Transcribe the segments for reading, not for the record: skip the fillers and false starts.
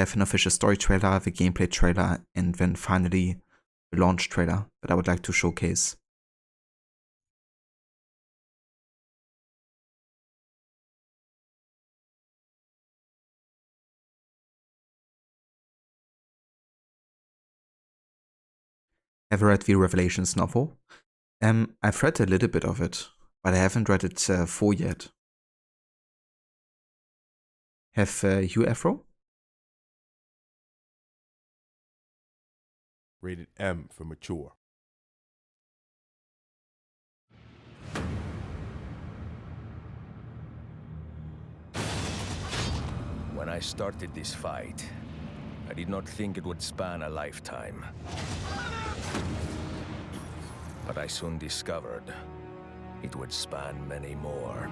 I have an official story trailer, the gameplay trailer, and then finally the launch trailer that I would like to showcase. Have you read the Revelations novel? I've read a little bit of it, but I haven't read it full yet. Have you, Afro? Rated M for mature. When I started this fight, I did not think it would span a lifetime. But I soon discovered it would span many more.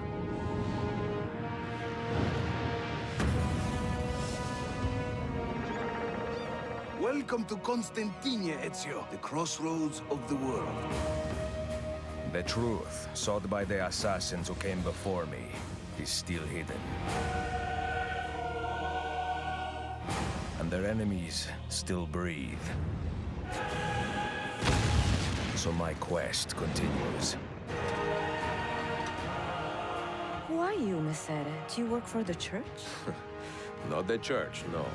Welcome to Konstantiniyye, Ezio, the crossroads of the world. The truth, sought by the assassins who came before me, is still hidden. And their enemies still breathe. So my quest continues. Who are you, Messere? Do you work for the church? Not the church, no.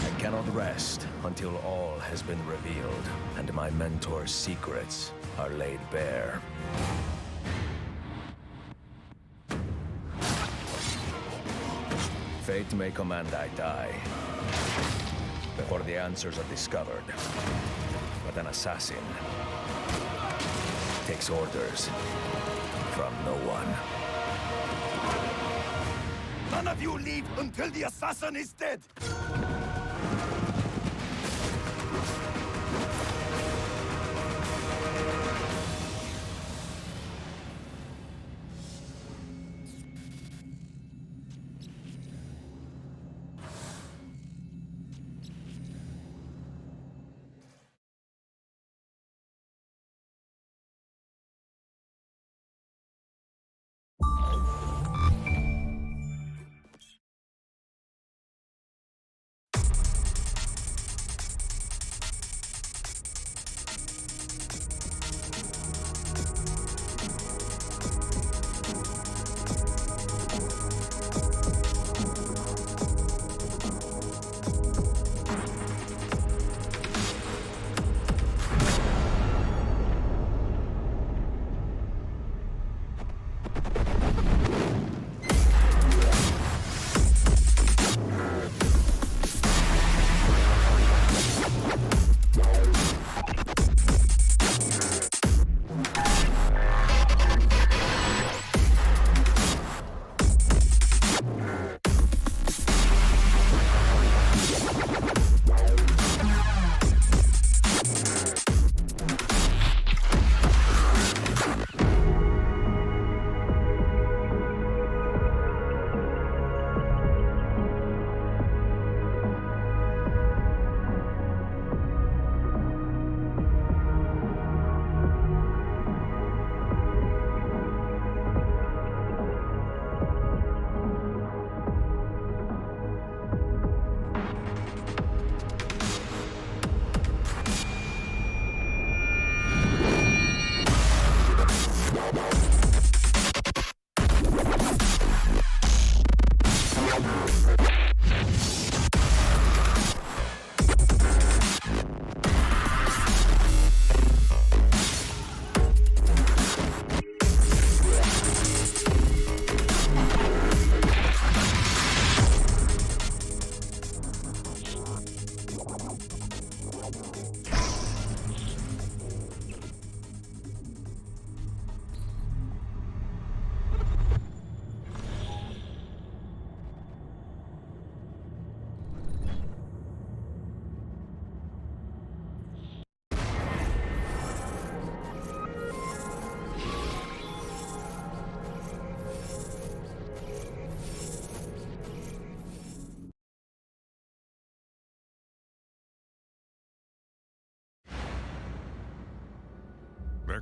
I cannot rest until all has been revealed and my mentor's secrets are laid bare. Fate may command I die before the answers are discovered. But an assassin takes orders from no one. None of you leave until the assassin is dead!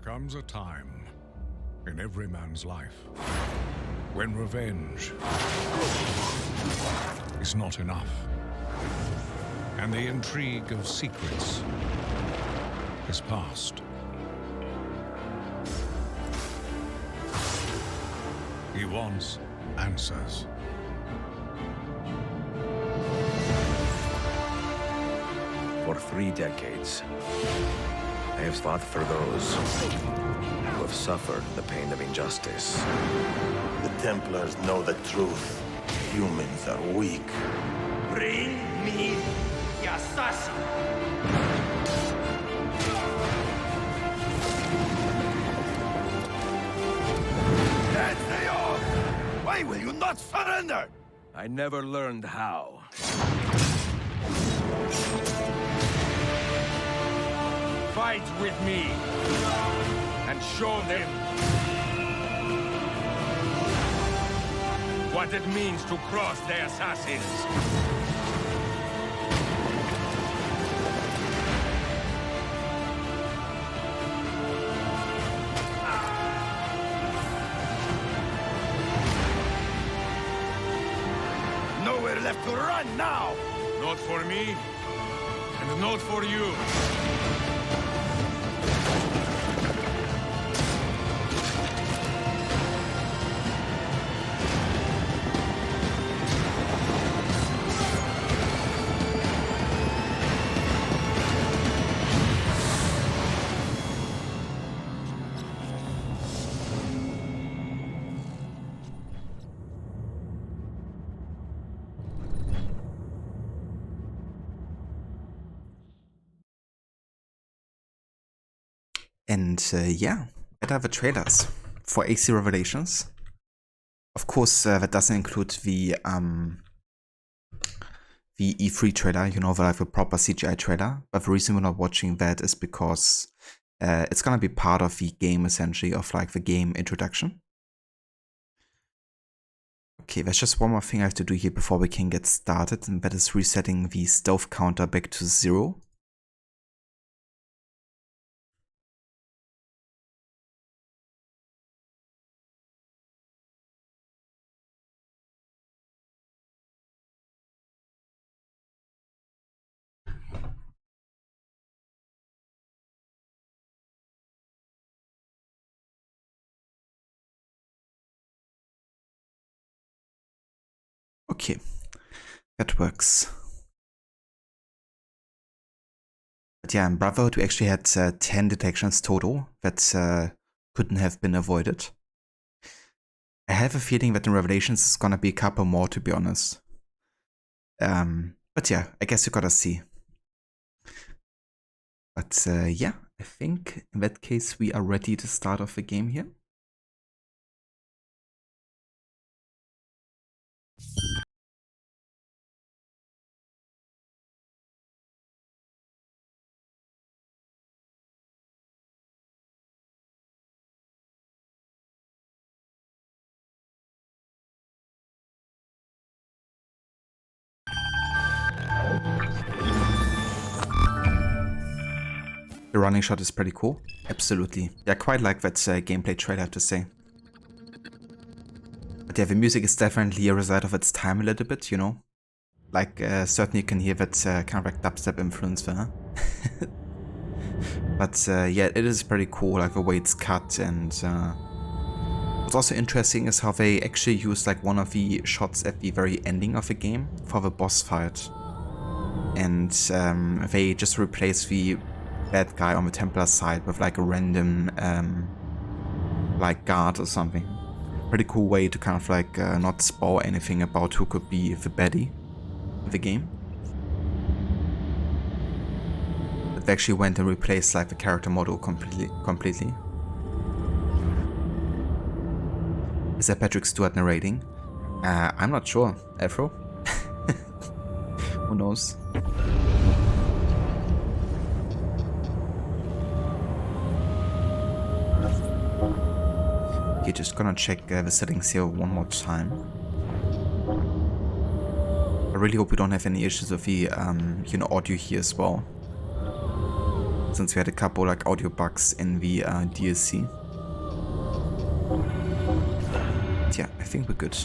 comes a time in every man's life when revenge is not enough, and the intrigue of secrets is past. He wants answers. For 3 decades, I have fought for those who have suffered the pain of injustice. The Templars know the truth. Humans are weak. Bring me the assassin! That's the oath! Why will you not surrender? I never learned how. Fight with me and show them what it means to cross the assassins. Nowhere left to run now! Not for me, and not for you. And yeah, that are the trailers for AC Revelations. Of course, that doesn't include the E3 trailer, you know, the proper CGI trailer. But the reason we're not watching that is because it's gonna be part of the game, essentially, of like the game introduction. Okay, there's just one more thing I have to do here before we can get started, and that is resetting the stealth counter back to 0. Okay, that works. But yeah, in Brotherhood we actually had 10 detections total that couldn't have been avoided. I have a feeling that in Revelations it's gonna be a couple more, to be honest. But yeah, I guess you gotta see. But yeah, I think in that case we are ready to start off the game here. The running shot is pretty cool. Absolutely. Yeah, I quite like that gameplay trailer, I have to say. But yeah, the music is definitely a result of its time a little bit, you know? Like, certainly you can hear that kind of like dubstep influence there. But yeah, it is pretty cool, like the way it's cut. And what's also interesting is how they actually use like one of the shots at the very ending of the game for the boss fight. And they just replace the bad guy on the Templar side with like a random like guard or something. Pretty cool way to kind of like not spoil anything about who could be the baddie of the game. But they actually went and replaced like the character model completely. Is that Patrick Stewart narrating? I'm not sure. Afro? Who knows? Okay, just gonna check the settings here one more time. I really hope we don't have any issues with the you know, audio here as well. since we had a couple like audio bugs in the DLC. But yeah, I think we're good.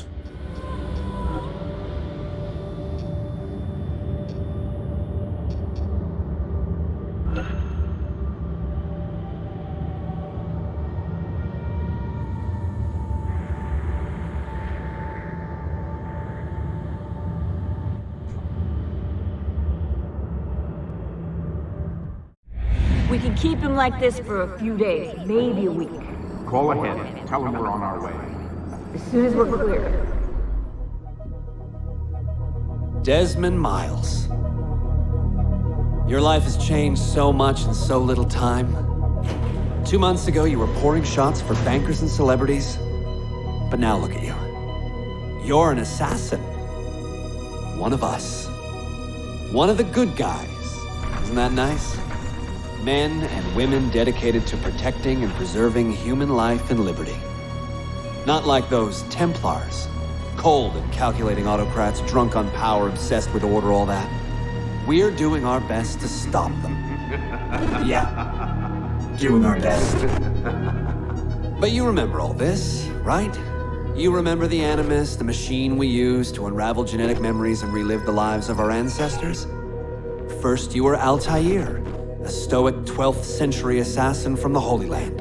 We can keep him like this for a few days, maybe a week. Call ahead. Tell him we're on our way. As soon as we're clear. Desmond Miles. Your life has changed so much in so little time. 2 months ago, you were pouring shots for bankers and celebrities. But now look at you. You're an assassin. One of us. One of the good guys. Isn't that nice? Men and women dedicated to protecting and preserving human life and liberty. Not like those Templars. Cold and calculating autocrats, drunk on power, obsessed with order, all that. We're doing our best to stop them. Yeah. Doing our best. But you remember all this, right? You remember the Animus, the machine we used to unravel genetic memories and relive the lives of our ancestors? First, you were Altair, a stoic 12th century assassin from the Holy Land.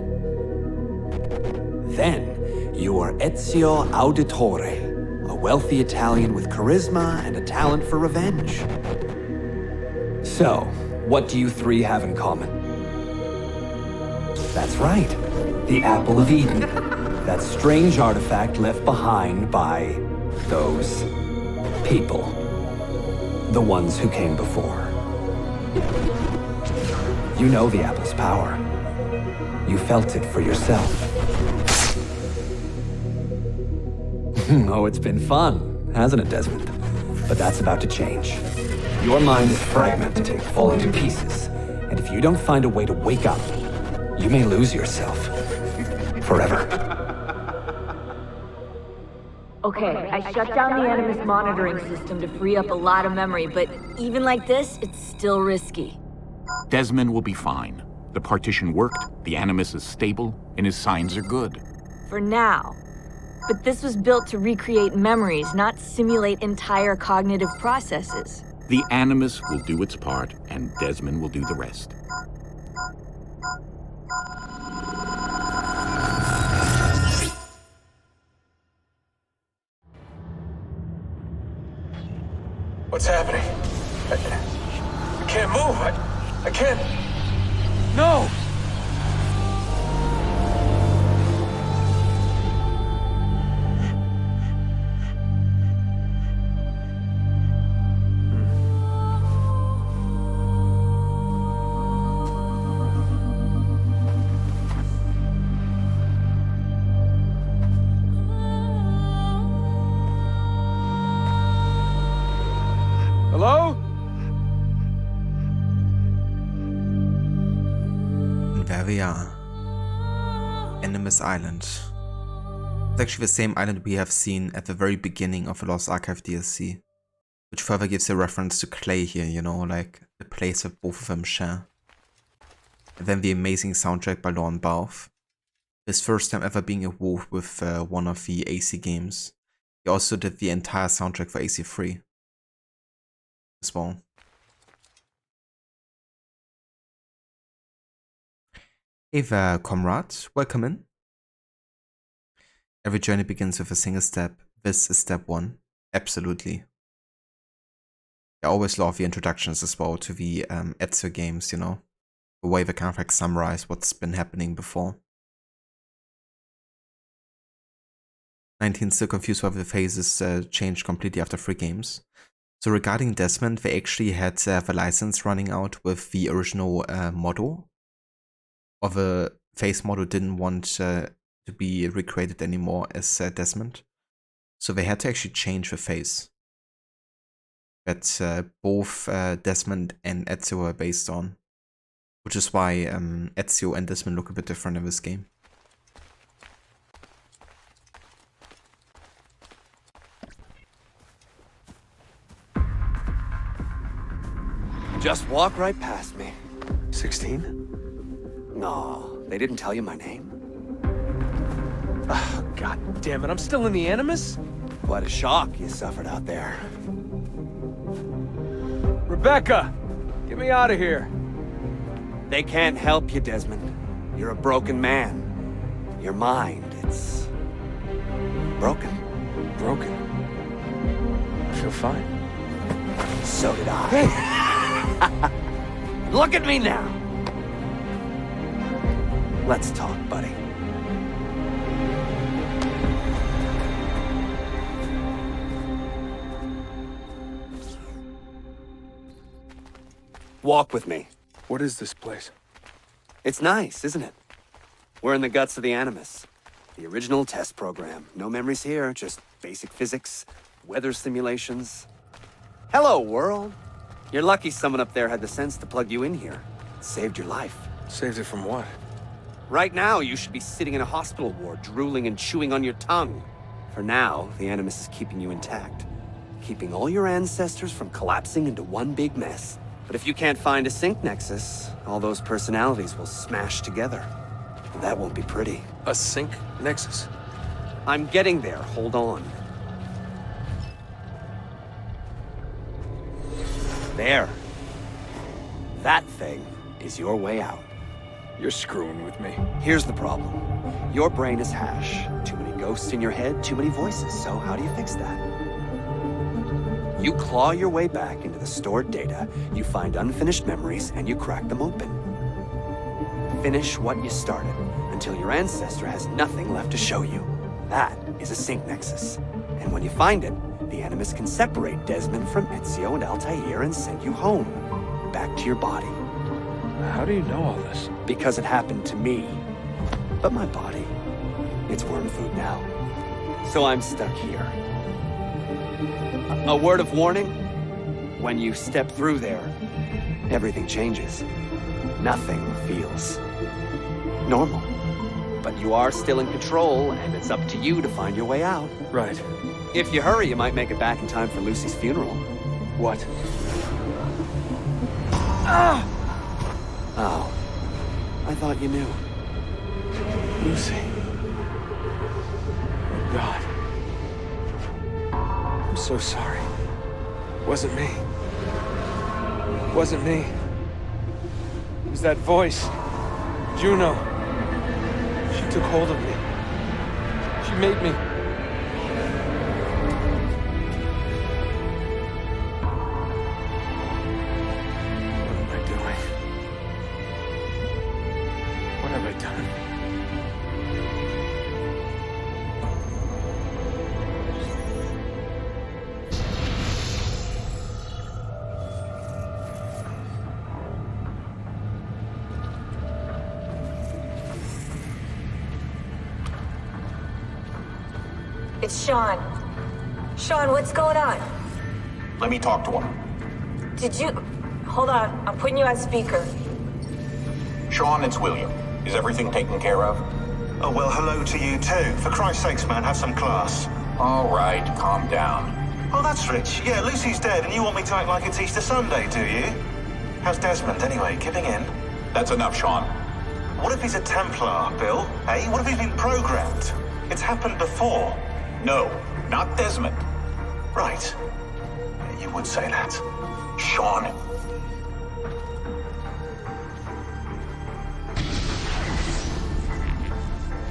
Then, you are Ezio Auditore, a wealthy Italian with charisma and a talent for revenge. So, what do you three have in common? That's right, the Apple of Eden. That strange artifact left behind by those people. The ones who came before. You know the apple's power. You felt it for yourself. Oh, it's been fun, hasn't it, Desmond? But that's about to change. Your mind is fragmented, falling to pieces. And if you don't find a way to wake up, you may lose yourself. Forever. Okay, I shut down the Animus monitoring system to free up a lot of memory, but even like this, it's still risky. Desmond will be fine. The partition worked, the Animus is stable, and his signs are good. For now. But this was built to recreate memories, not simulate entire cognitive processes. The Animus will do its part, and Desmond will do the rest. What's happening? I can't move. I can't. No! Hello? And there we are. Animus Island. It's actually the same island we have seen at the very beginning of the Lost Archive DLC. Which further gives a reference to Clay here, you know, like the place that both of them share. And then the amazing soundtrack by Lorne Balfe. His first time ever being involved with one of the AC games. He also did the entire soundtrack for AC3 as well. Hey there, comrade. Welcome in. Every journey begins with a single step. This is step one. Absolutely. I always love the introductions as well to the Ezio games, you know. The way they kind of like summarize what's been happening before. 19 still confused why the phases changed completely after 3 games. So regarding Desmond, they actually had the license running out with the original model. Or the face model didn't want to be recreated anymore as Desmond. So they had to actually change the face that both Desmond and Ezio were based on. Which is why Ezio and Desmond look a bit different in this game. Just walk right past me. 16? No, they didn't tell you my name. Oh, God damn it, I'm still in the Animus? What a shock you suffered out there. Rebecca! Get me out of here. They can't help you, Desmond. You're a broken man. Your mind, it's... broken. Broken. I feel fine. So did I. Look at me now! Let's talk, buddy. Walk with me. What is this place? It's nice, isn't it? We're in the guts of the Animus. The original test program. No memories here, just basic physics, weather simulations. Hello, world. You're lucky someone up there had the sense to plug you in here. It saved your life. Saved it from what? Right now, you should be sitting in a hospital ward, drooling and chewing on your tongue. For now, the Animus is keeping you intact. Keeping all your ancestors from collapsing into one big mess. But if you can't find a sync nexus, all those personalities will smash together. And that won't be pretty. A sync nexus? I'm getting there, hold on. There. That thing is your way out. You're screwing with me. Here's the problem. Your brain is hash. Too many ghosts in your head, too many voices. So how do you fix that? You claw your way back into the stored data, you find unfinished memories, and you crack them open. Finish what you started, until your ancestor has nothing left to show you. That is a sync nexus. And when you find it, the Animus can separate Desmond from Ezio and Altair and send you home. Back to your body. How do you know all this? Because it happened to me. But my body, it's worm food now. So I'm stuck here. A word of warning? When you step through there, everything changes. Nothing feels normal. But you are still in control, and it's up to you to find your way out. Right. If you hurry, you might make it back in time for Lucy's funeral. What? Ah! Oh. I thought you knew. Lucy. Oh, God. I'm so sorry. Wasn't me. Wasn't me. It was that voice. Juno. She took hold of me. She made me. What am I doing? What have I done? It's Sean. Sean, what's going on? Let me talk to him. Did you... Hold on, I'm putting you on speaker. Sean, it's William. Is everything taken care of? Oh, well, hello to you too. For Christ's sakes, man, have some class. All right, calm down. Oh, that's rich. Yeah, Lucy's dead, and you want me to act like it's Easter Sunday, do you? How's Desmond, anyway? Giving in? That's enough, Sean. What if he's a Templar, Bill? Eh? What if he's been programmed? It's happened before. No, not Desmond. Right. You would say that. Sean.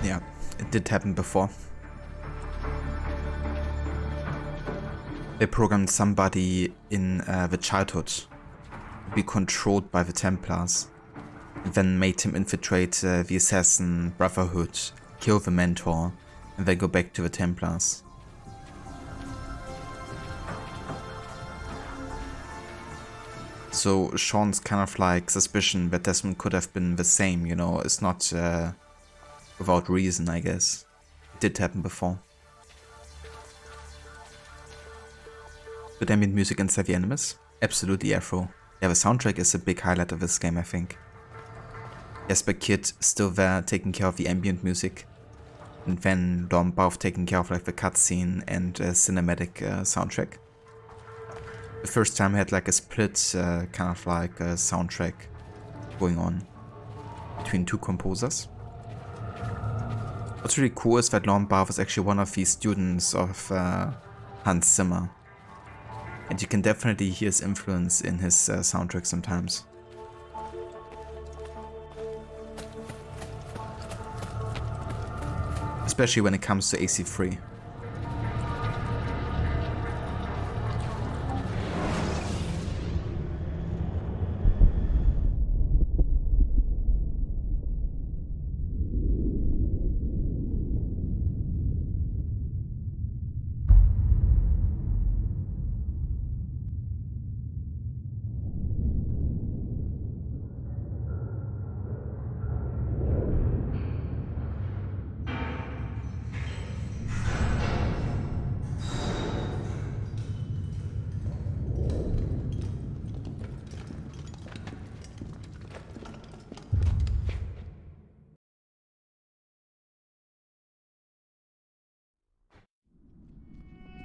Yeah, it did happen before. They programmed somebody in the childhood to be controlled by the Templars, then made him infiltrate the Assassin Brotherhood, kill the Mentor, and then go back to the Templars. So Sean's kind of like suspicion that Desmond could have been the same, you know, is not without reason, I guess. It did happen before. Good ambient music inside the Animus? Absolutely, Afro. Yeah, the soundtrack is a big highlight of this game, I think. Jesper Kid still there taking care of the ambient music. And then Dom both taking care of like the cutscene and cinematic soundtrack. The first time I had like a split kind of like soundtrack going on between two composers. What's really cool is that Lorne Balfe was actually one of the students of Hans Zimmer. And you can definitely hear his influence in his soundtrack sometimes. Especially when it comes to AC3.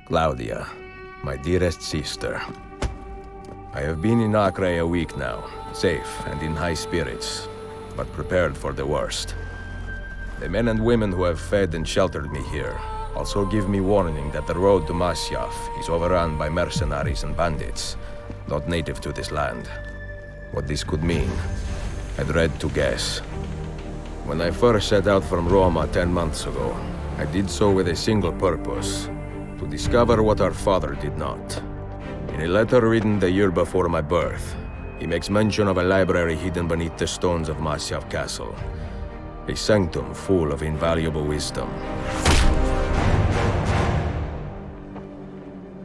Claudia, my dearest sister. I have been in Acre a week now, safe and in high spirits, but prepared for the worst. The men and women who have fed and sheltered me here also give me warning that the road to Masyaf is overrun by mercenaries and bandits, not native to this land. What this could mean, I dread to guess. When I first set out from Roma 10 months ago, I did so with a single purpose: to discover what our father did not. In a letter written the year before my birth, he makes mention of a library hidden beneath the stones of Masyaf Castle. A sanctum full of invaluable wisdom.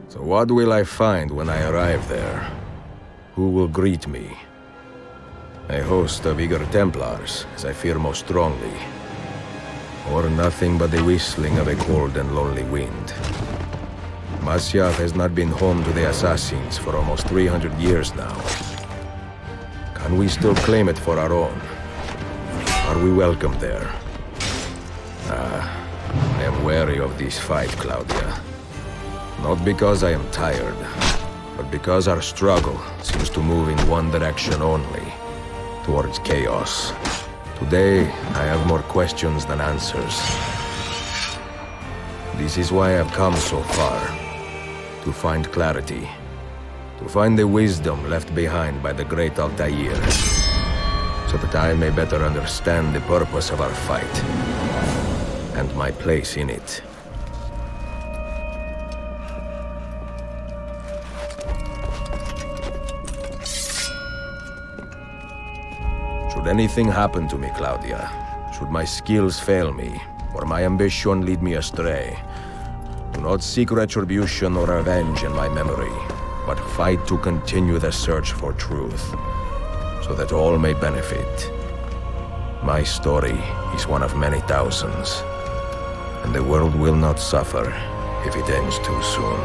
So what will I find when I arrive there? Who will greet me? A host of eager Templars, as I fear most strongly. Or nothing but the whistling of a cold and lonely wind. Masyaf has not been home to the assassins for almost 300 years now. Can we still claim it for our own? Are we welcome there? I am wary of this fight, Claudia. Not because I am tired, but because our struggle seems to move in one direction only, towards chaos. Today, I have more questions than answers. This is why I've come so far. To find clarity. To find the wisdom left behind by the great Altair. So that I may better understand the purpose of our fight. And my place in it. Should anything happen to me, Claudia, should my skills fail me, or my ambition lead me astray, do not seek retribution or revenge in my memory, but fight to continue the search for truth, so that all may benefit. My story is one of many thousands, and the world will not suffer if it ends too soon.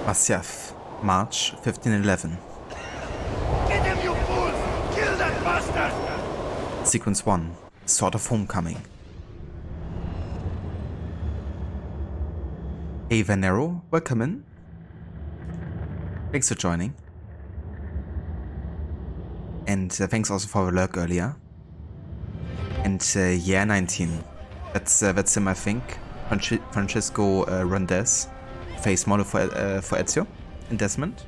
Masyaf, March 1511. Get him, you fools! Kill that bastard! Sequence 1, Sword of Homecoming. Hey Venero, welcome in. Thanks for joining. And thanks also for the lurk earlier. And yeah, 19. That's him, I think. Francisco Rondez. Face model for Ezio and Desmond.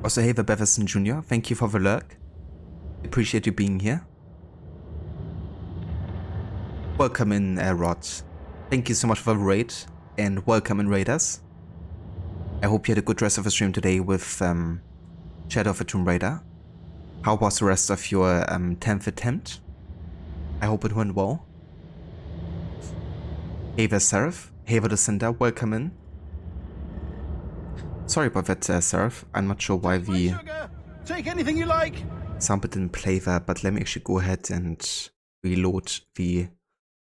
Also, hey, Beverson Jr., thank you for the lurk. Appreciate you being here. Welcome in, Rod. Thank you so much for the raid, and welcome in, Raiders. I hope you had a good rest of the stream today with Shadow of the Tomb Raider. How was the rest of your 10th attempt? I hope it went well. Hey there, Seraph. Hey there, Lucinda. Welcome in. Sorry about that, Seraph. I'm not sure why the Take anything you like. sound bit didn't play there, but let me actually go ahead and reload the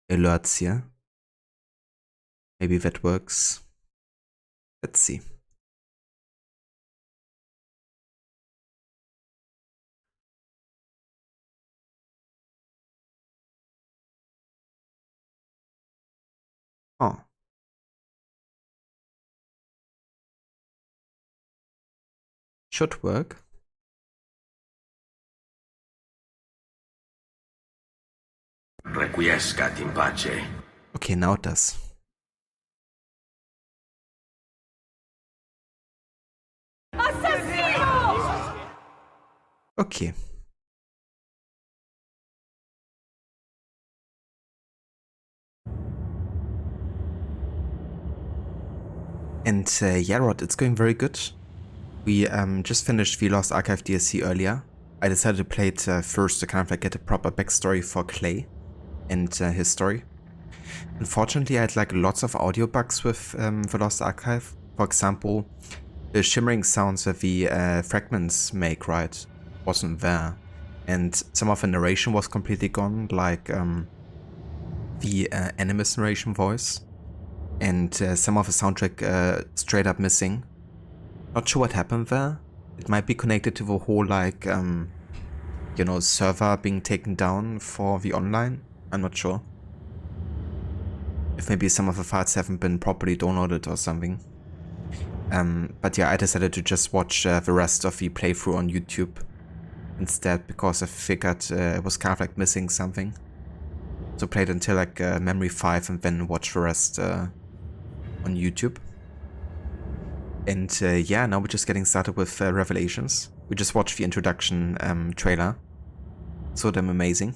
alerts here. Maybe that works. Let's see. Oh. Should work. Requiescat in pace. Okay, now it does. Okay. And yeah, Rod, it's going very good. We just finished the Lost Archive DLC earlier. I decided to play it first to kind of like get a proper backstory for Clay and his story. Unfortunately, I had like lots of audio bugs with the Lost Archive. For example, the shimmering sounds that the fragments make, right, wasn't there. And some of the narration was completely gone, like the Animus narration voice. And some of the soundtrack straight up missing. Not sure what happened there. It might be connected to the whole like, you know, server being taken down for the online. I'm not sure. If maybe some of the files haven't been properly downloaded or something. But yeah, I decided to just watch the rest of the playthrough on YouTube instead, because I figured it was kind of like missing something. So played until like memory 5 and then watch the rest on YouTube. And yeah, now we're just getting started with Revelations. We just watched the introduction trailer. So damn amazing.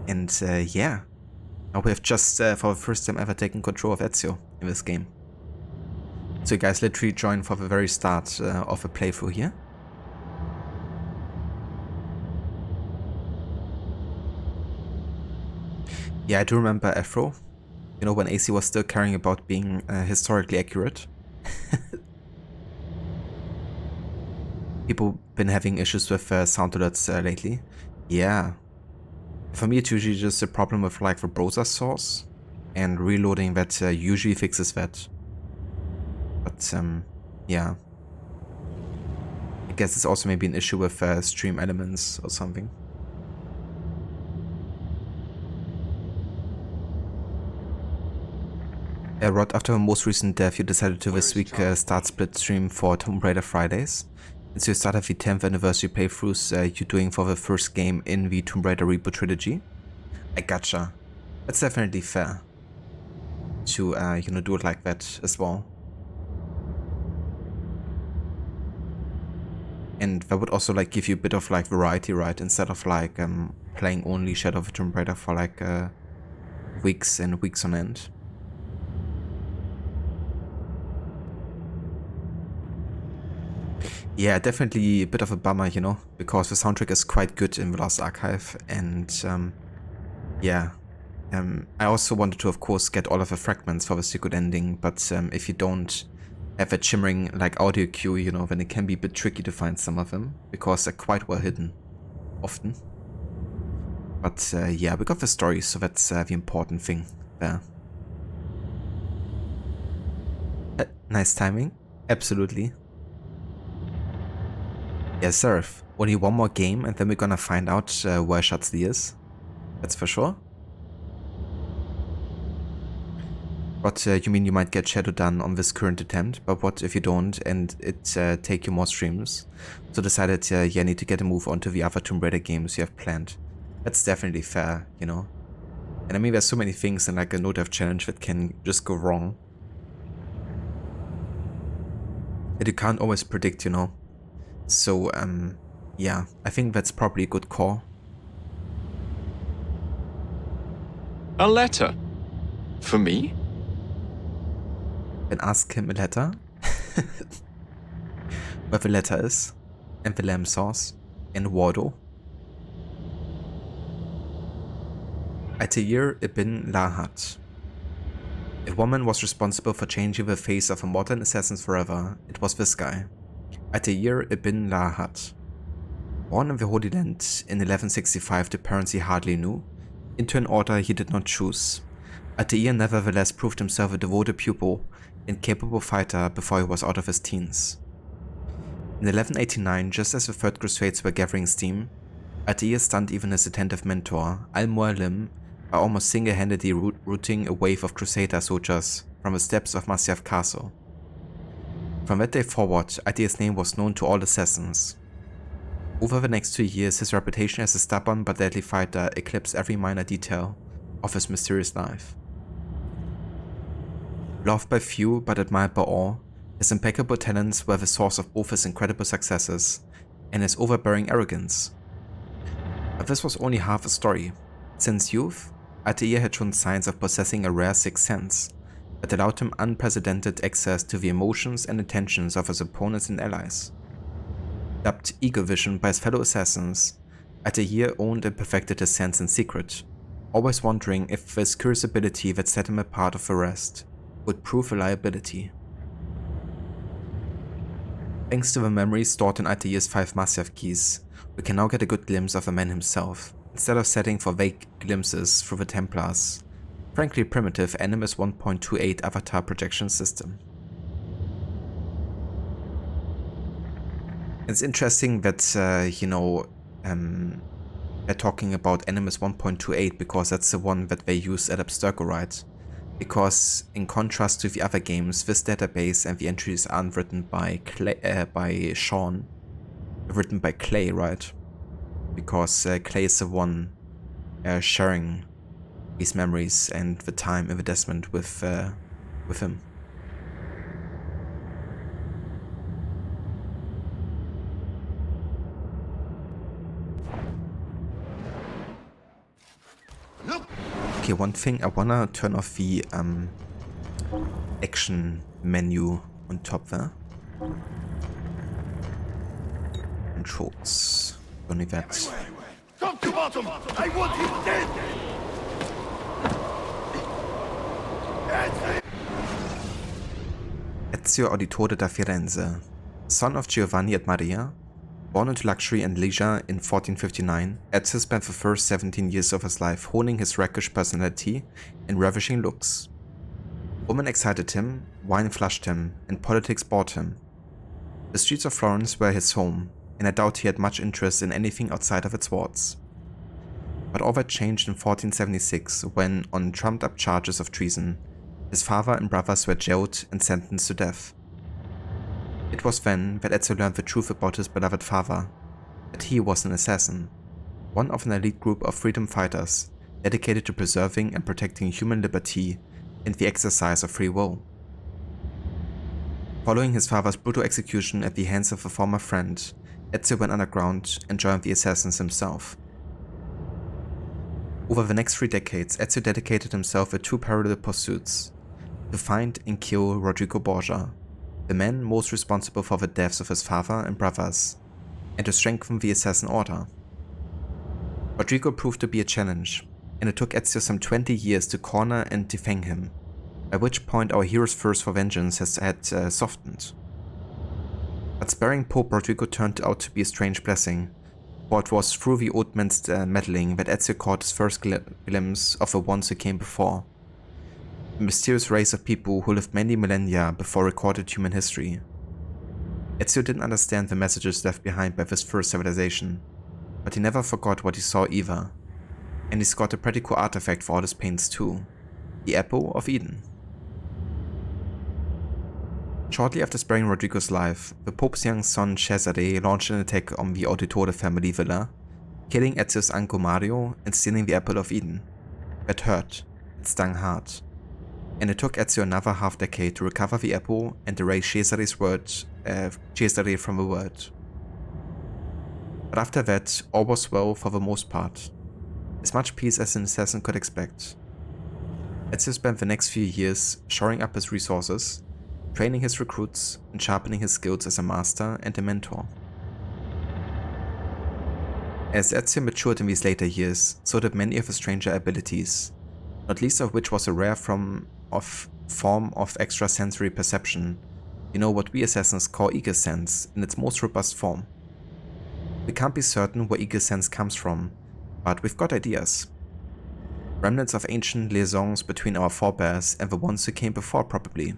And yeah, now we have just for the first time ever taken control of Ezio in this game. So you guys literally joined for the very start of a playthrough here. Yeah, I do remember Afro. You know, when AC was still caring about being historically accurate. People been having issues with sound alerts lately. Yeah. For me, it's usually just a problem with like the browser source, and reloading that usually fixes that. But yeah. I guess it's also maybe an issue with stream elements or something. Rod, after the most recent death, you decided to this week start split stream for Tomb Raider Fridays. And so you started the 10th anniversary playthroughs you're doing for the first game in the Tomb Raider reboot trilogy. I gotcha. That's definitely fair to, you know, do it like that as well. And that would also like give you a bit of like variety, right? Instead of like playing only Shadow of the Tomb Raider for like weeks and weeks on end. Yeah, definitely a bit of a bummer, you know, because the soundtrack is quite good in the Lost Archive, and yeah, I also wanted to, of course, get all of the fragments for the secret ending, but if you don't have a shimmering like audio cue, you know, then it can be a bit tricky to find some of them, because they're quite well hidden, often. But yeah, we got the story, so that's the important thing there. Nice timing, absolutely. Yeah, Seraph, only one more game and then we're gonna find out where Schatzli is. That's for sure. But you mean you might get Shadow done on this current attempt, but what if you don't and it take you more streams? So decided, yeah, I need to get a move on to the other Tomb Raider games you have planned. That's definitely fair, you know. And I mean, there's so many things in like a no-dev challenge that can just go wrong. That you can't always predict, you know. So, yeah, I think that's probably a good call. A letter? For me? Then ask him a letter. where Valletta is, and the lamb sauce, and Wardo. Altair ibn Lahat. If one man was responsible for changing the face of the modern assassins forever, it was this guy, Altair ibn Lahat. Born in the Holy Land in 1165 to parents he hardly knew, into an order he did not choose, Altair nevertheless proved himself a devoted pupil and capable fighter before he was out of his teens. In 1189, just as the Third Crusades were gathering steam, Altair stunned even his attentive mentor, Al-Mualim, by almost single-handedly routing a wave of Crusader soldiers from the steps of Masyaf Castle. From that day forward, Altair's name was known to all assassins. Over the next 2 years, his reputation as a stubborn but deadly fighter eclipsed every minor detail of his mysterious life. Loved by few but admired by all, his impeccable talents were the source of both his incredible successes and his overbearing arrogance. But this was only half the story. Since youth, Altair had shown signs of possessing a rare sixth sense that allowed him unprecedented access to the emotions and intentions of his opponents and allies. Dubbed Eagle Vision by his fellow assassins, Altair owned and perfected his sense in secret, always wondering if this curious ability that set him apart of the rest would prove a liability. Thanks to the memories stored in Altair's 5 Masyaf keys, we can now get a good glimpse of the man himself, instead of setting for vague glimpses through the Templars' frankly primitive Animus 1.28 avatar projection system. It's interesting that, they're talking about Animus 1.28 because that's the one that they use at Abstergo, right? Because in contrast to the other games, this database and the entries aren't written by Sean, written by Clay, right? Because Clay is the one sharing these memories and the time in the Desmond with him. Okay, one thing, I wanna turn off the action menu on top there. Controls. Only that. Top to bottom! I want him dead! Ezio Auditore da Firenze, son of Giovanni and Maria, born into luxury and leisure in 1459, Ezio spent the first 17 years of his life honing his rakish personality and ravishing looks. Women excited him, wine flushed him, and politics bored him. The streets of Florence were his home, and I doubt he had much interest in anything outside of its walls. But all that changed in 1476 when, on trumped-up charges of treason, his father and brothers were jailed and sentenced to death. It was then that Ezio learned the truth about his beloved father, that he was an assassin, one of an elite group of freedom fighters dedicated to preserving and protecting human liberty and the exercise of free will. Following his father's brutal execution at the hands of a former friend, Ezio went underground and joined the assassins himself. Over the next 3 decades, Ezio dedicated himself to 2 parallel pursuits: to find and kill Rodrigo Borgia, the man most responsible for the deaths of his father and brothers, and to strengthen the assassin order. Rodrigo proved to be a challenge, and it took Ezio some 20 years to corner and defang him, by which point our hero's thirst for vengeance had softened. But sparing Pope Rodrigo turned out to be a strange blessing, for it was through the old man's meddling that Ezio caught his first glimpse of the ones who came before. A mysterious race of people who lived many millennia before recorded human history. Ezio didn't understand the messages left behind by this first civilization, but he never forgot what he saw either, and he's got a pretty cool artifact for all his pains too: the Apple of Eden. Shortly after sparing Rodrigo's life, the Pope's young son Cesare launched an attack on the Auditore family villa, killing Ezio's uncle Mario and stealing the Apple of Eden. That hurt, it stung hard, and it took Ezio another half-decade to recover the apple and erase Cesare from the world. But after that, all was well for the most part. As much peace as an assassin could expect. Ezio spent the next few years shoring up his resources, training his recruits and sharpening his skills as a master and a mentor. As Ezio matured in these later years, so did many of his stranger abilities, not least of which was a rare form of extrasensory perception, what we assassins call ego sense in its most robust form. We can't be certain where ego sense comes from, but we've got ideas. Remnants of ancient liaisons between our forebears and the ones who came before, probably.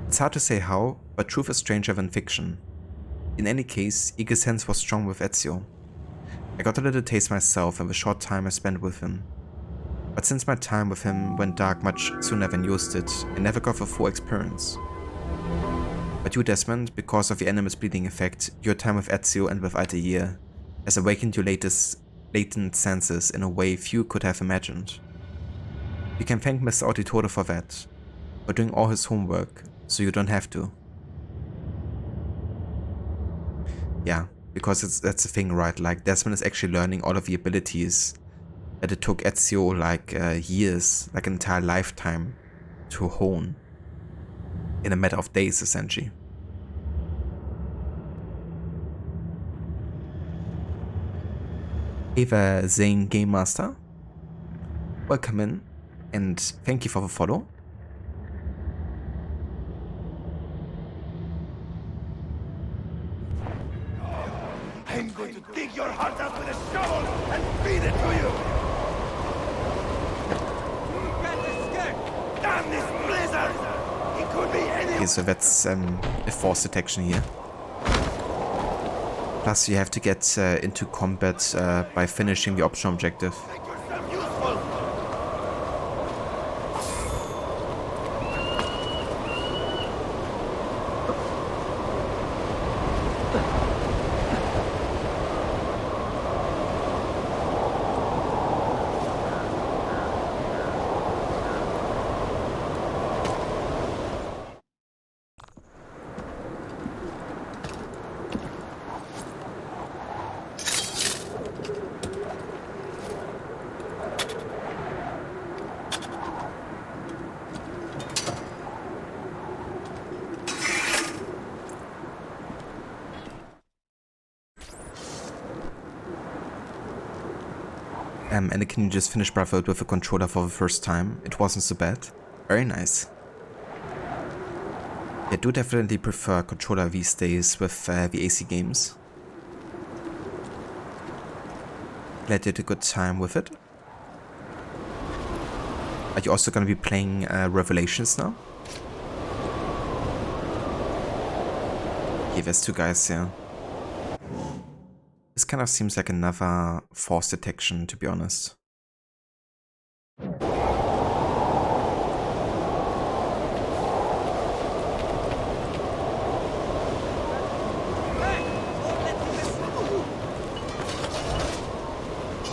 It's hard to say how, but truth is stranger than fiction. In any case, ego sense was strong with Ezio. I got a little taste myself in the short time I spent with him. But since my time with him went dark much sooner than used it, I never got the full experience. But you, Desmond, because of the Animus bleeding effect, your time with Ezio and with Altair has awakened your latent senses in a way few could have imagined. You can thank Mr. Auditore for that, for doing all his homework, so you don't have to. Yeah, because that's the thing, right? Like, Desmond is actually learning all of the abilities that it took Ezio like years, like an entire lifetime, to hone in a matter of days, essentially. Hey there, Zane Game Master. Welcome in, and thank you for the follow. I'm going to dig your heart out with a shovel and feed it to you! Damn this blizzard! It could be any... Okay, so that's a force detection here. Plus you have to get into combat by finishing the optional objective. And can you just finish Brotherhood with a controller for the first time? It wasn't so bad. Very nice. I do definitely prefer controller these days with the AC games. Glad you had a good time with it. Are you also going to be playing Revelations now? Yeah, there's two guys here. This kind of seems like another force detection, to be honest.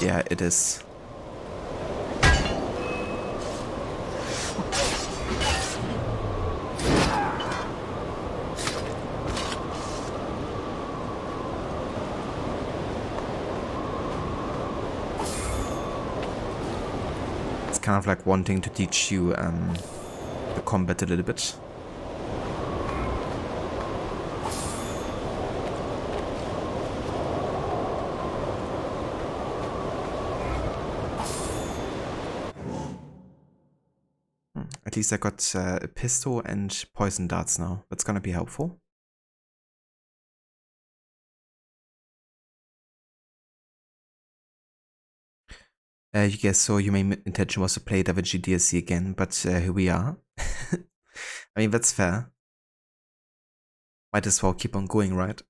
Yeah, it is. Kind of like wanting to teach you the combat a little bit. At least I got a pistol and poison darts now. That's gonna be helpful. You guess so your main intention was to play Da Vinci DLC again, but here we are. I mean, that's fair. Might as well keep on going, right?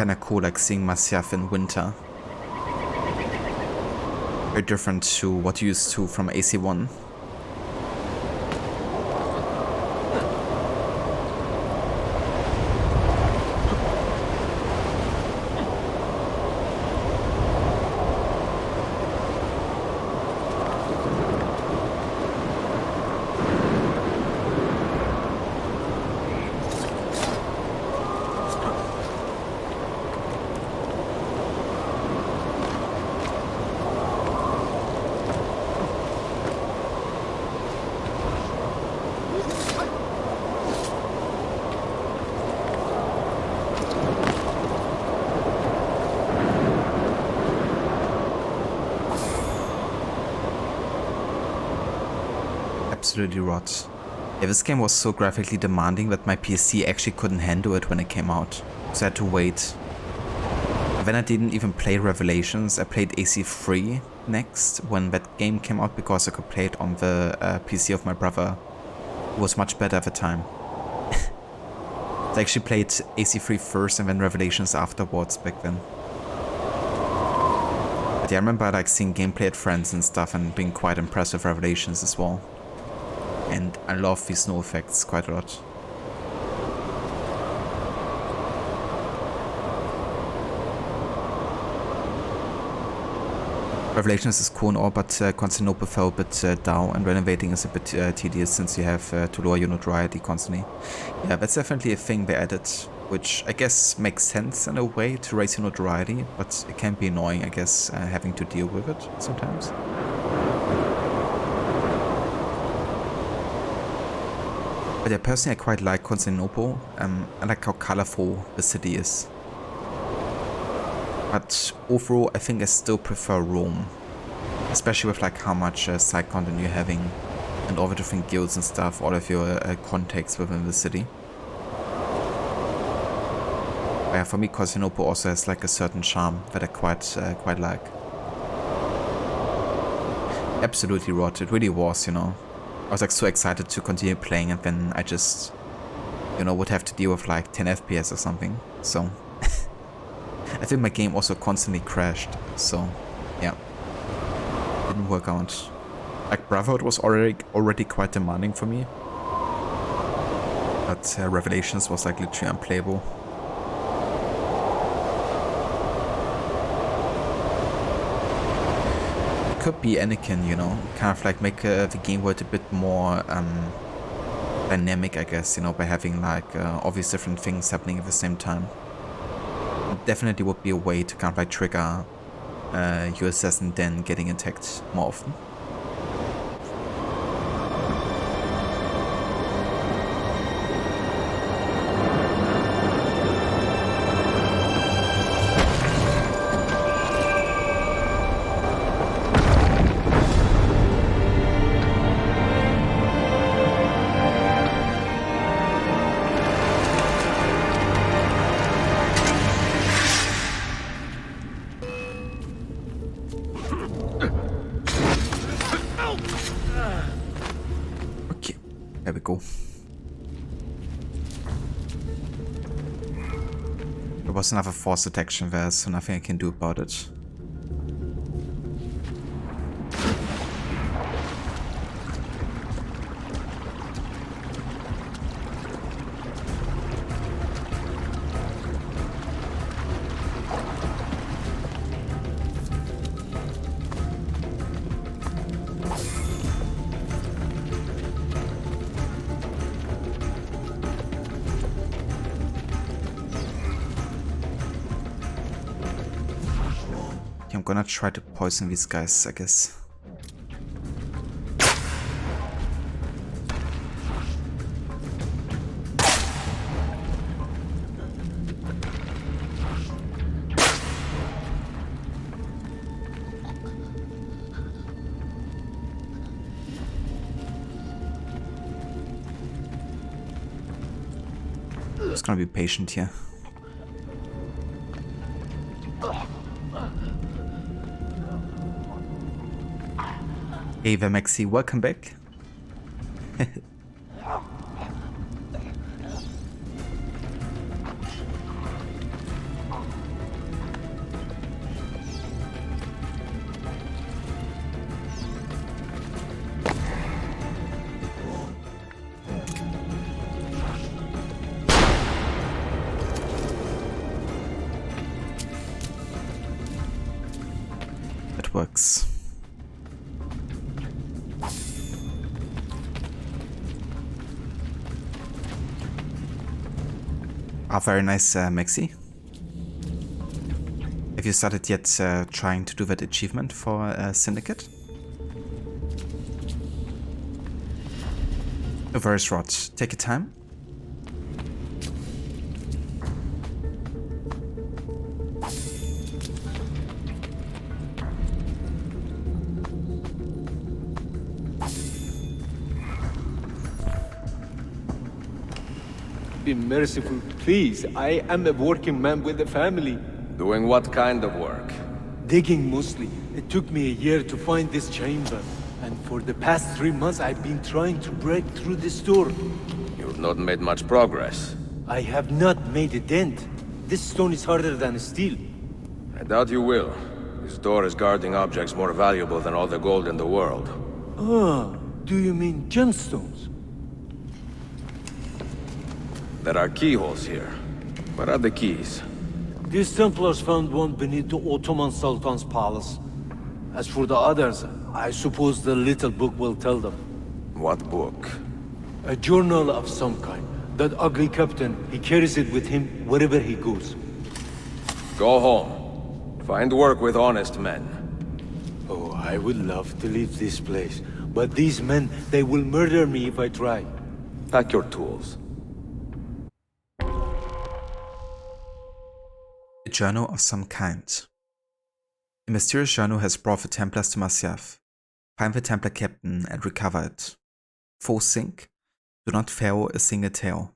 kind of cool, like seeing myself in winter. Very different to what you used to from AC1. Absolutely rot. Yeah, this game was so graphically demanding that my PC actually couldn't handle it when it came out, so I had to wait. And then I didn't even play Revelations, I played AC3 next when that game came out because I could play it on the PC of my brother, who was much better at the time. I actually played AC3 first and then Revelations afterwards back then. But yeah, I remember like seeing gameplay at friends and stuff and being quite impressed with Revelations as well. And I love these snow effects quite a lot. Revelations is cool and all, but Constantinople fell a bit down, and renovating is a bit tedious since you have to lower your notoriety constantly. Yeah, that's definitely a thing they added, which I guess makes sense in a way to raise your notoriety, but it can be annoying, I guess, having to deal with it sometimes. But yeah, personally I quite like Constantinople. I like how colorful the city is. But overall I think I still prefer Rome. Especially with like how much side content you're having and all the different guilds and stuff, all of your contacts within the city. But yeah, for me Constantinople also has like a certain charm that I quite like. Absolutely rot, it really was, you know. I was like so excited to continue playing and then I just, you know, would have to deal with like 10 FPS or something. So I think my game also constantly crashed. So yeah, didn't work out. Like Brotherhood was already quite demanding for me, but Revelations was like literally unplayable. Could be Anakin, you know, kind of like make the game world a bit more dynamic, I guess, you know, by having like all these different things happening at the same time. It definitely would be a way to kind of like trigger your assassin then getting attacked more often. There we go. There was another force detection there, so nothing I can do about it. I'm gonna try to poison these guys, I guess. I'm just gonna be patient here. Hey there, Maxi, welcome back. works. Ah, very nice, Maxi. Have you started yet trying to do that achievement for Syndicate? No worries, Rod. Take your time. Be merciful, please. I am a working man with a family. Doing what kind of work? Digging mostly. It took me a year to find this chamber. And for the past 3 months, I've been trying to break through this door. You've not made much progress. I have not made a dent. This stone is harder than steel. I doubt you will. This door is guarding objects more valuable than all the gold in the world. Ah, do you mean gemstones? There are keyholes here. Where are the keys? These Templars found one beneath the Ottoman Sultan's palace. As for the others, I suppose the little book will tell them. What book? A journal of some kind. That ugly captain, he carries it with him wherever he goes. Go home. Find work with honest men. Oh, I would love to leave this place. But these men, they will murder me if I try. Pack your tools. A journal of some kind. A mysterious journal has brought the Templars to Masyaf. Find the Templar captain and recover it. Foe sink. Do not fail a single tale.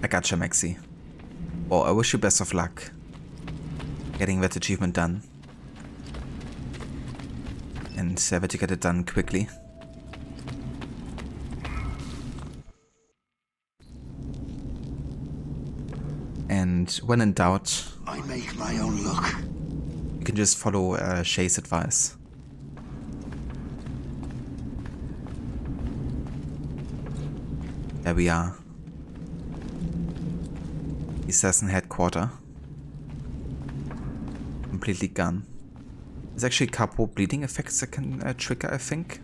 I gotcha, Maxi. Well, I wish you best of luck getting that achievement done. And that you get it done quickly. And when in doubt, I make my own luck. You can just follow Shay's advice. There we are. The assassin headquarters. Completely gone. There's actually a couple bleeding effects that can trigger, I think.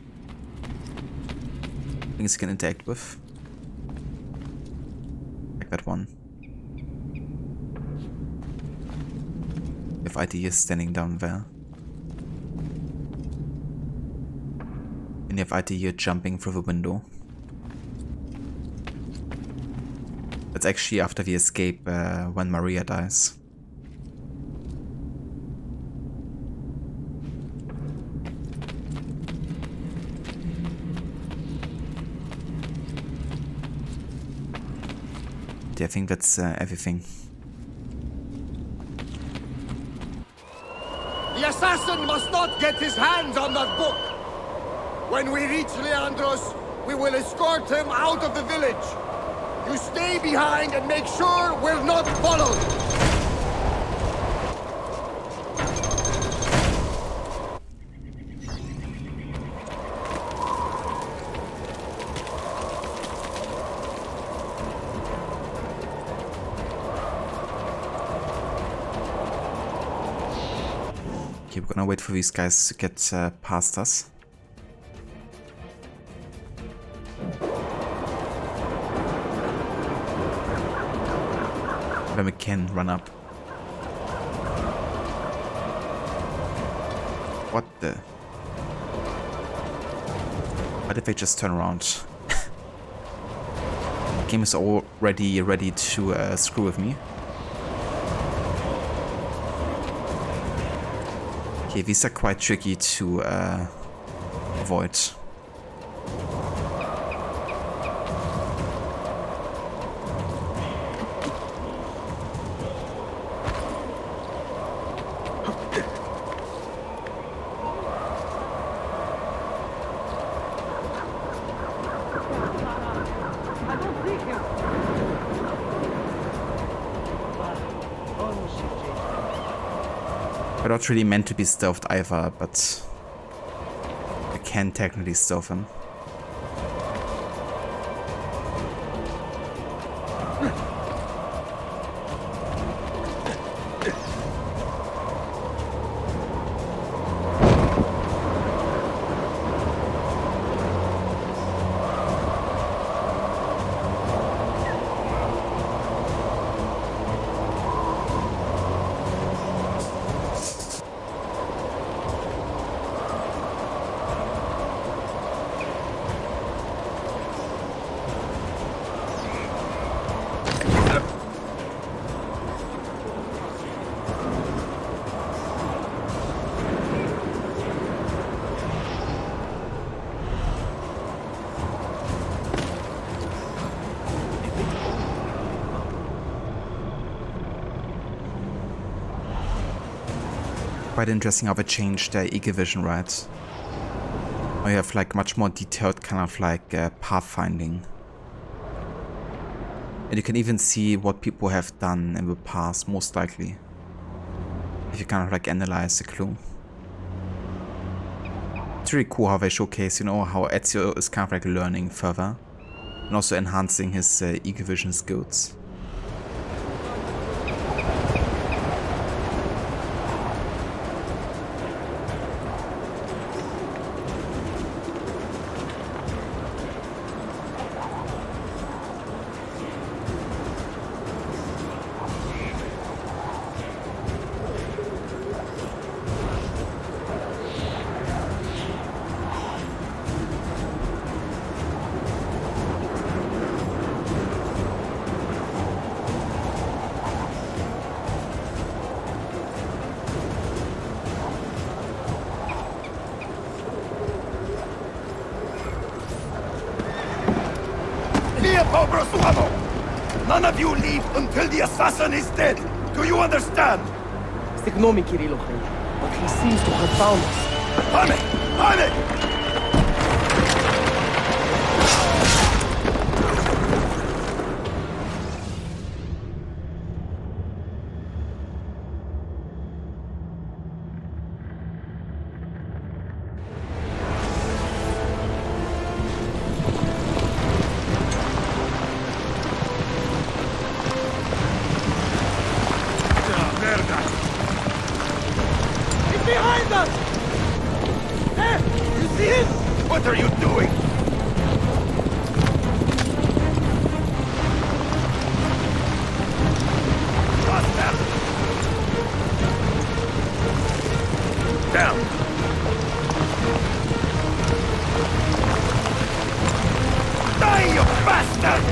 Things you can interact with. Like that one. If ID is standing down there. And you have ID jumping through the window. That's actually after the escape when Maria dies. I think that's everything. The assassin must not get his hands on that book! When we reach Leandros, we will escort him out of the village. You stay behind and make sure we're not followed! Okay, we're gonna wait for these guys to get past us. Then we can run up. What the? Why did they just turn around? The game is already ready to screw with me. Okay, these are quite tricky to avoid. They're not really meant to be stealthed either, but they can technically stove him. Quite interesting how they changed their eagle vision, right? Now you have like much more detailed kind of like pathfinding. And you can even see what people have done in the past, most likely. If you kind of like analyze the clue. It's really cool how they showcase, you know, how Ezio is kind of like learning further. And also enhancing his eagle vision skills. None of you leave until the assassin is dead. Do you understand? Ignore me, Kirilo, but he seems to have found us. Panic! Panic! Behind us! Hey, you see it? What are you doing? Down. Die, you bastard!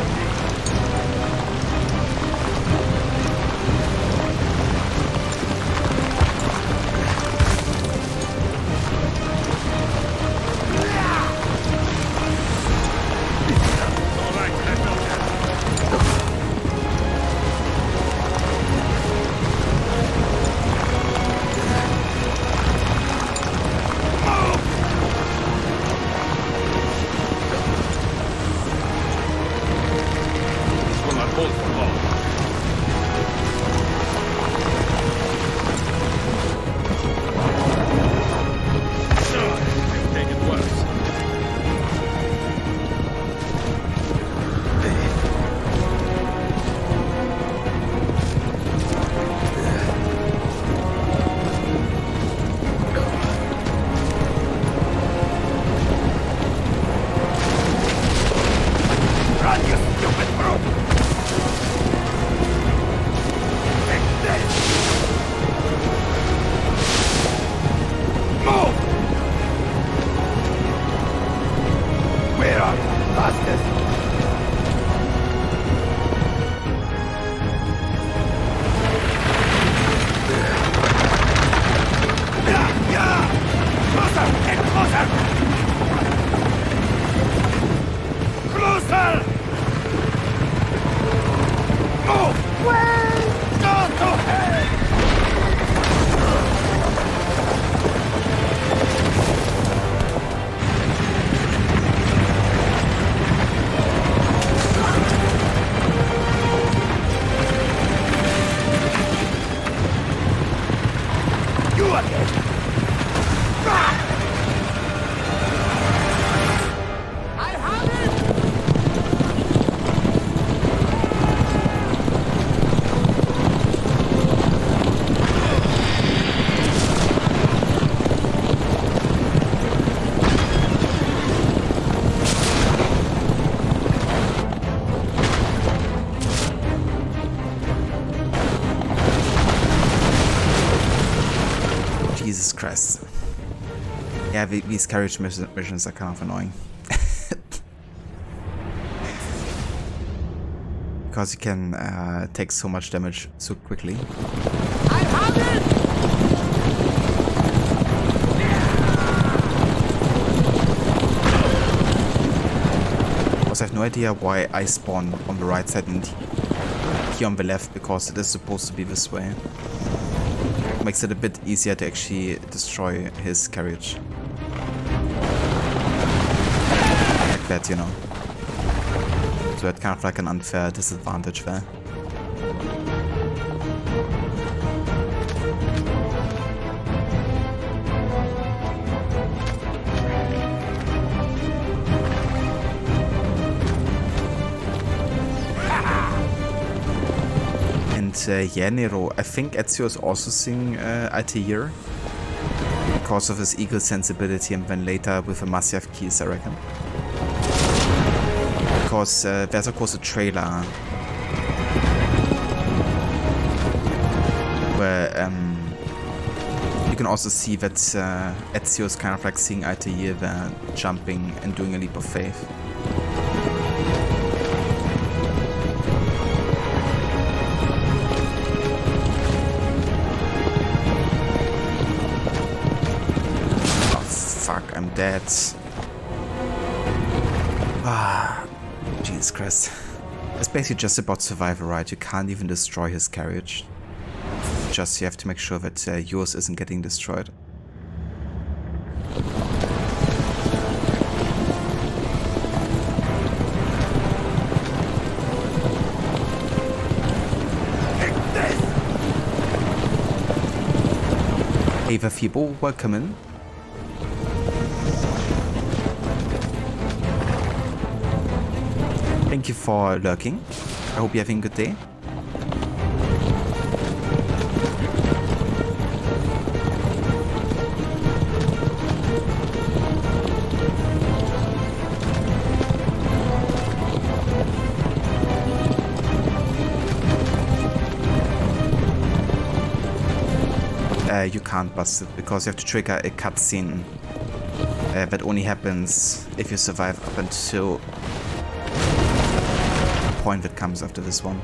Yeah, these carriage missions are kind of annoying. Because you can take so much damage so quickly. I have it! I have no idea why I spawn on the right side and here on the left, because it is supposed to be this way. Makes it a bit easier to actually destroy his carriage. Like that, you know. So it's kind of like an unfair disadvantage there. Yeah, Nero, I think Ezio is also seeing Altair because of his eagle sensibility, and then later with the Masyaf keys, I reckon. Because there's of course a trailer where you can also see that Ezio is kind of like seeing Altair there, jumping and doing a leap of faith. I'm dead. Ah, Jesus Christ. It's basically just about survival, right? You can't even destroy his carriage. Just you have to make sure that yours isn't getting destroyed. Hey, the people, welcome in. Thank you for lurking. I hope you're having a good day. You can't bust it because you have to trigger a cutscene that only happens if you survive up until point that comes after this one.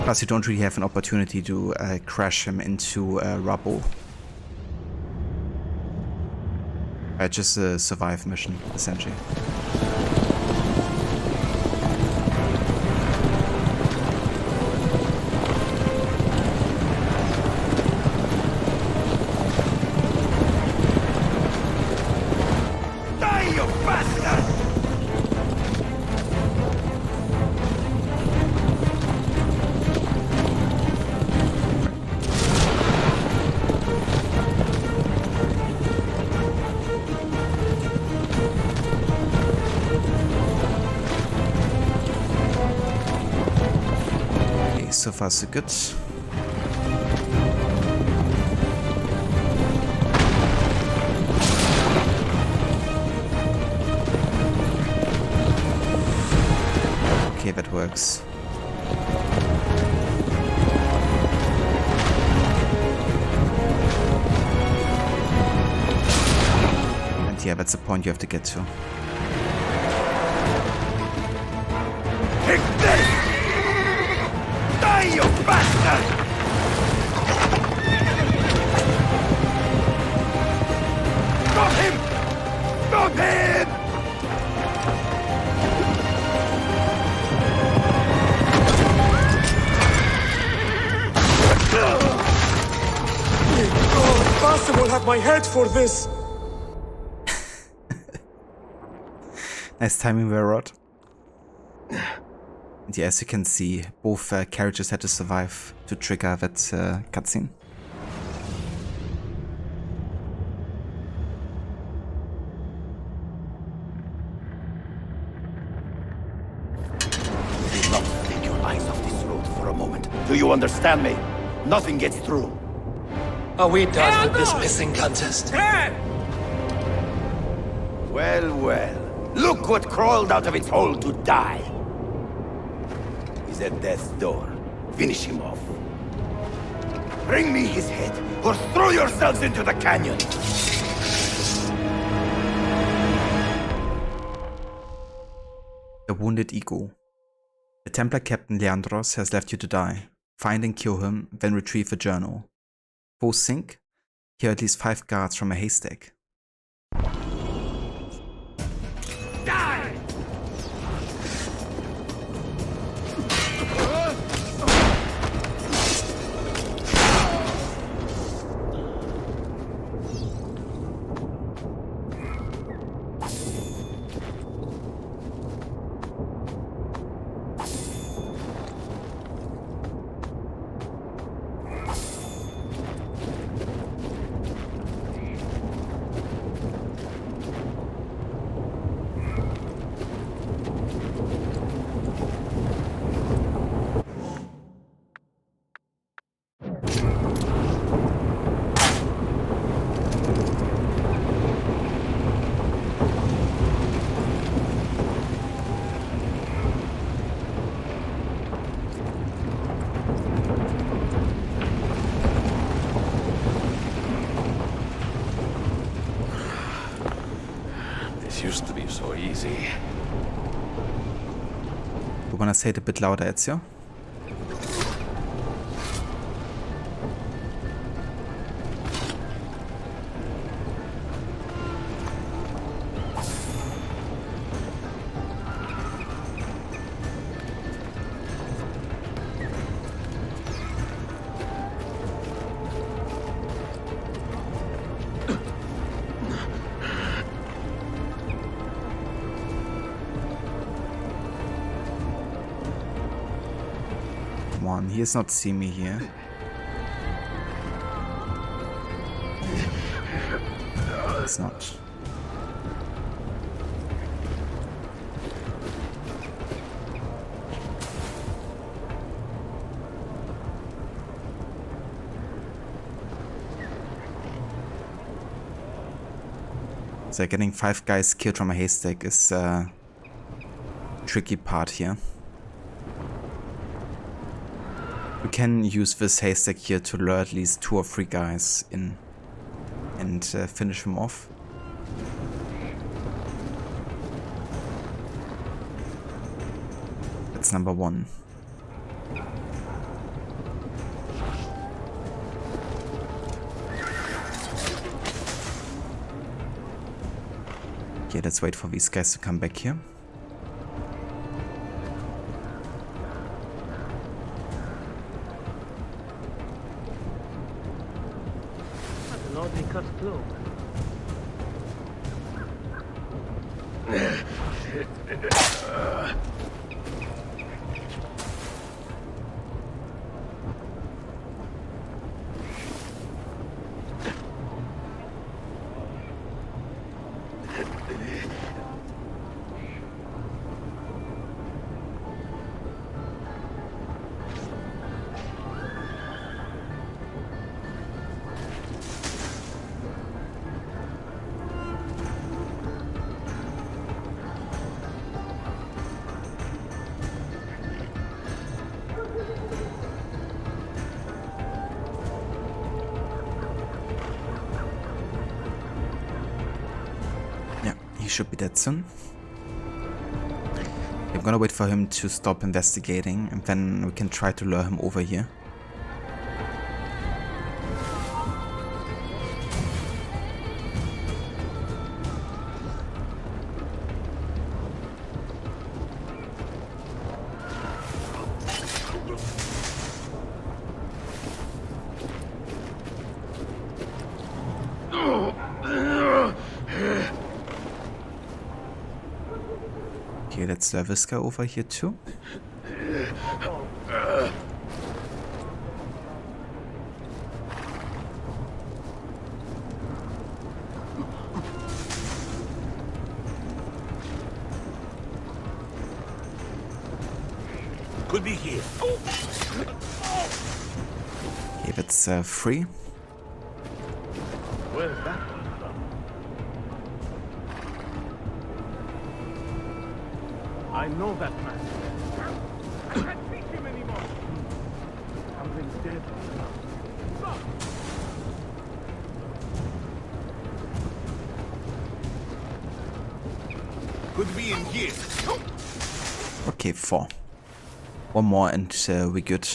Plus you don't really have an opportunity to crash him into rubble. Just a survive mission, essentially. So far so good. Okay, that works. And yeah, that's the point you have to get to. Take this! Die, you bastard! Stop him! Stop him! Oh, possible have my head for this. Nice timing there, Rod. And yeah, as you can see, both characters had to survive to trigger that cutscene. Do not take your eyes off this road for a moment. Do you understand me? Nothing gets through. Are we done with this missing contest? Well, well. Look what crawled out of its hole to die. He's at death's door. Finish him off. Bring me his head, or throw yourselves into the canyon! A wounded ego. The Templar Captain Leandros has left you to die. Find and kill him, then retrieve the journal. Foes sink? Here are at least 5 guards from a haystack. Die! Used to be so easy. You wanna say it a bit louder, Ezio? He has not seen me here. It's not. So getting 5 guys killed from a haystack is a tricky part here. We can use this haystack here to lure at least 2 or 3 guys in and finish them off. That's number 1. Okay, let's wait for these guys to come back here. Cut through. Should be dead soon. I'm gonna wait for him to stop investigating and then we can try to lure him over here. Okay, let's lure this guy over here too. Could be here. Okay, that's free. Where's that come from? I know that man. I can't take him anymore. Something's dead. Stop. Could be in here. Okay, 4. One more and we're good.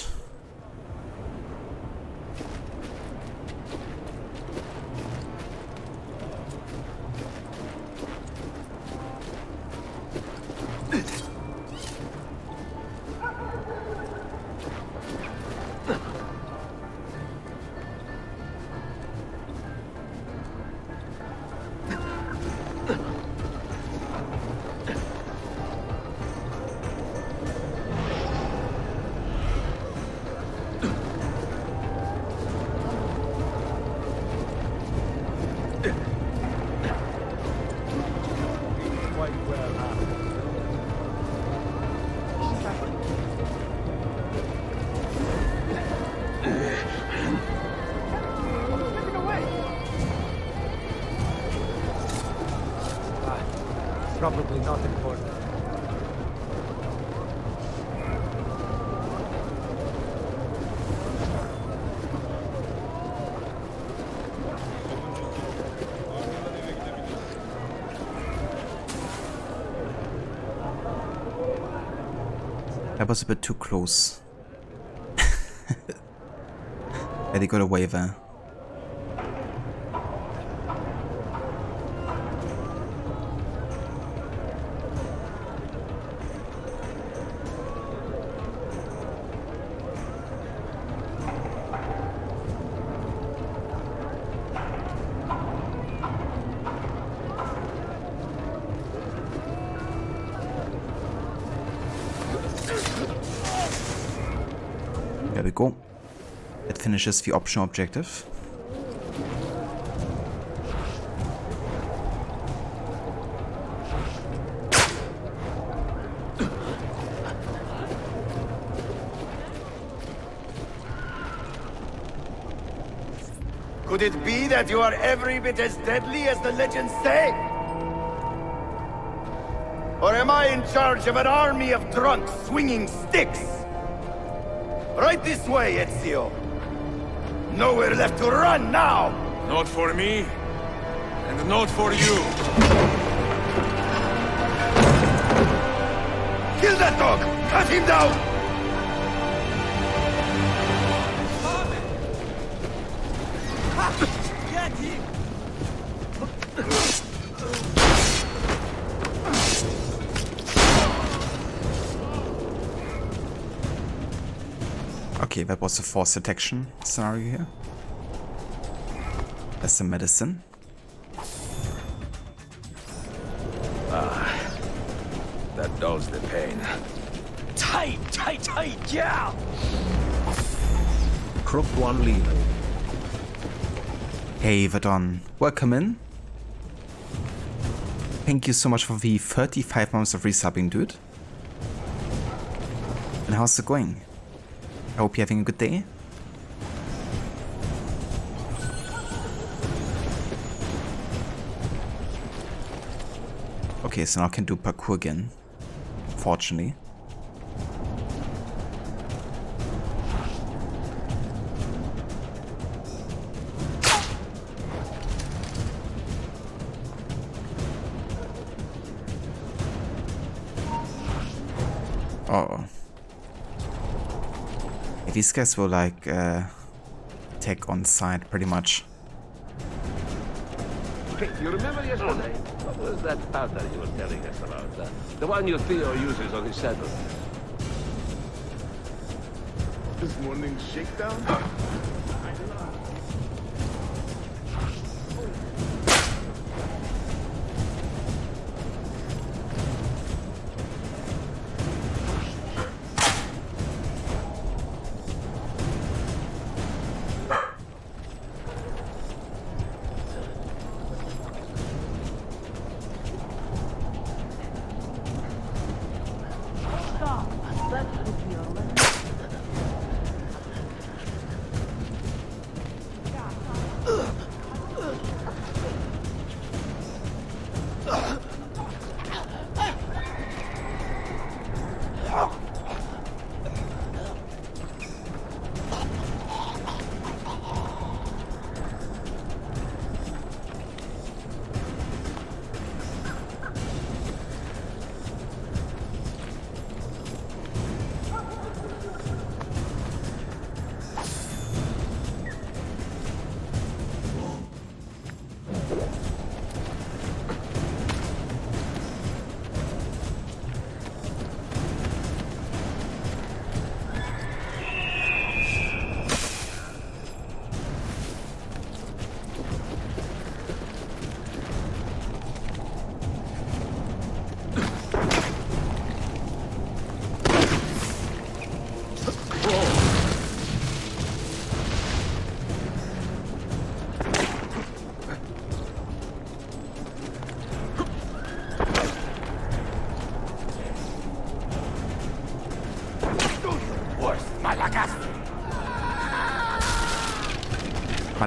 Probably not important. That was a bit too close. Yeah, they got away there. There we go. That finishes the optional objective. Could it be that you are every bit as deadly as the legends say? Or am I in charge of an army of drunks swinging sticks? Right this way, Ezio. Nowhere left to run now! Not for me, and not for you. Kill that dog! Cut him down! Get him! Okay, that was a force detection scenario here. That's some medicine. That dulls the pain. Tight, yeah! Crook one lever. Hey, Vadon. Welcome in. Thank you so much for the 35 months of resubbing, dude. And how's it going? I hope you're having a good day. Okay, so now I can do parkour again. Fortunately. Oh. These guys will like attack on site pretty much. Hey, you remember yesterday? What was that powder you were telling us about? The one your Theo uses on his saddle. This morning's shakedown?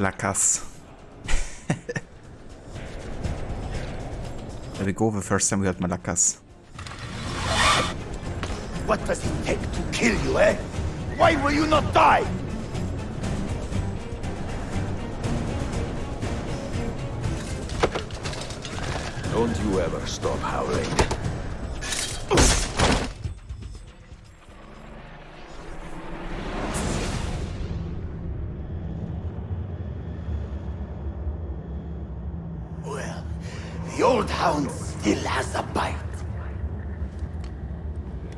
Malakas. There we go, the first time we had Malakas. What does it take to kill you, eh? Why will you not die? Don't you ever stop howling. Well, the old hound still has a bite.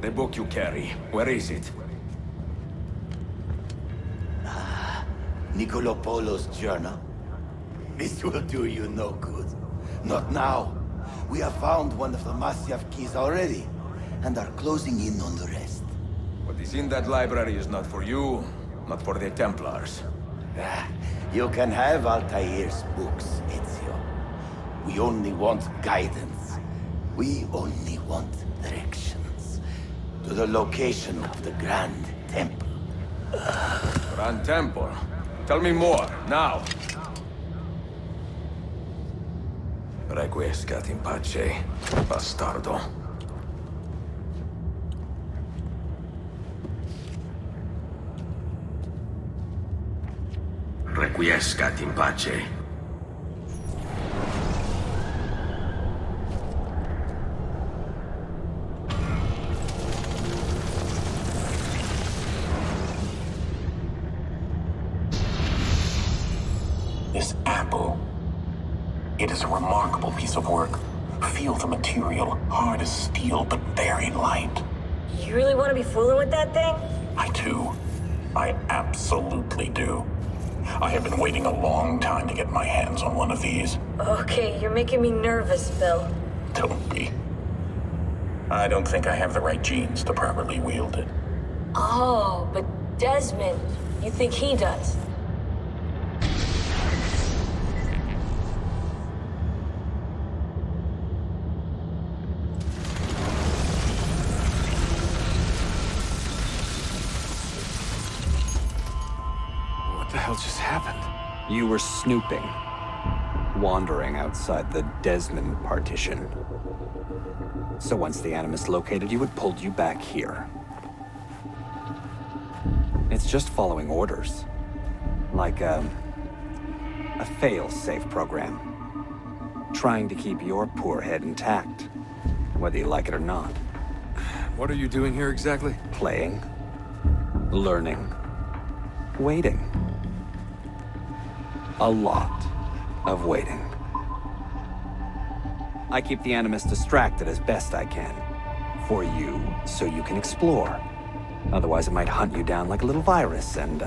The book you carry, where is it? Niccolo Polo's journal. This will do you no good. Not now. We have found one of the Masyaf keys already, and are closing in on the rest. What is in that library is not for you, not for the Templars. You can have Altair's books, Ezio. We only want guidance. We only want directions. To the location of the Grand Temple. Grand Temple? Tell me more, now! Requiescat in pace, bastardo. Requiescat in pace. This apple. It is a remarkable piece of work. Feel the material, hard as steel, but very light. You really want to be fooling with that thing? I do. I absolutely do. I have been waiting a long time to get my hands on one of these. Okay, you're making me nervous, Bill. Don't be. I don't think I have the right genes to properly wield it. Oh, but Desmond, you think he does? What the hell just happened? You were snooping. Wandering outside the Desmond partition. So once the Animus located you, it pulled you back here. It's just following orders. Like a fail-safe program. Trying to keep your poor head intact, whether you like it or not. What are you doing here exactly? Playing. Learning. Waiting. A lot of waiting. I keep the Animus distracted as best I can. For you, so you can explore. Otherwise it might hunt you down like a little virus and,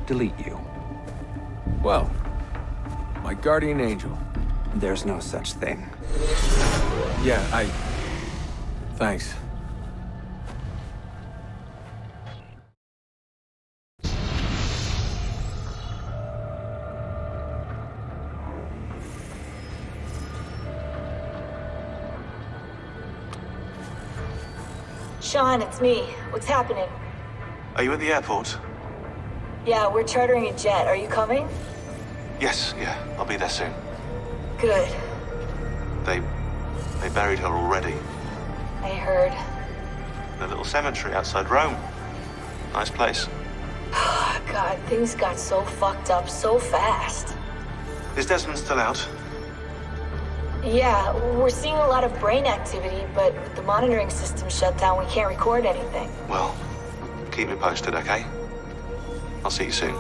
delete you. Well, my guardian angel. There's no such thing. Yeah, Thanks. Sean, it's me. What's happening? Are you at the airport? Yeah, we're chartering a jet. Are you coming? Yes, yeah. I'll be there soon. Good. They buried her already. I heard. In a little cemetery outside Rome. Nice place. God, things got so fucked up so fast. Is Desmond still out? Yeah, we're seeing a lot of brain activity, but with the monitoring system shut down, we can't record anything. Well, keep me posted, okay? I'll see you soon.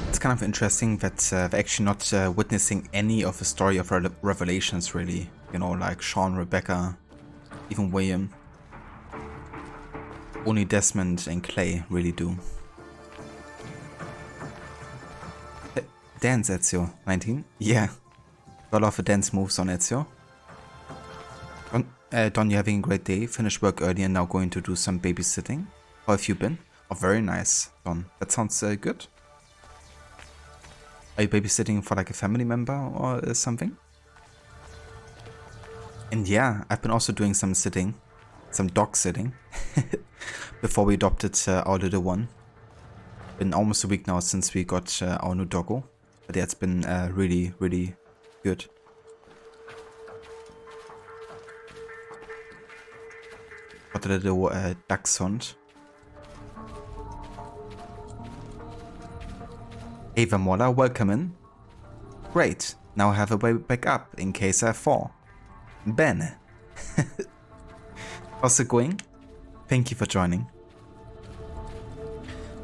It's kind of interesting that they're actually not witnessing any of the story of Revelations, really. You know, like Sean, Rebecca, even William. Only Desmond and Clay really do. Dance, Ezio. 19? Yeah. Got a lot of dance moves on Ezio. Don, you having a great day. Finished work early and now going to do some babysitting. How have you been? Oh, very nice, Don. That sounds good. Are you babysitting for like a family member or something? And yeah, I've been also doing some sitting. some dog sitting before we adopted our little one. Been almost a week now since we got our new doggo, but yeah, it's been really, really good. Got a little dachshund. Hey Vamola, welcome in. Great, now I have a way back up in case I fall. Bene. How's it going? Thank you for joining.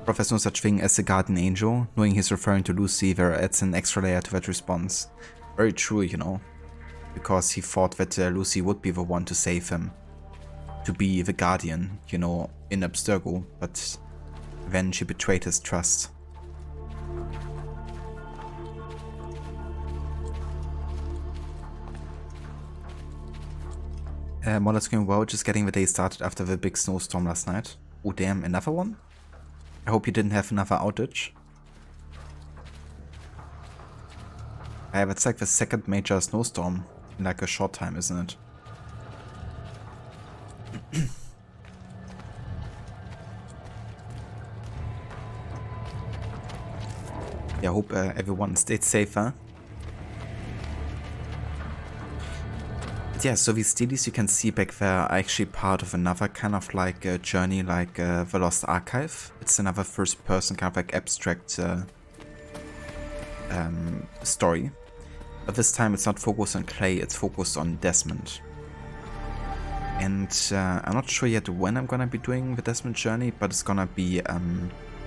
Prof has no such thing as a guardian angel. Knowing he's referring to Lucy there adds an extra layer to that response. Very true, you know. Because he thought that Lucy would be the one to save him. To be the guardian, you know, in Abstergo. But then she betrayed his trust. Models going well, just getting the day started after the big snowstorm last night. Oh damn, another one? I hope you didn't have another outage. It's like the second major snowstorm in like a short time, isn't it? Yeah, I hope everyone stayed safe, huh? Yeah, so these steelies you can see back there are actually part of another kind of like journey, like the Lost Archive. It's another first-person kind of like abstract story. But this time it's not focused on Clay, it's focused on Desmond. And I'm not sure yet when I'm gonna be doing the Desmond journey, but it's gonna be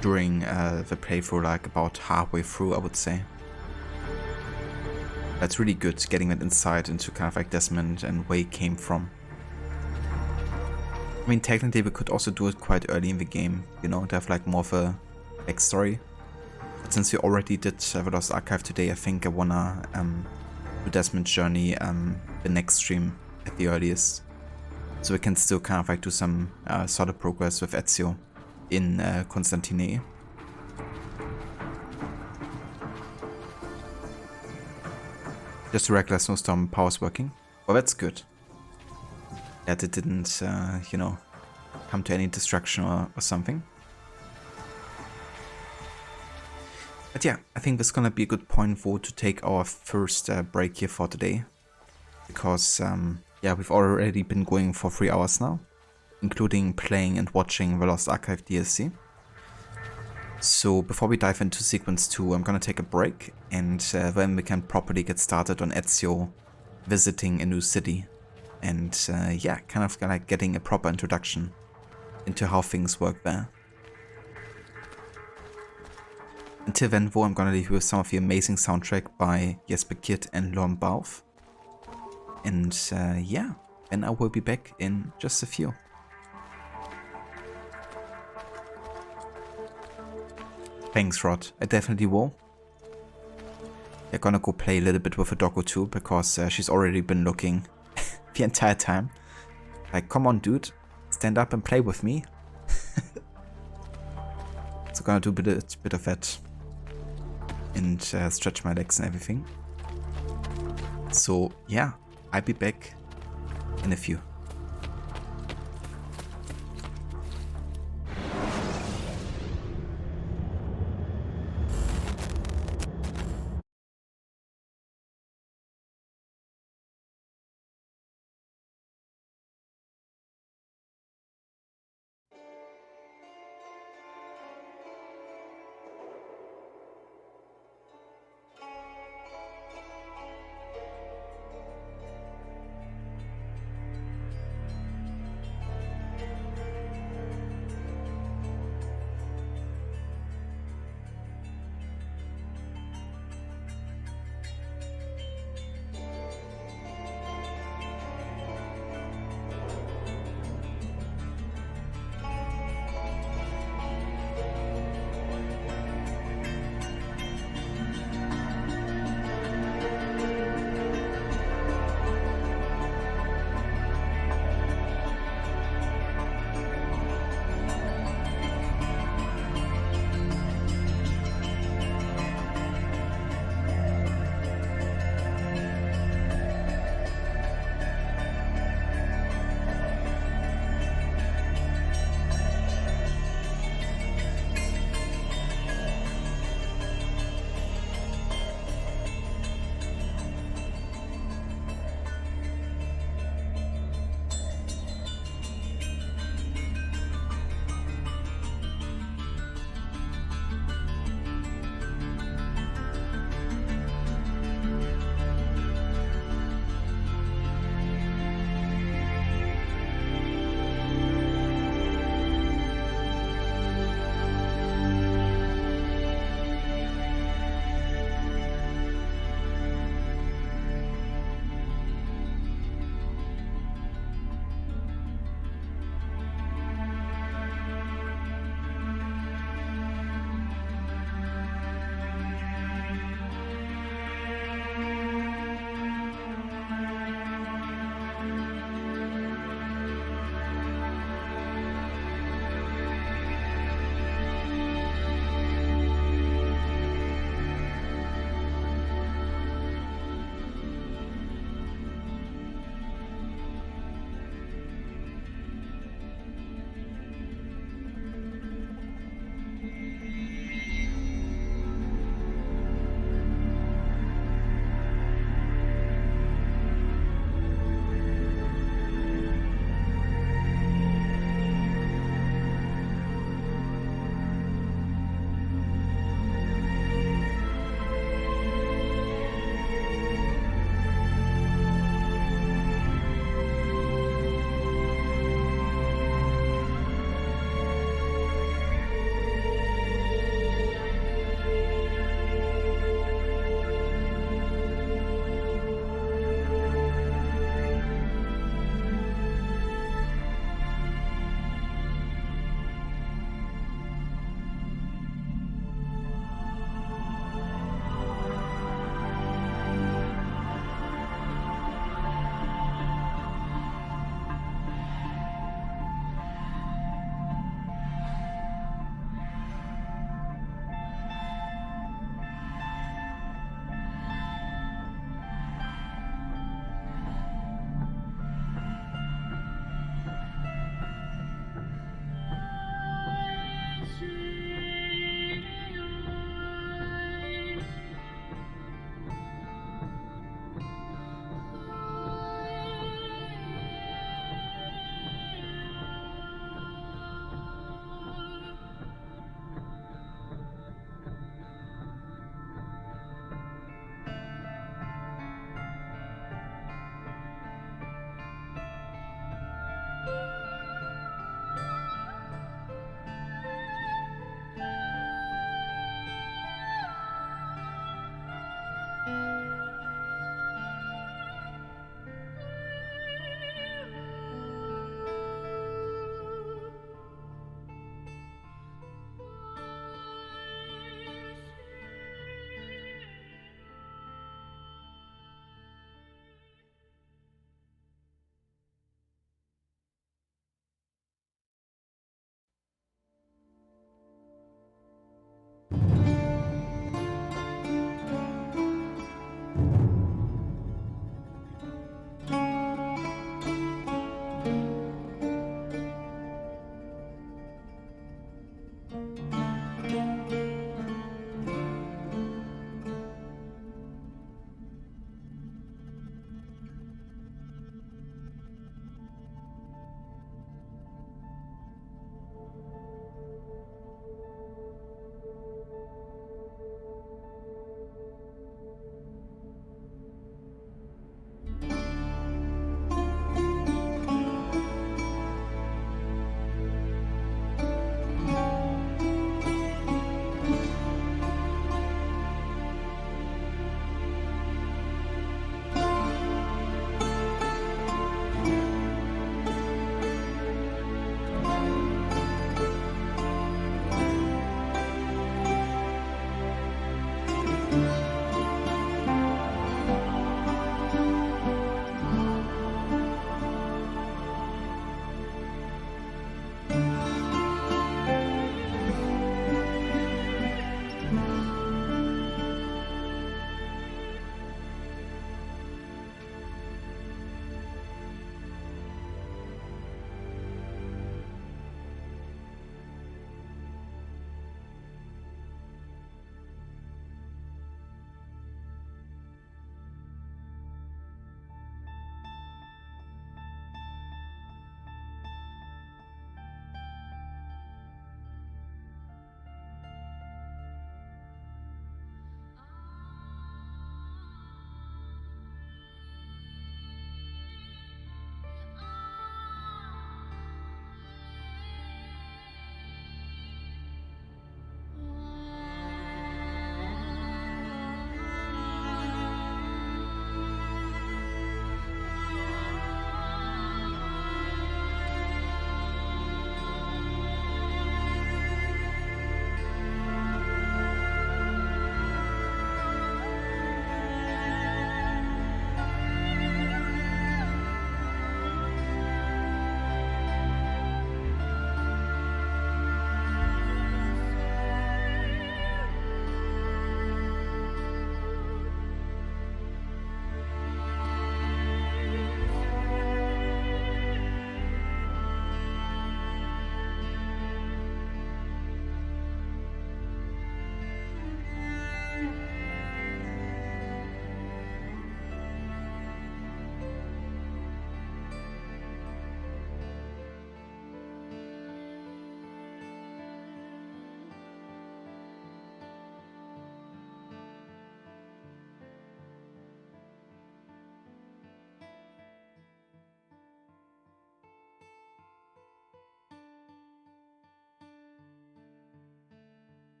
during the playthrough, like about halfway through, I would say. That's really good, getting that insight into kind of like Desmond and where he came from. I mean, technically we could also do it quite early in the game, you know, to have like more of a backstory. But since we already did the Lost Archive today, I think I wanna do Desmond's journey the next stream at the earliest. So we can still kind of like do some solid progress with Ezio in Konstantiniyye. Just a regular snowstorm, power's working. Well, that's good. That it didn't, you know, come to any destruction or something. But yeah, I think this is gonna be a good point for to take our first break here for today. Because, yeah, we've already been going for 3 hours now, including playing and watching the Lost Archive DLC. So before we dive into sequence 2, I'm gonna take a break, and then we can properly get started on Ezio visiting a new city. And yeah, kind of like getting a proper introduction into how things work there. Until then though, I'm gonna leave you with some of the amazing soundtrack by Jesper Kitt and Lorm Bauf. And yeah, then I will be back in just a few. Thanks, Rod. I definitely will. I'm gonna go play a little bit with a doggo too, because she's already been looking the entire time. Like, come on, dude. Stand up and play with me. So gonna do a bit of that. And stretch my legs and everything. So, yeah. I'll be back in a few.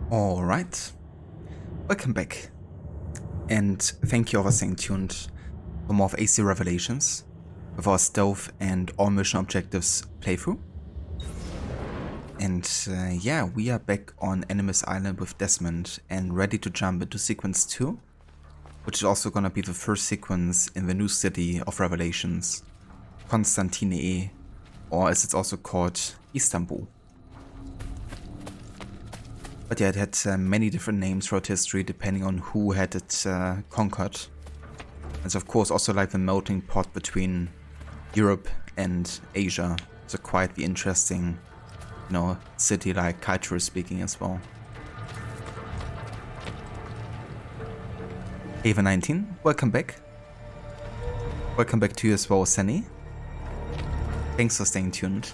Alright, welcome back, and thank you all for staying tuned for more of AC Revelations with our stealth and all mission objectives playthrough. And yeah, we are back on Animus Island with Desmond and ready to jump into sequence 2, which is also gonna be the first sequence in the new city of Revelations, Konstantiniyye, or as it's also called, Istanbul. But yeah, it had many different names throughout history depending on who had it conquered. It's of course also like the melting pot between Europe and Asia. So quite the interesting, you know, city like culturally speaking as well. Haven 19, welcome back. Welcome back to you as well, Senny. Thanks for staying tuned.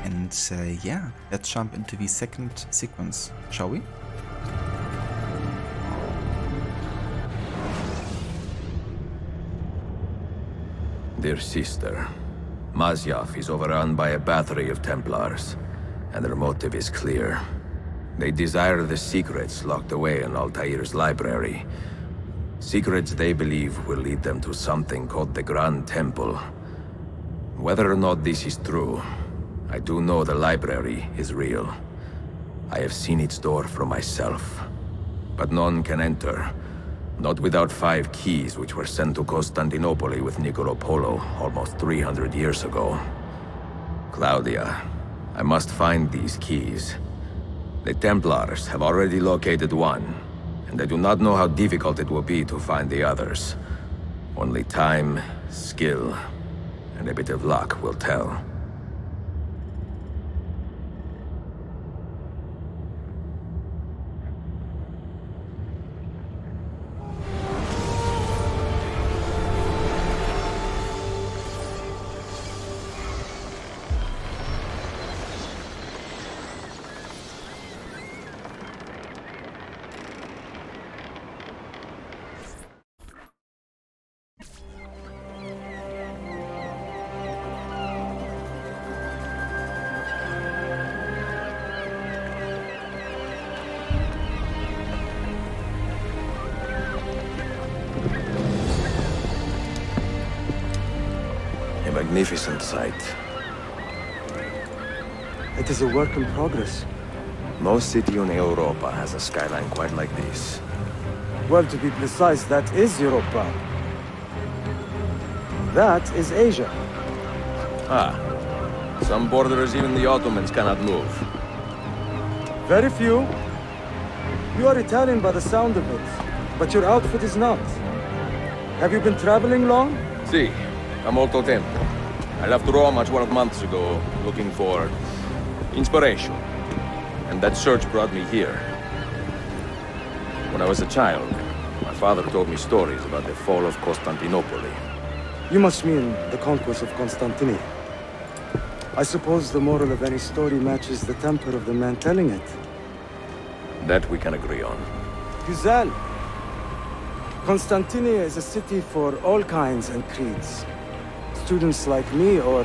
And yeah, let's jump into the second sequence, shall we? Dear sister, Masyaf is overrun by a battery of Templars, and their motive is clear. They desire the secrets locked away in Altair's library. Secrets they believe will lead them to something called the Grand Temple. Whether or not this is true, I do know the library is real. I have seen its door for myself. But none can enter, not without 5 keys which were sent to Constantinople with Niccolo Polo almost 300 years ago. Claudia, I must find these keys. The Templars have already located one, and I do not know how difficult it will be to find the others. Only time, skill, and a bit of luck will tell. A magnificent sight. It is a work in progress. No city in Europa has a skyline quite like this. Well, to be precise, that is Europa. That is Asia. Ah. Some borders even the Ottomans cannot move. Very few. You are Italian by the sound of it, but your outfit is not. Have you been traveling long? Si, a molto tempo. I left Rome 12 months ago, looking for inspiration. And that search brought me here. When I was a child, my father told me stories about the fall of Constantinople. You must mean the conquest of Konstantiniyye. I suppose the moral of any story matches the temper of the man telling it. That we can agree on. Güzel. Konstantiniyye is a city for all kinds and creeds. Students like me or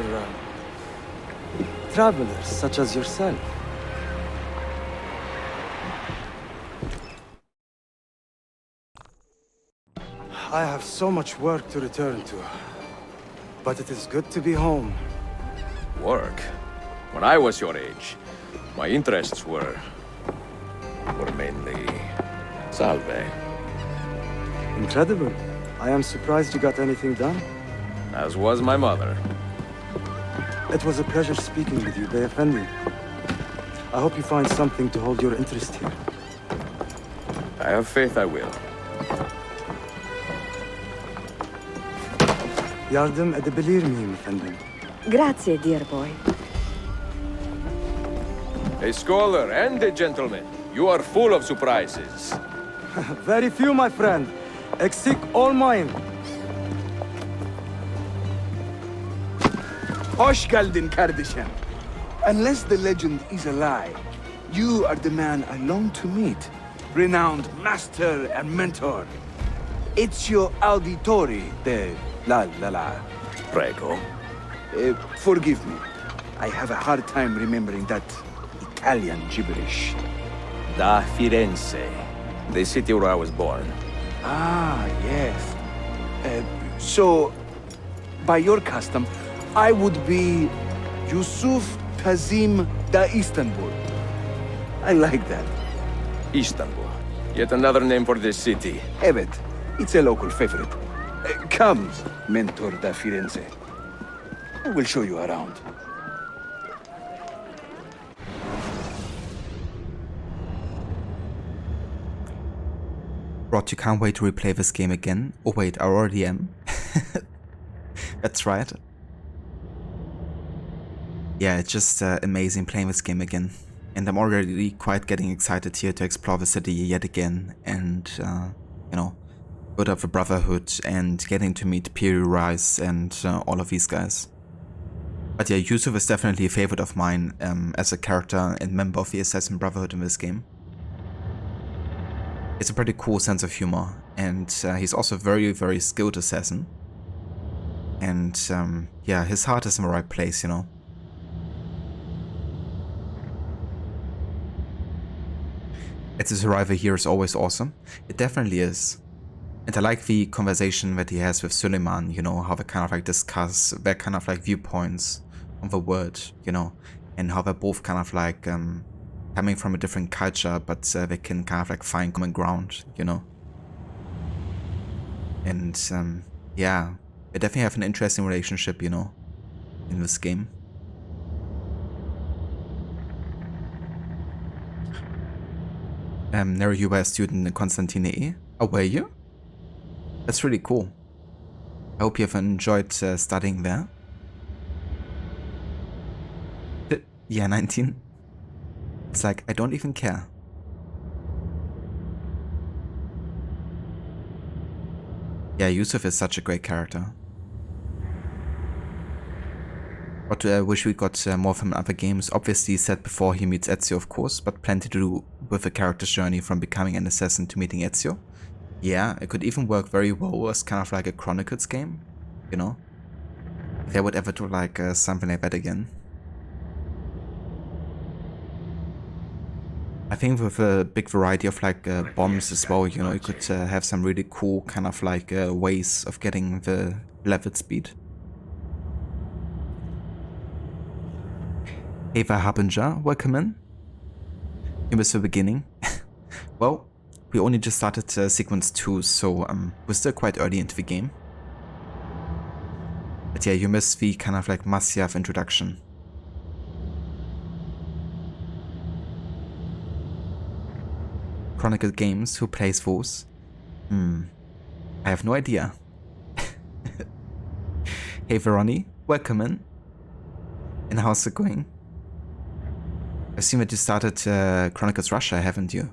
travelers such as yourself. I have so much work to return to, but it is good to be home. Work? When I was your age, my interests were mainly salve. Incredible. I am surprised you got anything done. As was my mother. It was a pleasure speaking with you, Bey Effendi. I hope you find something to hold your interest here. I have faith I will. Yardım edebilir miyim efendim? Grazie, dear boy. A scholar and a gentleman. You are full of surprises. Very few, my friend. Eksik olmayın. Hoş geldin kardeşim. Unless the legend is a lie, you are the man I long to meet. Renowned master and mentor. Ezio Auditore de la. Prego. Forgive me. I have a hard time remembering that Italian gibberish. Da Firenze, the city where I was born. Ah, yes. So, by your custom, I would be Yusuf Kazim da Istanbul. I like that. Istanbul. Yet another name for this city. Evet, it's a local favorite. Come, Mentor da Firenze. I will show you around. Rod, you can't wait to replay this game again. Oh wait, I already am. That's right. Yeah, it's just amazing playing this game again. And I'm already quite getting excited here to explore the city yet again and, you know, build up the Brotherhood and getting to meet Piri Rice and all of these guys. But yeah, Yusuf is definitely a favorite of mine as a character and member of the Assassin Brotherhood in this game. It's a pretty cool sense of humor, and he's also a very, very skilled assassin. And yeah, his heart is in the right place, you know. As a survivor here is always awesome. It definitely is. And I like the conversation that he has with Suleiman, you know, how they kind of like discuss their kind of like viewpoints on the world, you know, and how they're both kind of like coming from a different culture, but they can kind of like find common ground, you know. And yeah, they definitely have an interesting relationship, you know, in this game. Nero, you were a student in Konstantiniyye. Oh, were you? That's really cool. I hope you have enjoyed studying there. Yeah, 19. It's like, I don't even care. Yeah, Yusuf is such a great character. But I wish we got more from other games. Obviously said before he meets Ezio, of course, but plenty to do with the character's journey from becoming an assassin to meeting Ezio. Yeah, it could even work very well as kind of like a Chronicles game, you know? If they would ever do like something like that again. I think with a big variety of like bombs as well, you know, you could have some really cool kind of like ways of getting the level speed. Ava Harbinger, welcome in. You missed the beginning. Well, we only just started sequence 2, so we're still quite early into the game. But yeah, you missed the kind of like Masyaf introduction. Chronicle Games, who plays those? I have no idea. Hey Veroni, welcome in. And how's it going? I've seen that you started Chronicles Russia, haven't you?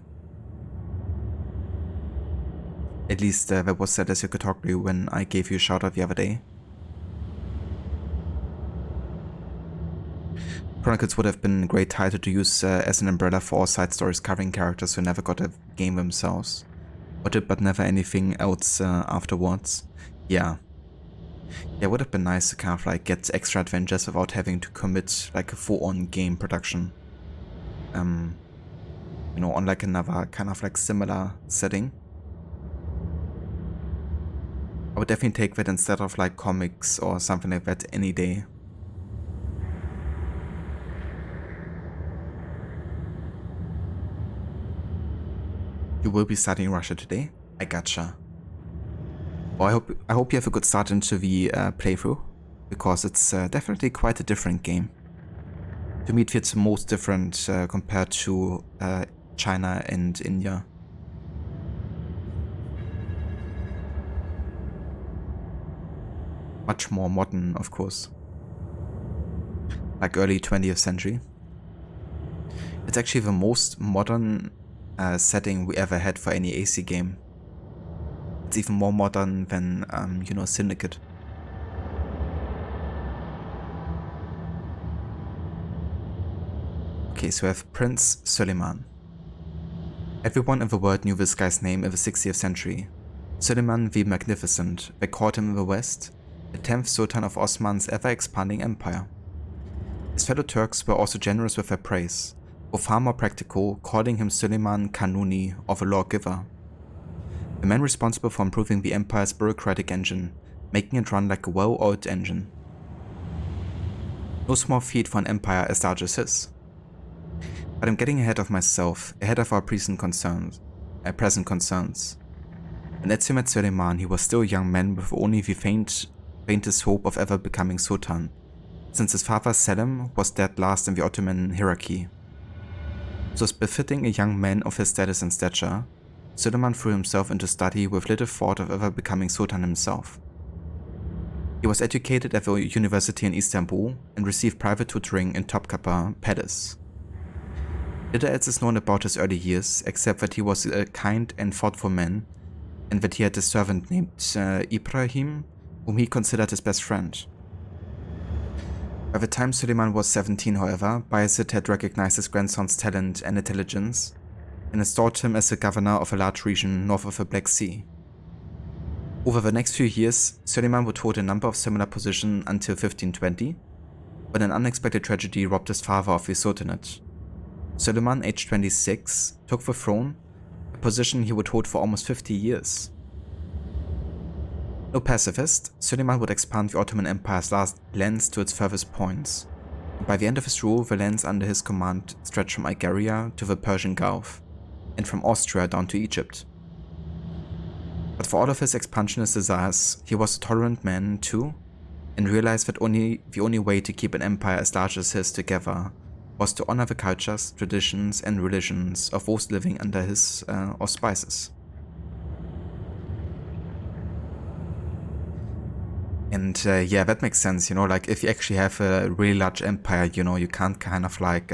At least that was said as your category when I gave you a shout out the other day. Chronicles would have been a great title to use as an umbrella for all side stories covering characters who never got a game themselves. Or did but never anything else afterwards. Yeah. Yeah, it would have been nice to kind of like get extra adventures without having to commit like a full-on game production. You know, on like another kind of like similar setting. I would definitely take that instead of like comics or something like that any day. You will be studying Russia today? I gotcha. Well, I hope you have a good start into the playthrough, because it's definitely quite a different game. To me, it's the most different compared to China and India. Much more modern, of course. Like early 20th century. It's actually the most modern setting we ever had for any AC game. It's even more modern than, you know, Syndicate. Okay, so we have Prince Suleiman. Everyone in the world knew this guy's name in the 60th century. Suleiman the Magnificent, they called him in the West, the 10th Sultan of Osman's ever-expanding empire. His fellow Turks were also generous with their praise, or far more practical, calling him Suleiman Kanuni, or the lawgiver. The man responsible for improving the Empire's bureaucratic engine, making it run like a well-oiled engine. No small feat for an empire as large as his. But I'm getting ahead of myself, ahead of our present concerns. When Ezio met Suleiman, he was still a young man with only the faintest hope of ever becoming Sultan, since his father Selim was dead last in the Ottoman hierarchy. So as befitting a young man of his status and stature, Suleiman threw himself into study with little thought of ever becoming Sultan himself. He was educated at the university in Istanbul and received private tutoring in Topkapi Palace. Little else is known about his early years, except that he was a kind and thoughtful man, and that he had a servant named Ibrahim, whom he considered his best friend. By the time Suleiman was 17, however, Bayezid had recognized his grandson's talent and intelligence, and installed him as the governor of a large region north of the Black Sea. Over the next few years, Suleiman would hold a number of similar positions until 1520, when an unexpected tragedy robbed his father of the Sultanate. Suleiman, aged 26, took the throne, a position he would hold for almost 50 years. No pacifist, Suleiman would expand the Ottoman Empire's last lands to its furthest points. By the end of his rule, the lands under his command stretched from Iberia to the Persian Gulf, and from Austria down to Egypt. But for all of his expansionist desires, he was a tolerant man too, and realized that the only way to keep an empire as large as his together was to honor the cultures, traditions, and religions of those living under his auspices. And yeah, that makes sense, you know, like if you actually have a really large empire, you know, you can't kind of like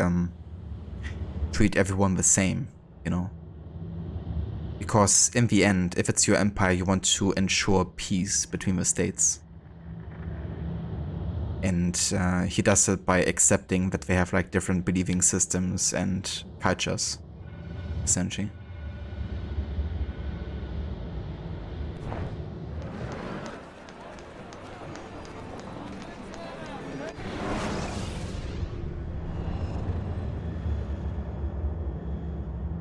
treat everyone the same, you know. Because in the end, if it's your empire, you want to ensure peace between the states. And he does it by accepting that they have like different believing systems and cultures, essentially.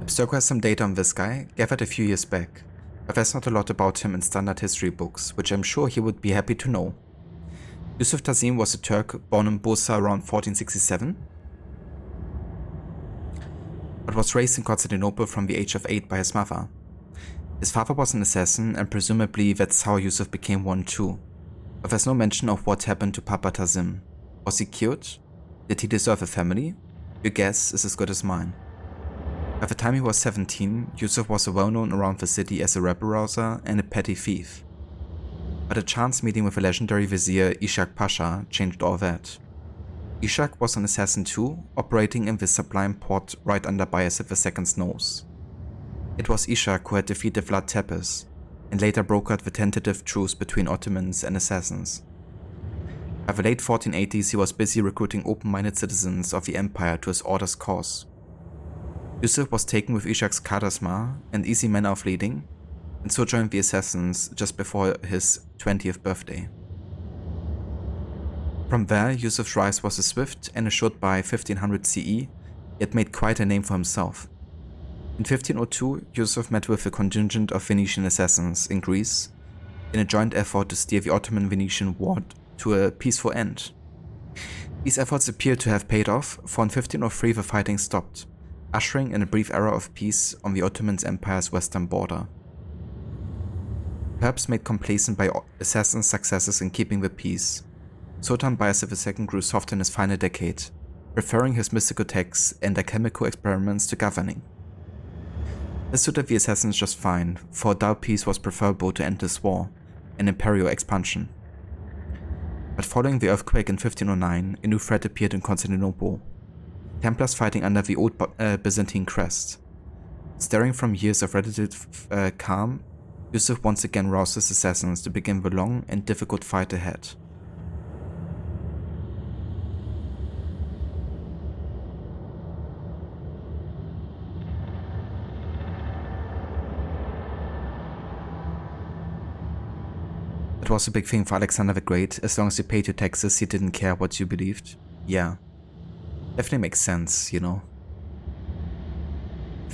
Stoker has some data on this guy, gathered a few years back, but there's not a lot about him in standard history books, which I'm sure he would be happy to know. Yusuf Tazim was a Turk born in Bursa around 1467, but was raised in Constantinople from the age of 8 by his mother. His father was an assassin, and presumably that's how Yusuf became one too, but there's no mention of what happened to Papa Tazim. Was he killed? Did he deserve a family? Your guess is as good as mine. By the time he was 17, Yusuf was well known around the city as a rabble-rouser and a petty thief. But a chance meeting with a legendary vizier, Ishak Pasha, changed all that. Ishak was an assassin too, operating in the sublime port right under Bayezid II's nose. It was Ishak who had defeated Vlad Tepes, and later brokered the tentative truce between Ottomans and assassins. By the late 1480s, he was busy recruiting open-minded citizens of the empire to his order's cause. Yusuf was taken with Ishak's charisma and easy manner of leading, and so joined the assassins just before his 20th birthday. From there, Yusuf's rise was swift, and assured by 1500 CE, he had made quite a name for himself. In 1502, Yusuf met with a contingent of Venetian assassins in Greece, in a joint effort to steer the Ottoman-Venetian war to a peaceful end. These efforts appear to have paid off, for in 1503 the fighting stopped, ushering in a brief era of peace on the Ottoman Empire's western border. Perhaps made complacent by assassins' successes in keeping the peace, Sultan Bayezid II grew soft in his final decade, preferring his mystical texts and alchemical experiments to governing. This suited the assassins just fine, for a dull peace was preferable to endless war and imperial expansion. But following the earthquake in 1509, a new threat appeared in Constantinople. Templars fighting under the old Byzantine crest. Staring from years of relative calm, Yusuf once again roused his assassins to begin the long and difficult fight ahead. It was a big thing for Alexander the Great. As long as you paid your taxes, he didn't care what you believed. Yeah. Definitely makes sense, you know.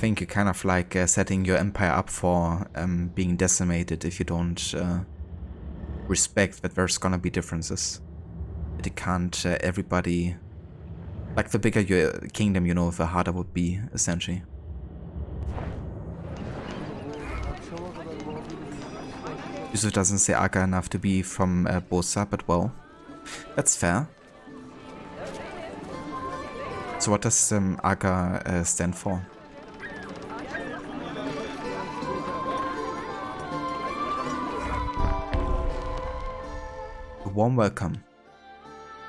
think you're kind of like setting your empire up for being decimated if you don't respect that there's gonna be differences. That it can't everybody... Like, the bigger your kingdom, you know, the harder it would be, essentially. Yusuf doesn't say Aga enough to be from Bosa, but well, that's fair. So what does Aga stand for? A warm welcome.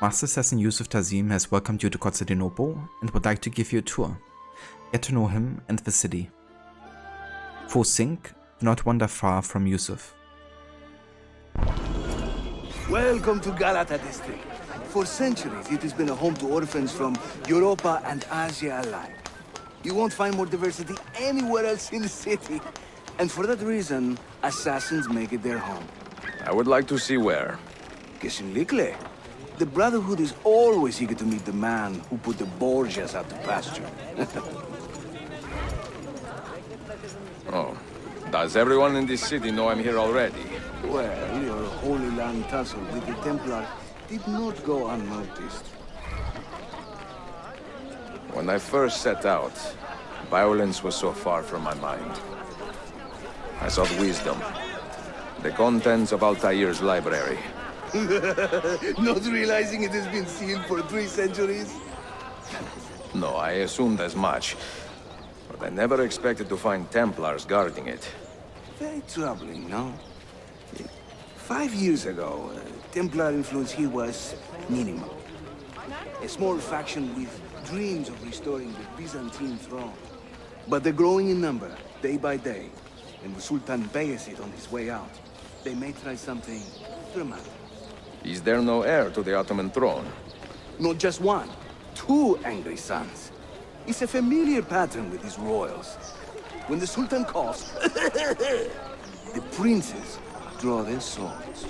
Master Assassin Yusuf Tazim has welcomed you to Konstantiniyye and would like to give you a tour. Get to know him and the city. For Sink, do not wander far from Yusuf. Welcome to Galata district. For centuries, it has been a home to orphans from Europa and Asia alike. You won't find more diversity anywhere else in the city. And for that reason, assassins make it their home. I would like to see where. Kesinlikle. The Brotherhood is always eager to meet the man who put the Borgias out to pasture. Oh. Does everyone in this city know I'm here already? Well, your Holy Land tussle with the Templar did not go unnoticed. When I first set out, violence was so far from my mind. I sought wisdom. The contents of Altair's library. Not realizing it has been sealed for 3 centuries? No, I assumed as much. But I never expected to find Templars guarding it. Very troubling, no? 5 years ago, Templar influence here was minimal. A small faction with dreams of restoring the Byzantine throne. But they're growing in number, day by day. And with Sultan Bayezid on his way out, they may try something dramatic. Is there no heir to the Ottoman throne? Not just one, 2 angry sons. It's a familiar pattern with these royals. When the Sultan coughs, the princes draw their swords.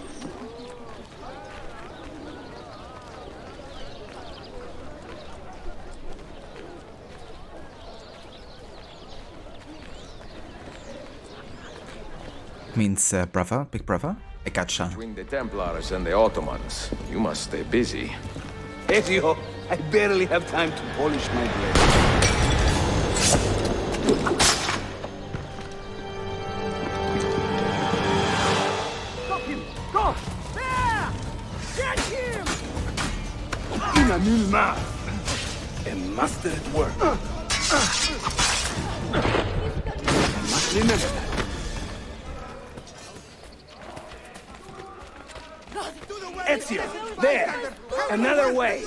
Means brother, big brother? I gotcha. Between the Templars and the Ottomans, you must stay busy. Ezio, I barely have time to polish my blade. Stop him! Go! There! Get him! In a mille main. A master at work. I must remember that. Ezio! There! Another way!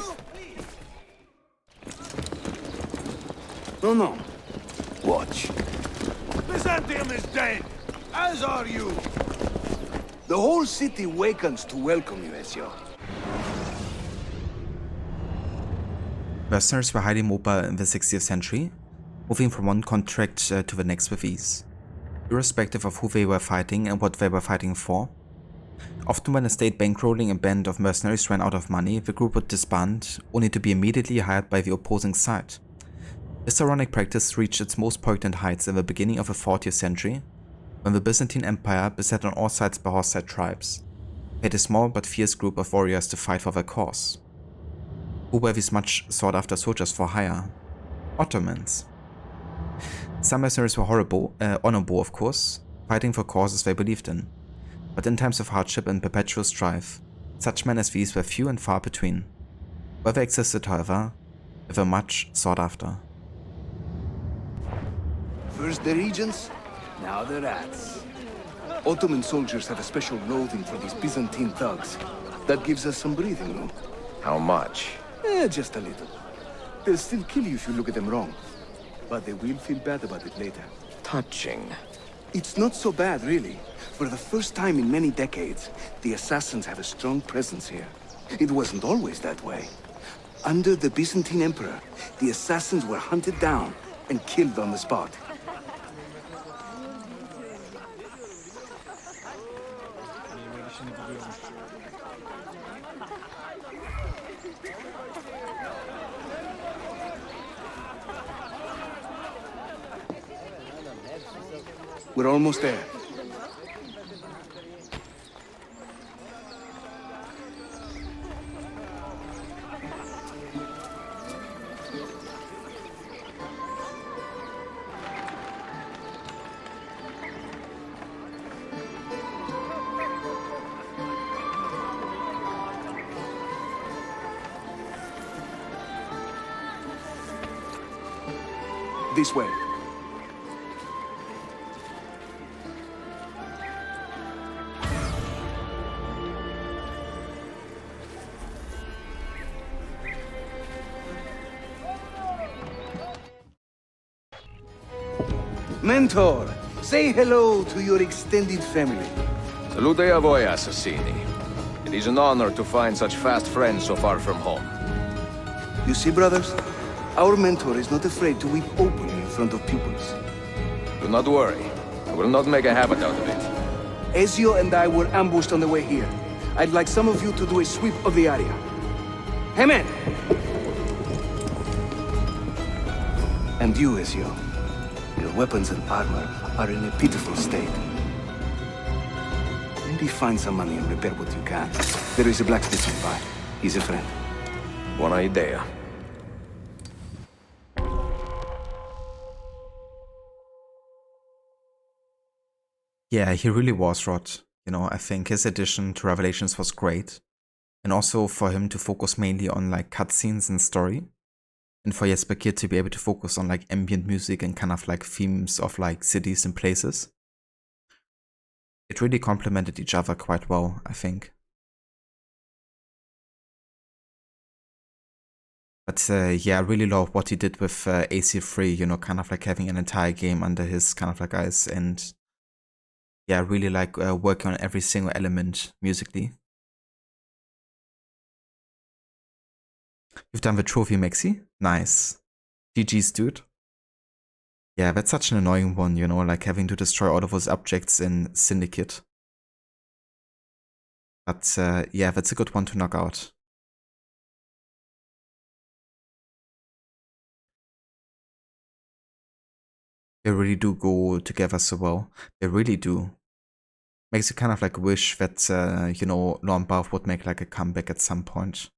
No. Watch. Byzantium is dead! As are you! The whole city wakens to welcome you, Ezio. Mercenaries were highly mobile in the 60th century, moving from one contract to the next with ease, irrespective of who they were fighting and what they were fighting for. Often when a state bankrolling a band of mercenaries ran out of money, the group would disband, only to be immediately hired by the opposing side. This ironic practice reached its most potent heights in the beginning of the 40th century, when the Byzantine Empire, beset on all sides by hostile tribes, paid a small but fierce group of warriors to fight for their cause. Who were these much sought after soldiers for hire? Ottomans. Some mercenaries were honorable of course, fighting for causes they believed in. But in times of hardship and perpetual strife, such men as these were few and far between. Where they existed, however, they were much sought after. First the regents, now the rats. Ottoman soldiers have a special loathing for these Byzantine thugs. That gives us some breathing room. How much? Just a little. They'll still kill you if you look at them wrong. But they will feel bad about it later. Touching. It's not so bad, really. For the first time in many decades, the assassins have a strong presence here. It wasn't always that way. Under the Byzantine Emperor, the assassins were hunted down and killed on the spot. We're almost there. This way. Mentor, say hello to your extended family. Salute a voi, assassini. It is an honor to find such fast friends so far from home. You see, brothers? Our mentor is not afraid to weep openly in front of pupils. Do not worry. I will not make a habit out of it. Ezio and I were ambushed on the way here. I'd like some of you to do a sweep of the area. Hangman! And you, Ezio. Your weapons and armor are in a pitiful state. Maybe find some money and repair what you can. There is a blacksmith nearby. He's a friend. Buona idea. Yeah, he really was, Rod. You know, I think his addition to Revelations was great. And also for him to focus mainly on like cutscenes and story. And for Jesper Kyd to be able to focus on like ambient music and kind of like themes of like cities and places. It really complemented each other quite well, I think. But yeah, I really love what he did with AC3, you know, kind of like having an entire game under his kind of like eyes. And yeah, I really like working on every single element musically. You've done the trophy, Maxi? Nice. GG's, dude. Yeah, that's such an annoying one, you know, like having to destroy all of those objects in Syndicate. But yeah, that's a good one to knock out. They really do go together so well. They really do. Makes you kind of like wish that, you know, Lombarth would make like a comeback at some point.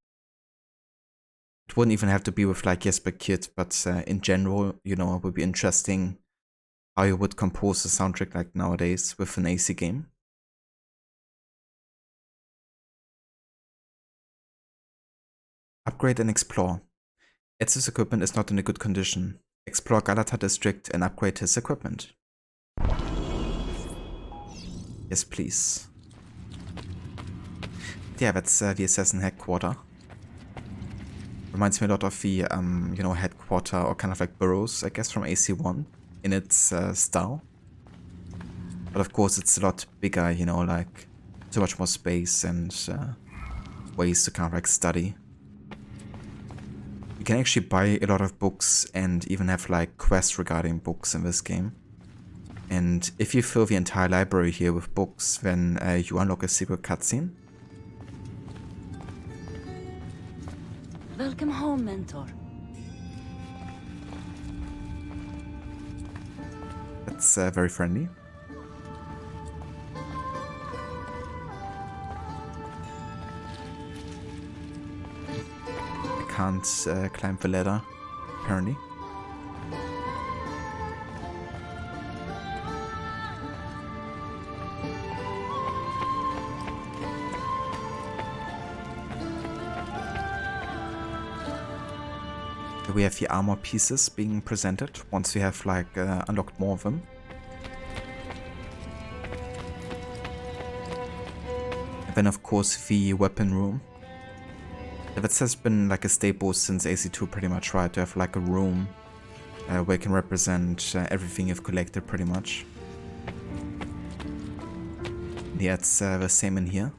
It wouldn't even have to be with like Jesper Kyd, but in general, you know, it would be interesting how you would compose a soundtrack like nowadays with an AC game. Upgrade and explore. Ezio's equipment is not in a good condition. Explore Galata district and upgrade his equipment. Yes, please. Yeah, that's the assassin headquarter. Reminds me a lot of the, you know, headquarter or kind of like burrows, I guess, from AC1 in its style. But of course, it's a lot bigger, you know, like so much more space and ways to kind of like study. You can actually buy a lot of books and even have like quests regarding books in this game. And if you fill the entire library here with books, then you unlock a secret cutscene. Welcome home, Mentor. That's very friendly. I can't climb the ladder, apparently. We have the armor pieces being presented once we have like unlocked more of them. And then of course the weapon room. That has been like a staple since AC2 pretty much, right? To have like a room where you can represent everything you've collected pretty much. Yeah, it's the same in here.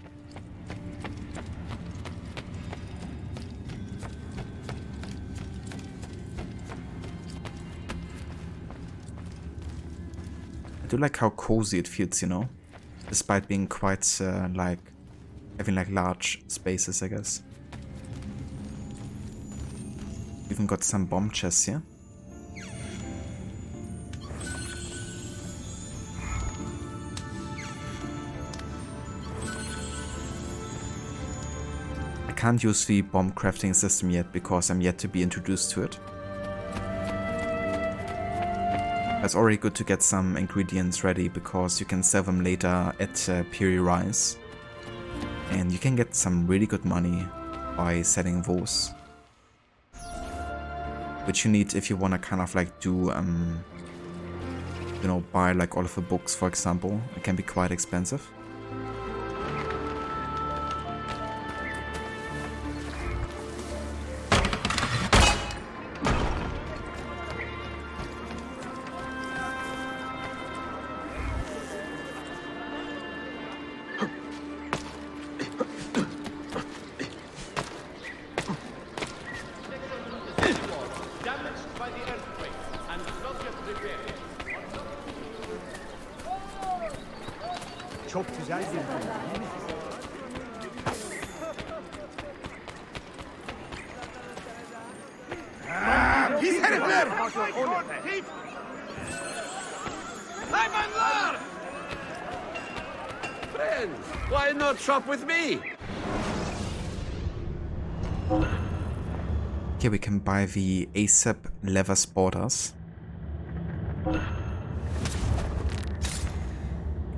I do like how cozy it feels, you know, despite being quite like having like large spaces, I guess. Even got some bomb chests here. can't use the bomb crafting system yet because I'm yet to be introduced to it. It's already good to get some ingredients ready because you can sell them later at Piri Rise. And you can get some really good money by selling those. Which you need if you want to kind of like do, you know, buy like all of the books, for example. It can be quite expensive. Çok güzel bir Pis herifler! Hayvanlar! Friends, why not shop with me? Here we can buy the ASAP leather sporters.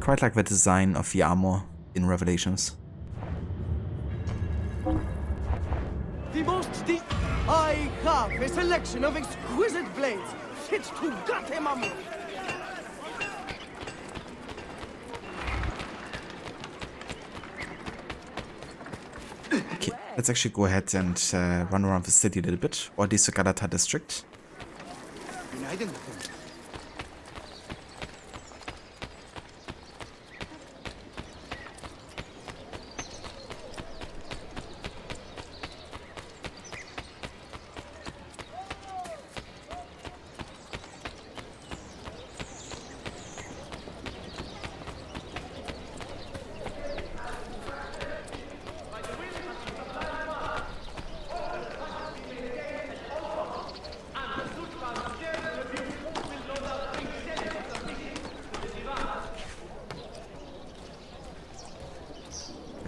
Quite like the design of the armor in Revelations. The most I have a selection of exquisite blades fit to gut him ammo. Okay, let's actually go ahead and run around the city a little bit, or at least the Galata district. Günaydın.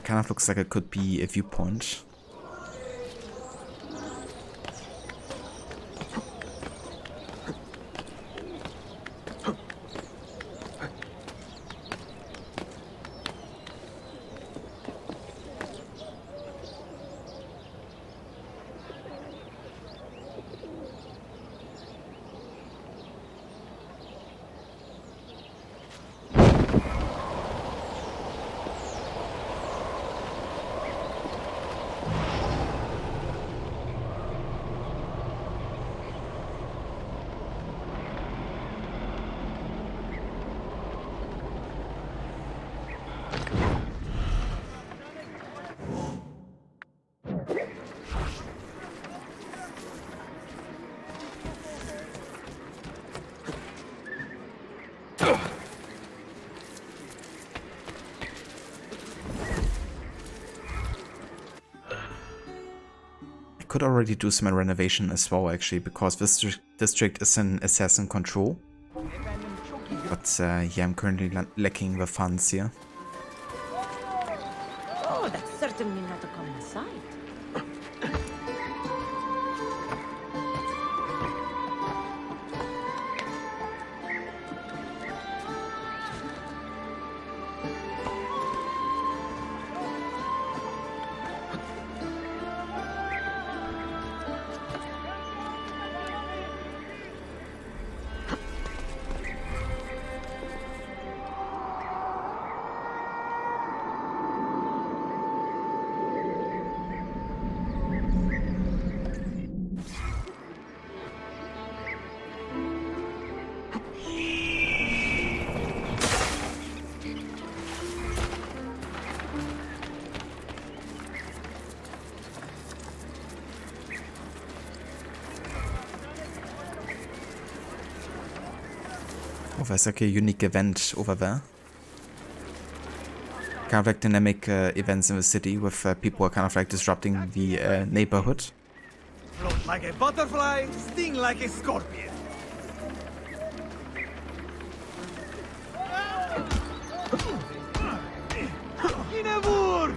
Kind of looks like it could be a viewpoint. Could already do some renovation as well, actually, because this district is in assassin control. But yeah, I'm currently lacking the funds here. Oh, that's certainly not a common sight. Oh, there's like a unique event over there. Kind of like dynamic events in the city with people who are kind of like disrupting the neighborhood. Float like a butterfly, sting like a scorpion. Inevur!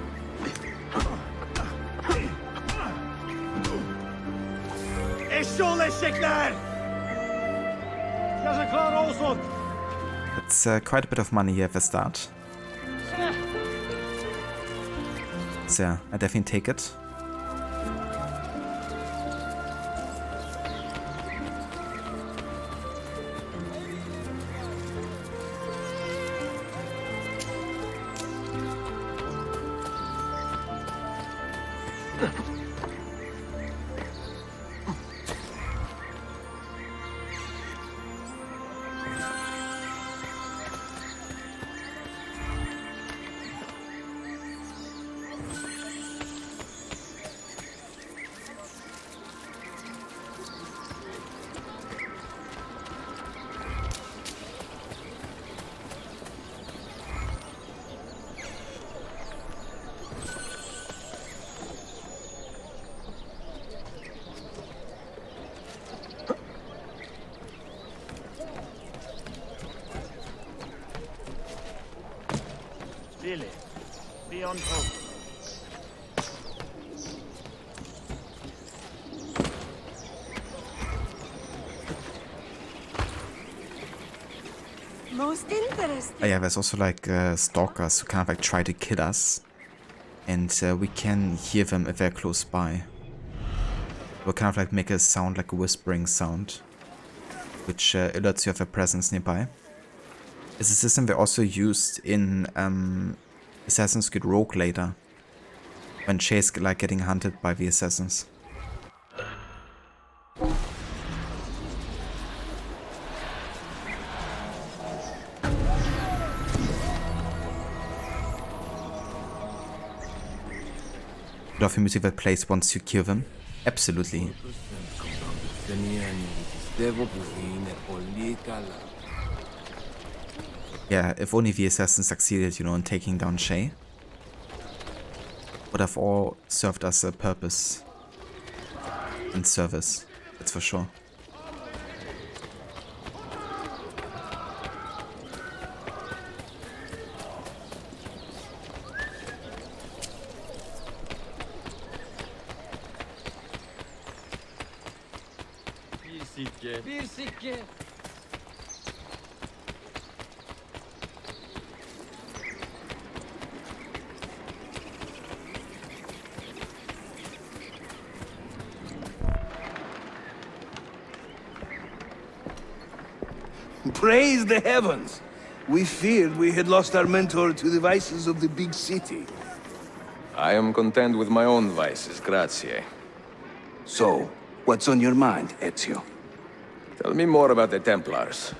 Eşekler! Yazıklar olsun! It's quite a bit of money here at the start. So yeah, I definitely take it. Billy, be on hold. Most interesting. Oh yeah, there's also like stalkers who kind of like try to kill us. And we can hear them if they're close by. We'll kind of like make a sound, like a whispering sound, which alerts you of a presence nearby. It's a system they also used in Assassin's Creed Rogue later, when Chase like getting hunted by the assassins. Love the music that plays once you kill them. Absolutely. Yeah, if only the assassins succeeded, you know, in taking down Shay. Would have all served us a purpose and service, that's for sure. Bir sikke. Praise the heavens! We feared we had lost our mentor to the vices of the big city. I am content with my own vices, grazie. So, what's on your mind, Ezio? Tell me more about the Templars.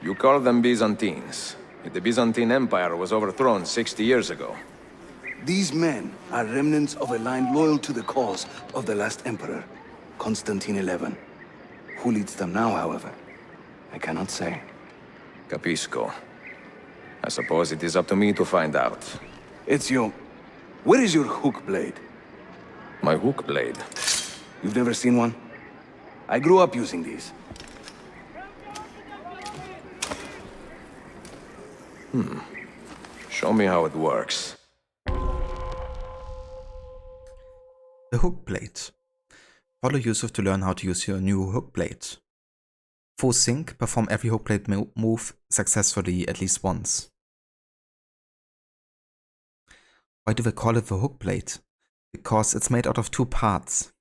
You call them Byzantines. Yet the Byzantine Empire was overthrown 60 years ago. These men are remnants of a line loyal to the cause of the last emperor, Konstantiniyye. Who leads them now, however? I cannot say. Capisco. I suppose it is up to me to find out. Ezio, where is your Hookblade? My Hookblade? You've never seen one? I grew up using these. Show me how it works. The Hookblade. Follow Yusuf to learn how to use your new Hookblade. Full sync, perform every Hookblade move successfully at least once. Why do they call it the Hookblade? Because it's made out of two parts.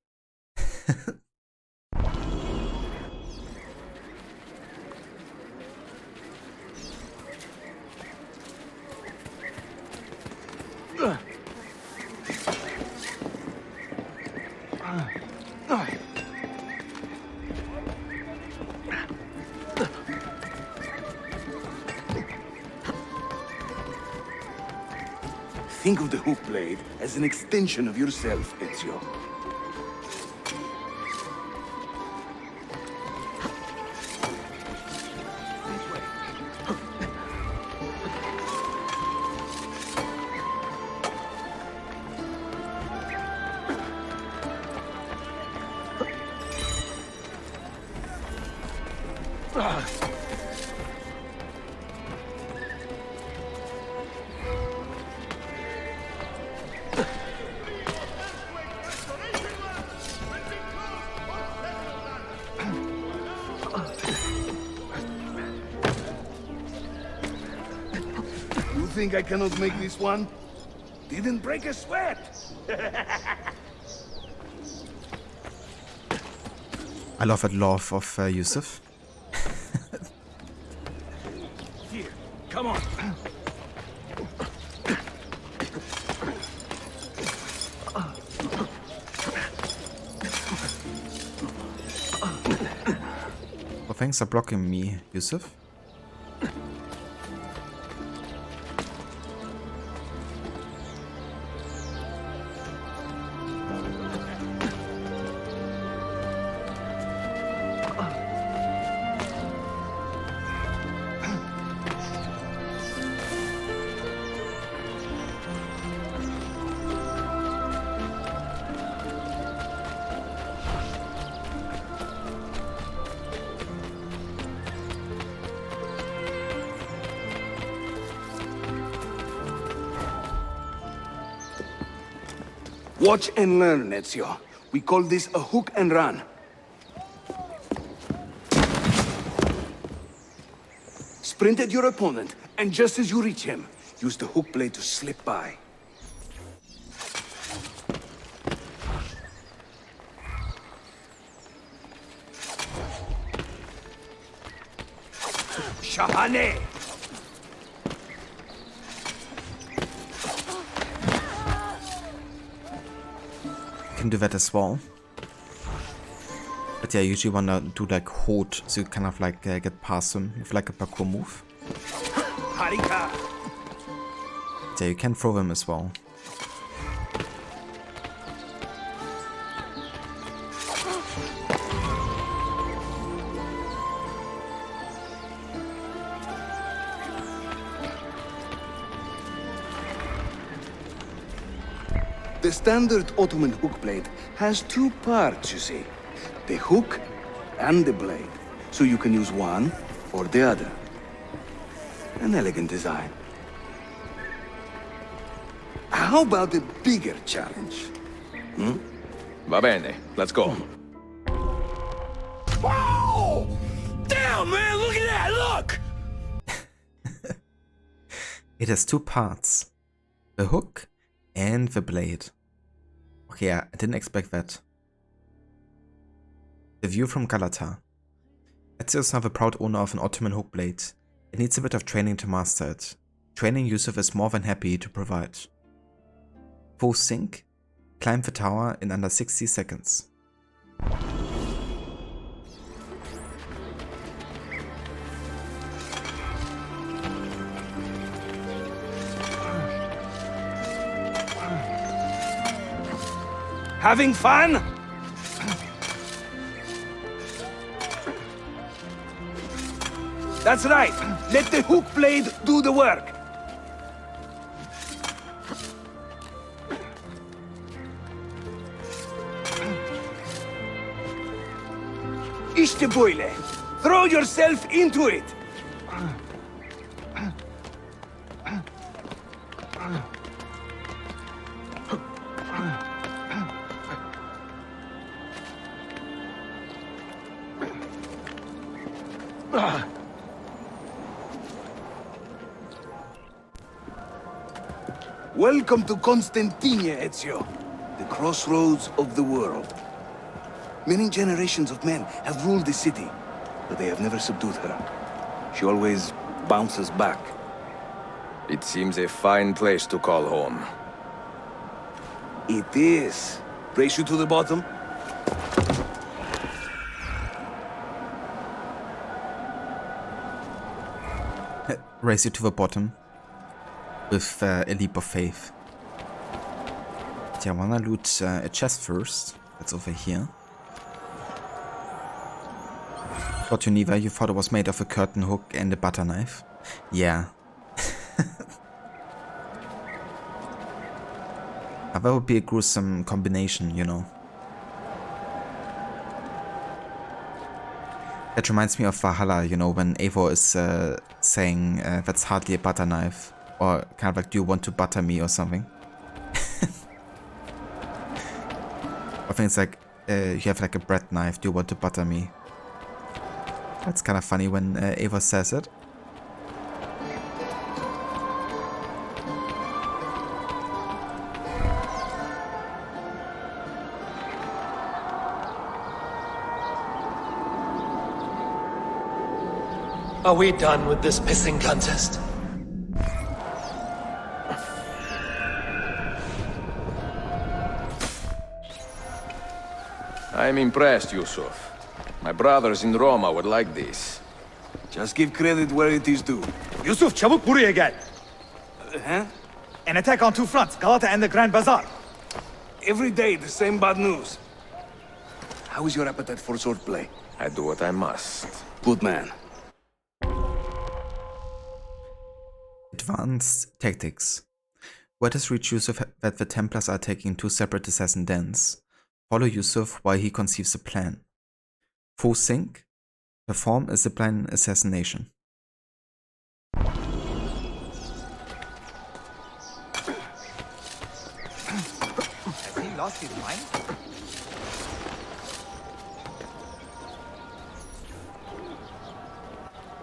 Think of the Hookblade as an extension of yourself, Ezio. You think I cannot make this one? Didn't break a sweat! I love that laugh of Yusuf. Here, come on. Well, thanks for blocking me, Yusuf. Watch and learn, Ezio. We call this a hook and run. Sprint at your opponent, and just as you reach him, use the hook blade to slip by. Shahane! Can do that as well. But yeah, I usually wanna do like hold, so you kind of like get past him with like a parkour move. Harika! Yeah, you can throw him as well. The standard Ottoman hook blade has two parts, you see. The hook and the blade. So you can use one or the other. An elegant design. How about a bigger challenge? Va bene, let's go. Whoa! Damn, man, look at that, look! It has two parts. The hook and the blade. Okay, I didn't expect that. The view from Galata. Ezio is now the proud owner of an Ottoman hook blade. It needs a bit of training to master it. Training Yusuf is more than happy to provide. Full sync. Climb the tower in under 60 seconds. Having fun? That's right. Let the hook blade do the work. İşte böyle. Throw yourself into it. Welcome to Konstantiniyye, Ezio. The crossroads of the world. Many generations of men have ruled the city, but they have never subdued her. She always bounces back. It seems a fine place to call home. It is. Race you to the bottom? Race you to the bottom. With a leap of faith. Yeah, I wanna loot a chest first. That's over here. Fortuniva, you thought it was made of a curtain hook and a butter knife? Yeah. That would be a gruesome combination, you know. That reminds me of Valhalla, you know, when Eivor is saying that's hardly a butter knife. Or kind of like, do you want to butter me or something? I think it's like, you have like a bread knife, do you want to butter me? That's kind of funny when Ava says it. Are we done with this pissing contest? I'm impressed, Yusuf. My brothers in Roma would like this. Just give credit where it is due. Yusuf, çabuk buraya gel. Huh? An attack on two fronts, Galata and the Grand Bazaar. Every day, the same bad news. How is your appetite for swordplay? I do what I must. Good man. Advanced tactics. Word has reached Yusuf that the Templars are taking two separate assassin dens. Follow Yusuf while he conceives a plan. Full sync. Perform a zipline assassination. Has he lost his mind?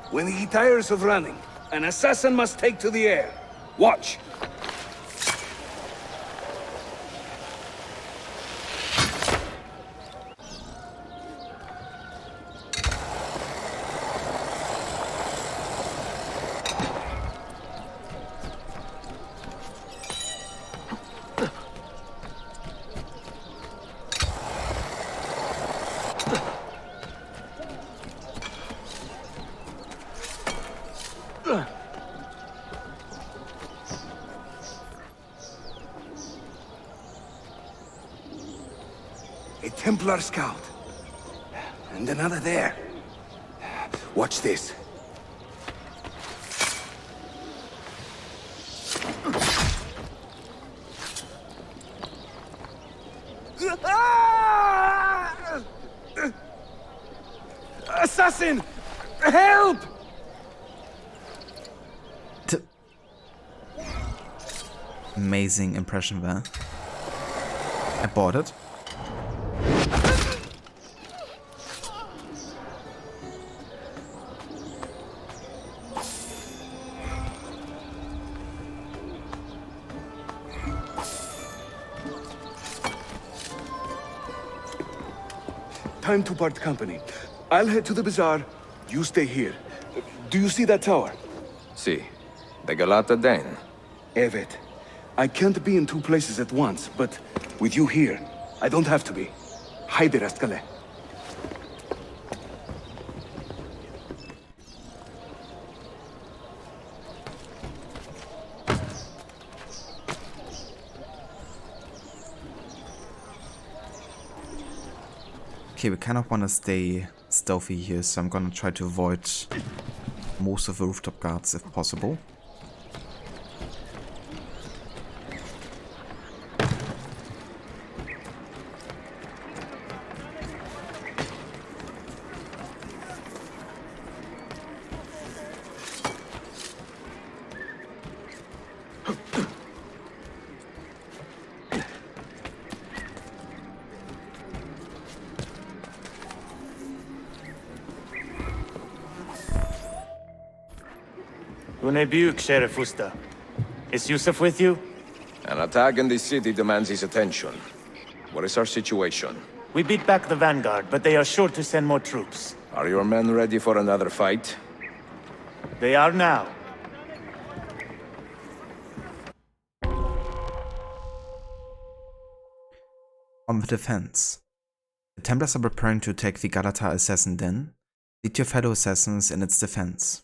When he tires of running, an assassin must take to the air. Watch. A Templar scout. And another there. Watch this. Assassin! Help! Amazing impression there. I bought it. Time to part company. I'll head to the bazaar. You stay here. Do you see that tower? See. The Galata Den. Evet. I can't be in two places at once, but with you here, I don't have to be. Haydi rastgele. Okay, we kind of want to stay stealthy here, so I'm gonna try to avoid most of the rooftop guards if possible. Unebuk, Sheriff Usta. Is Yusuf with you? An attack in the city demands his attention. What is our situation? We beat back the vanguard, but they are sure to send more troops. Are your men ready for another fight? They are now. On the defense. The Templars are preparing to attack the Galata assassin den. Lead your fellow assassins in its defense.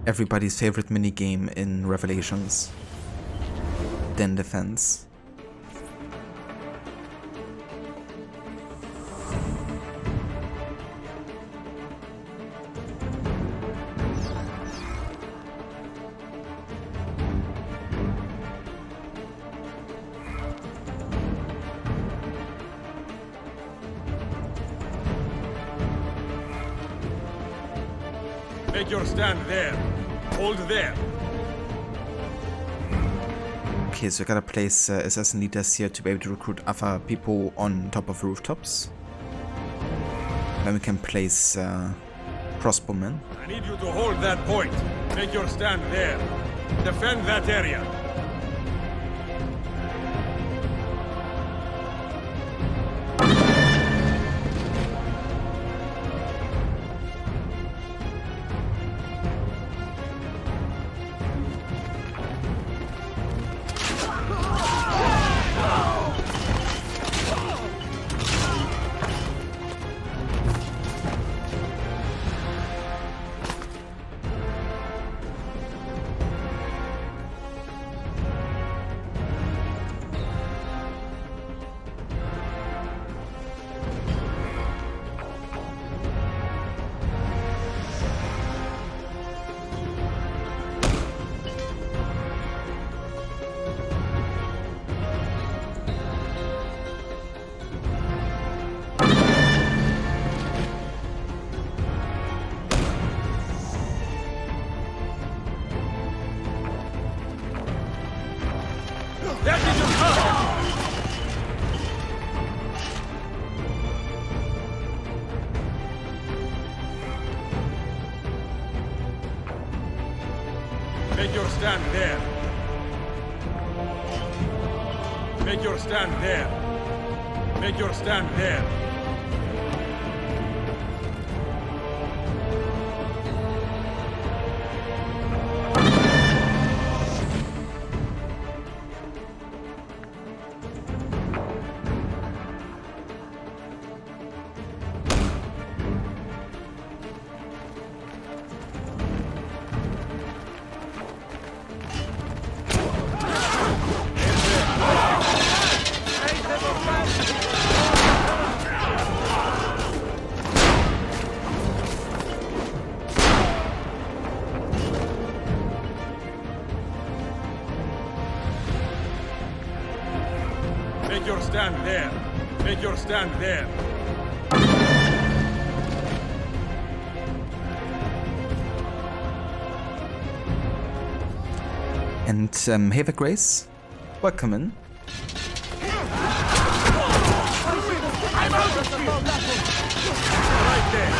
Everybody's favorite minigame in Revelations. Den defense. Make your stand there. Hold there. Okay, so we gotta place assassin leaders here to be able to recruit other people on top of rooftops. Then we can place crossbowmen. I need you to hold that point. Make your stand there. Defend that area. Make your stand there. Make your stand there. Make your stand there. Make your stand there. Make your stand there. And hey there, Grace. Welcome in. Right there.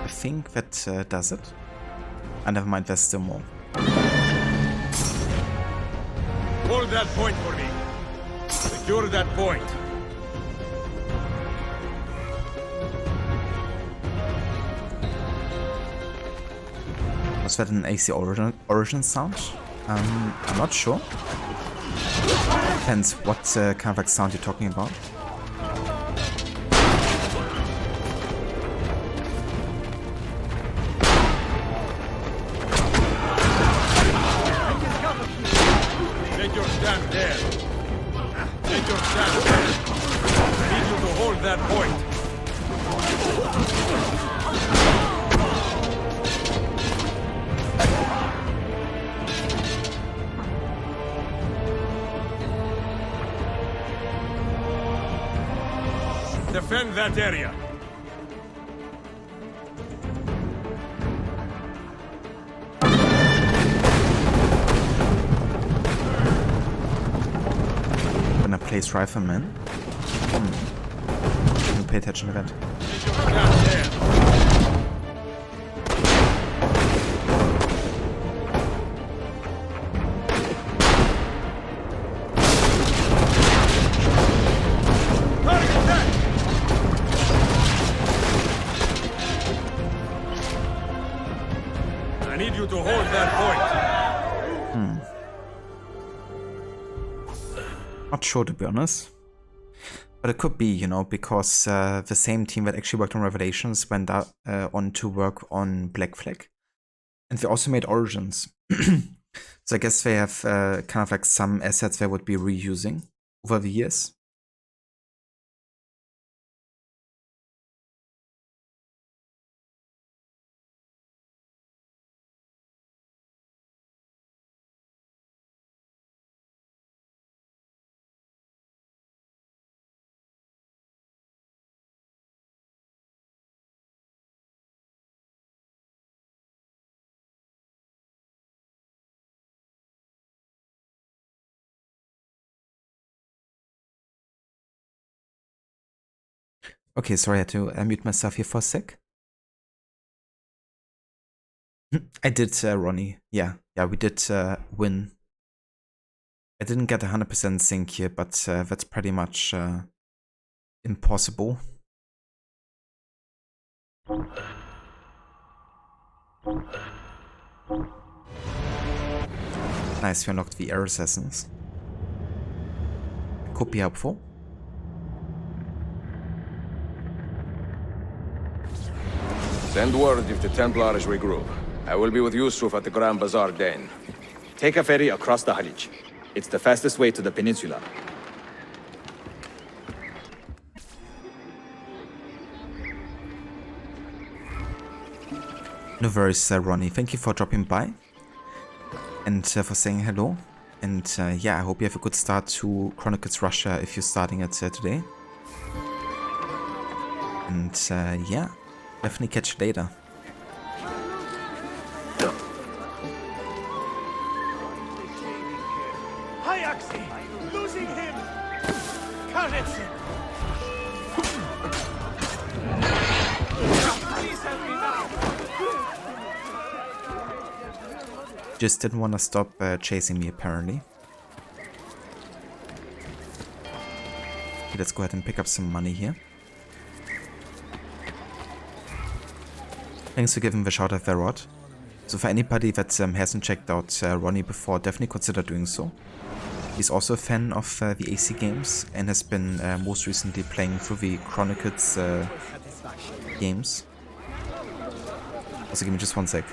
I think that does it. Never mind, there's still more. Hold that point for me. Secure that point. Was that an AC origin sound? I'm not sure. Depends what kind of like sound you're talking about. Make your stand there. Make your stand there. I need you to hold that point. Defend that area. Gonna place riflemen. You pay attention to that. Stand there. I need you to hold that point. Not sure, to be honest. But it could be, you know, because the same team that actually worked on Revelations went on to work on Black Flag. And they also made Origins. So I guess they have kind of like some assets they would be reusing over the years. Okay, sorry, I had to mute myself here for a sec. I did, Ronnie. Yeah, we did win. I didn't get 100% sync here, but that's pretty much impossible. Nice, we unlocked the Air Assassins. Could be helpful. Send word if the Templars regroup. I will be with Yusuf at the Grand Bazaar Den. Take a ferry across the Halij. It's the fastest way to the peninsula. No worries, Ronnie. Thank you for dropping by and for saying hello. And yeah, I hope you have a good start to Chronicles Russia if you're starting it today. And yeah, definitely catch you later. Hi, Axie! Losing him! Carrots! Please help me now! Just didn't want to stop chasing me, apparently. Okay, let's go ahead and pick up some money here. Thanks for giving the shout out, Verrod. So for anybody that hasn't checked out Ronnie before, definitely consider doing so. He's also a fan of the AC games and has been most recently playing through the Chronicles games. Also, give me just one sec.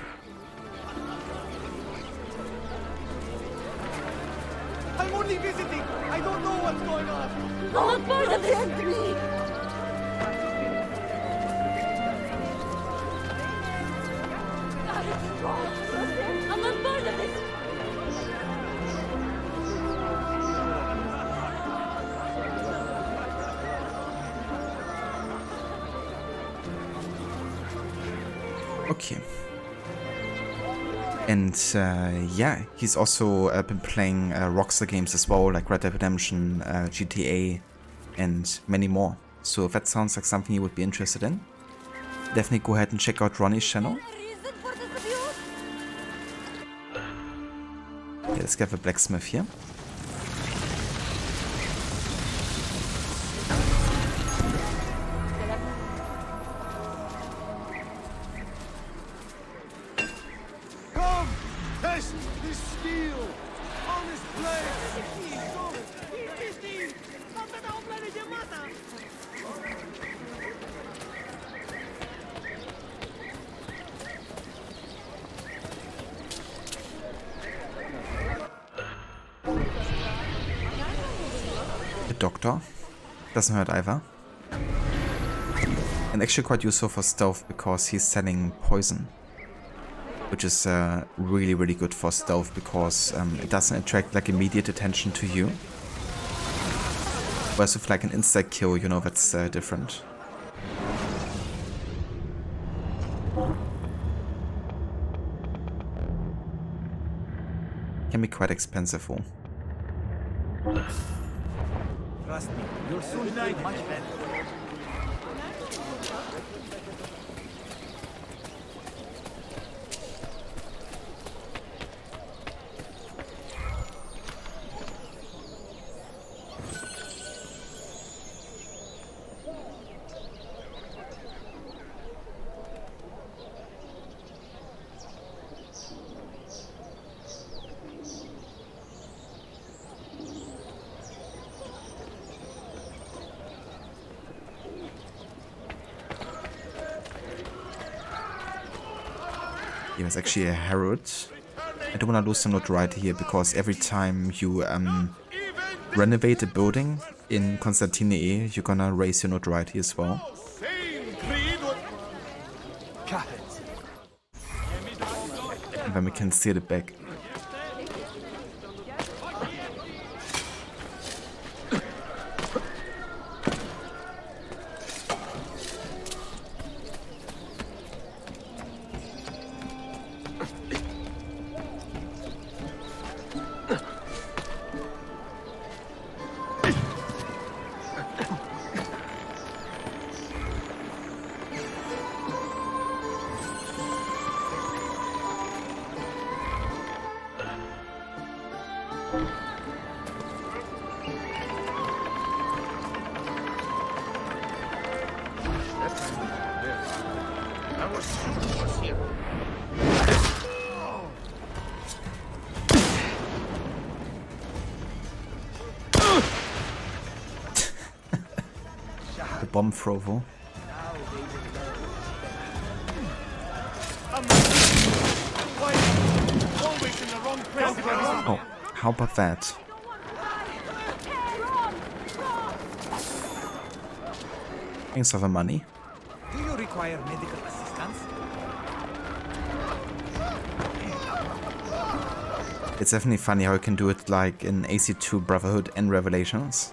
I'm only visiting! I don't know what's going on! I'm a part of history! I'm a part of it! Okay. And yeah, he's also been playing Rockstar games as well, like Red Dead Redemption, GTA, and many more. So if that sounds like something you would be interested in, definitely go ahead and check out Ronnie's channel. Okay, let's get the blacksmith here. Come! Test this steel! On this blade! The doctor doesn't hurt either. And actually quite useful for stealth because he's selling poison. Which is really, really good for stealth because it doesn't attract like immediate attention to you. Whereas with like an insta kill, you know, that's different. Can be quite expensive though. Trust me, you'll soon feel much better. He was actually a herald. I don't want to lose the notoriety here because every time you renovate a building in Konstantiniyye, you're gonna raise your notoriety as well. And then we can steal it back. The bomb thrower. Oh, how about that? Thanks for the money. Do you require medical assistance? It's definitely funny how you can do it like in AC2 Brotherhood and Revelations.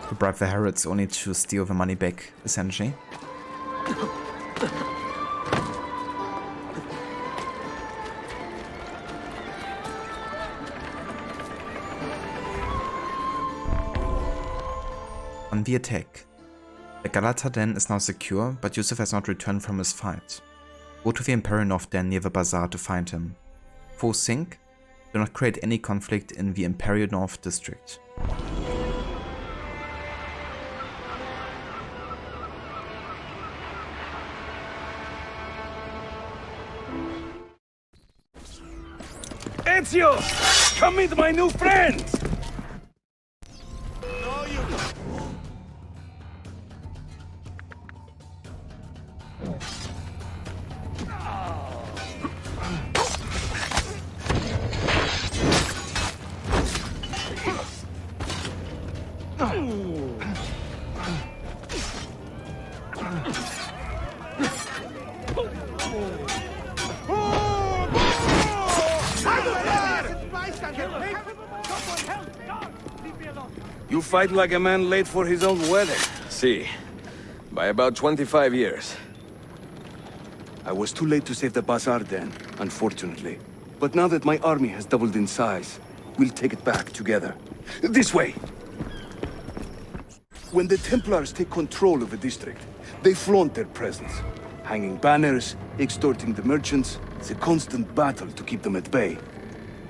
To bribe the Herods only to steal the money back, essentially. On the attack. The Galata den is now secure, but Yusuf has not returned from his fight. Go to the Imperial den near the bazaar to find him. Full sync. Do not create any conflict in the Imperial North district. Ezio! Come meet my new friends! You fight like a man late for his own wedding. See, by about 25 years. I was too late to save the bazaar then, unfortunately. But now that my army has doubled in size, we'll take it back together. This way! When the Templars take control of a district, they flaunt their presence. Hanging banners, extorting the merchants. It's a constant battle to keep them at bay.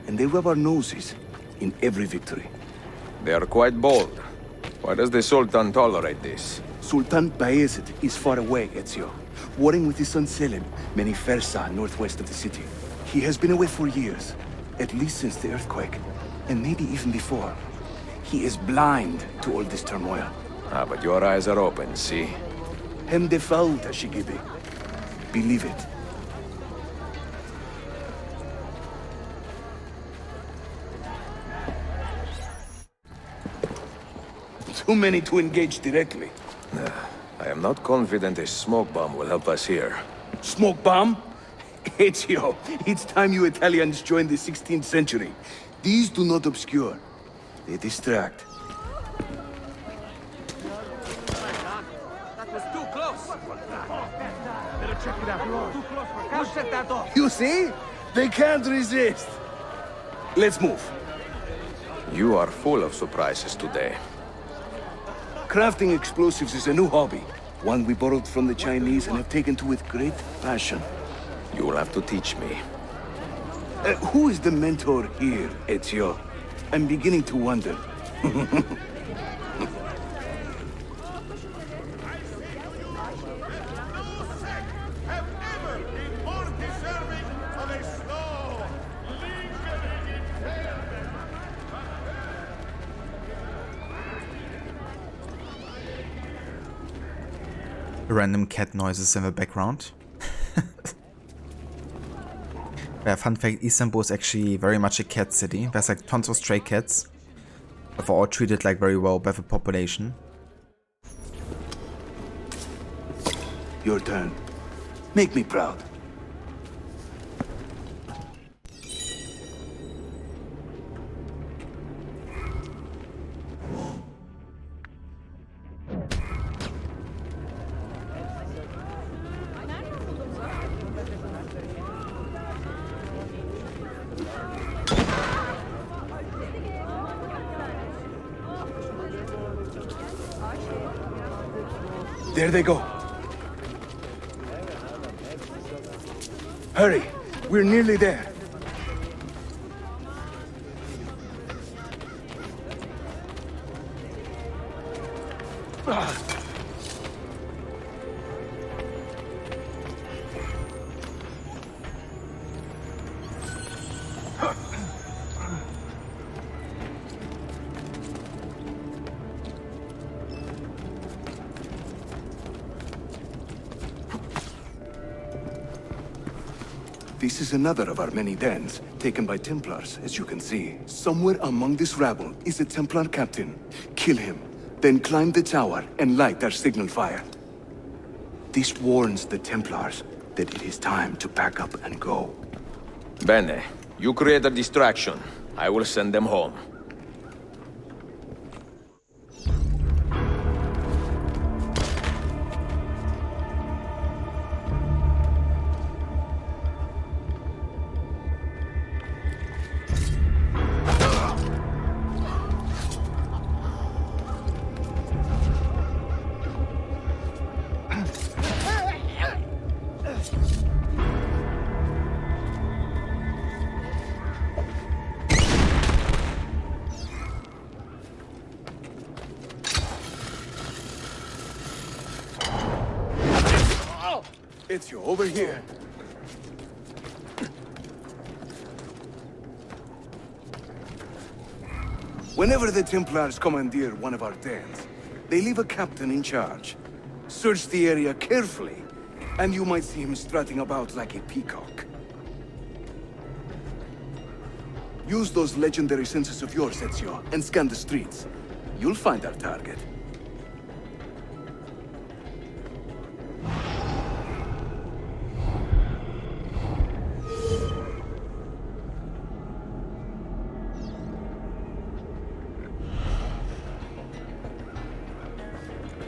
And they rub our noses in every victory. They are quite bold. Why does the Sultan tolerate this? Sultan Bayezid is far away, Ezio. Warring with his son Selim, many Fersa northwest of the city. He has been away for years, at least since the earthquake, and maybe even before. He is blind to all this turmoil. Ah, but your eyes are open, see? Hem de falta, Shigibi. Believe it. Too many to engage directly. I am not confident a smoke bomb will help us here. Smoke bomb? Ezio, it's time you Italians joined the 16th century. These do not obscure. They distract. That was too close. Better check it out. Too close. Who set that off? You see? They can't resist. Let's move. You are full of surprises today. Crafting explosives is a new hobby. One we borrowed from the Chinese and have taken to with great passion. You will have to teach me. Who is the mentor here, Ezio? I'm beginning to wonder. Random cat noises in the background. Yeah, fun fact, Istanbul is actually very much a cat city. There's like tons of stray cats, but they're all treated like very well by the population. Your turn. Make me proud. There they go. Hurry, we're nearly there. This is another of our many dens, taken by Templars, as you can see. Somewhere among this rabble is a Templar captain. Kill him, then climb the tower and light our signal fire. This warns the Templars that it is time to pack up and go. Bene, you create a distraction. I will send them home. Ezio, over here. Whenever the Templars commandeer one of our dens, they leave a captain in charge. Search the area carefully, and you might see him strutting about like a peacock. Use those legendary senses of yours, Ezio, and scan the streets. You'll find our target.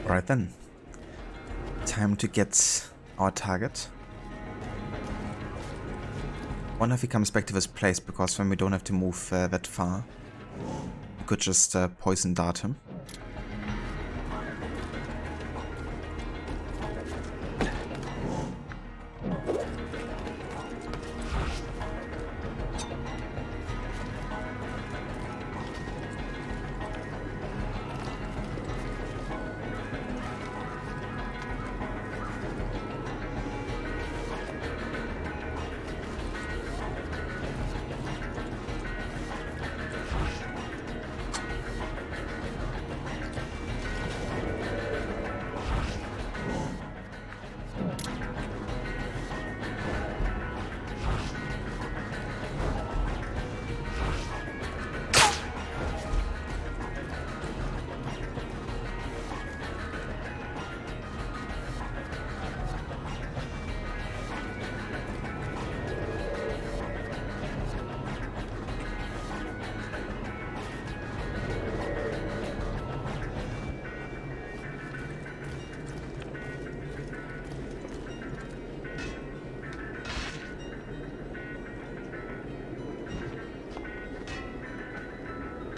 Alright then. Time to get our target. Wonder if he comes back to this place, because then we don't have to move that far. We could just poison dart him.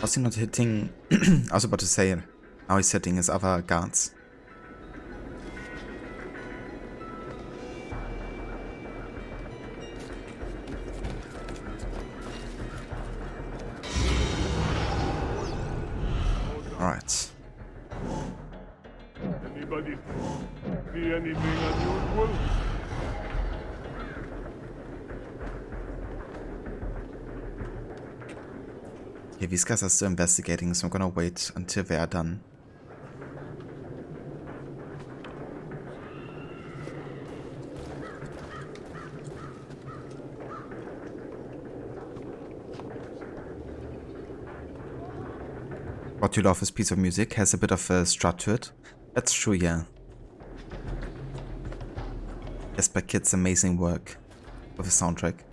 Was he not hitting? I was about to say it. Now he's hitting his other guards. Alright. Anybody see anything unusual? Yeah, these guys are still investigating, so I'm gonna wait until they are done. What you love this piece of music has a bit of a strut to it. That's true, yeah. Jesper Kid's amazing work with the soundtrack.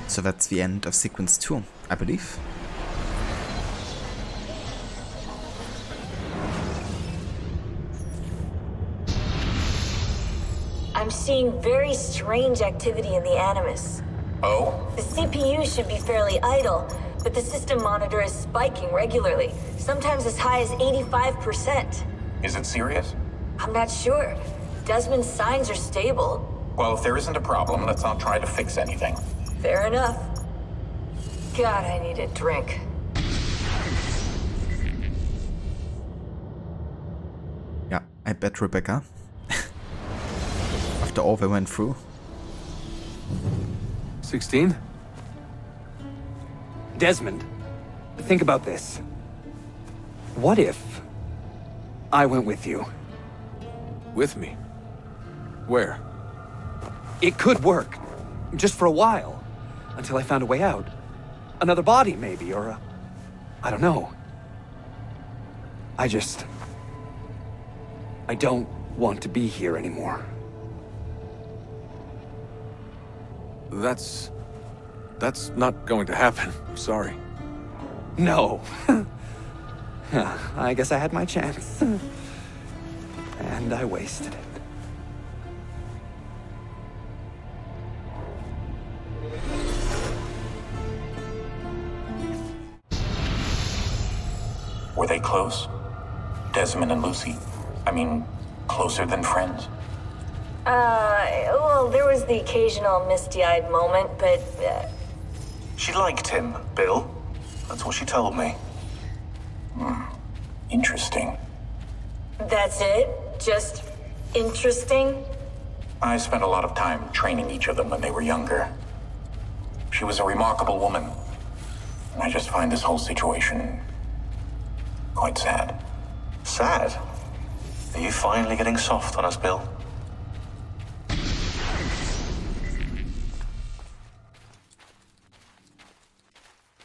So that's the end of sequence 2, I believe. I'm seeing very strange activity in the Animus. Oh? The CPU should be fairly idle, but the system monitor is spiking regularly, sometimes as high as 85%. Is it serious? I'm not sure. Desmond's signs are stable. Well, if there isn't a problem, let's not try to fix anything. Fair enough. God, I need a drink. Yeah, I bet Rebecca. After all we went through. 16? Desmond, think about this. What if I went with you? With me? Where? It could work. Just for a while. Until I found a way out. Another body, maybe, or a... I don't know. I don't want to be here anymore. That's not going to happen. I'm sorry. No. I guess I had my chance. And I wasted it. Were they close? Desmond and Lucy? I mean, closer than friends? Well, there was the occasional misty-eyed moment, but... She liked him, Bill. That's what she told me. Interesting. That's it? Just interesting? I spent a lot of time training each of them when they were younger. She was a remarkable woman. And I just find this whole situation quite sad. Sad? Are you finally getting soft on us, Bill?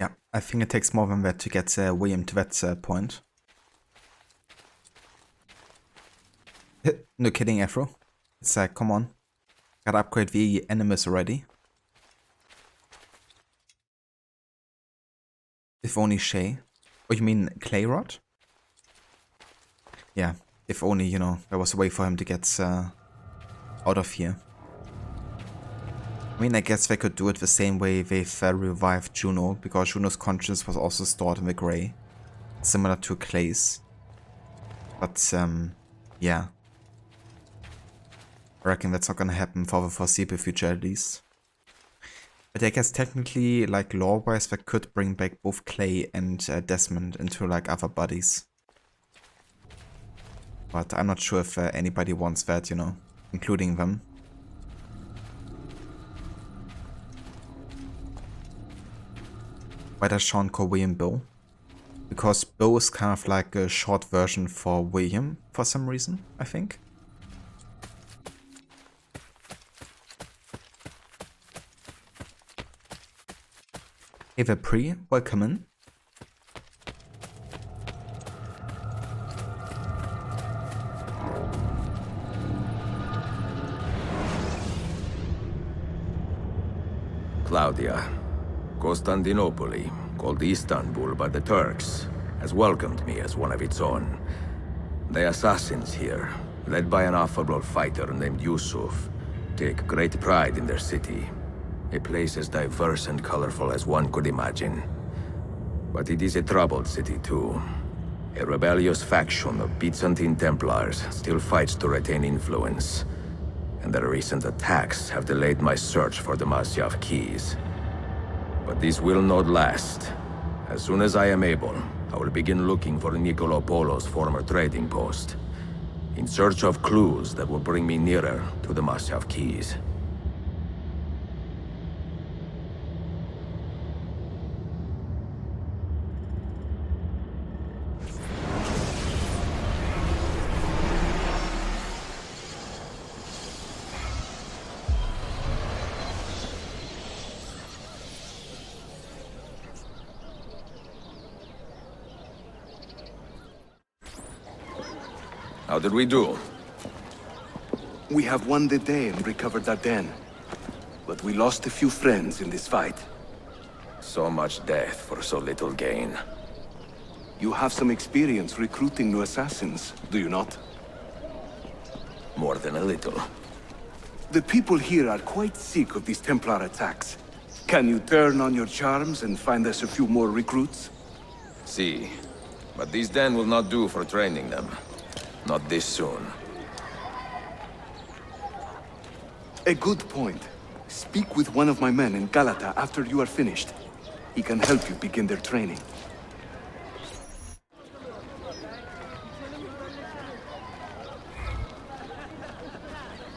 Yeah, I think it takes more than that to get William to that point. No kidding, Afro. It's like, come on. Gotta upgrade the Animus already. If only Shay. Oh, you mean Clayrod? Yeah, if only, you know, there was a way for him to get out of here. I mean, I guess they could do it the same way they've revived Juno, because Juno's conscience was also stored in the Grey. Similar to Clay's. But, yeah. I reckon that's not gonna happen for the foreseeable future at least. But I guess technically, like lore-wise, that could bring back both Clay and Desmond into like other bodies. But I'm not sure if anybody wants that, you know, including them. Why does Sean call William Bill? Because Bill is kind of like a short version for William for some reason, I think. Hey there, Pri, welcome in. Claudia, Konstantiniyye, called Istanbul by the Turks, has welcomed me as one of its own. The assassins here, led by an affable fighter named Yusuf, take great pride in their city. A place as diverse and colorful as one could imagine. But it is a troubled city too. A rebellious faction of Byzantine Templars still fights to retain influence. And their recent attacks have delayed my search for the Masyav keys. But this will not last. As soon as I am able, I will begin looking for Nicolo Polo's former trading post, in search of clues that will bring me nearer to the Masyav keys. How did we do? We have won the day and recovered Ardennes. But we lost a few friends in this fight. So much death for so little gain. You have some experience recruiting new assassins, do you not? More than a little. The people here are quite sick of these Templar attacks. Can you turn on your charms and find us a few more recruits? See, but these den will not do for training them. Not this soon. A good point. Speak with one of my men in Galata after you are finished. He can help you begin their training.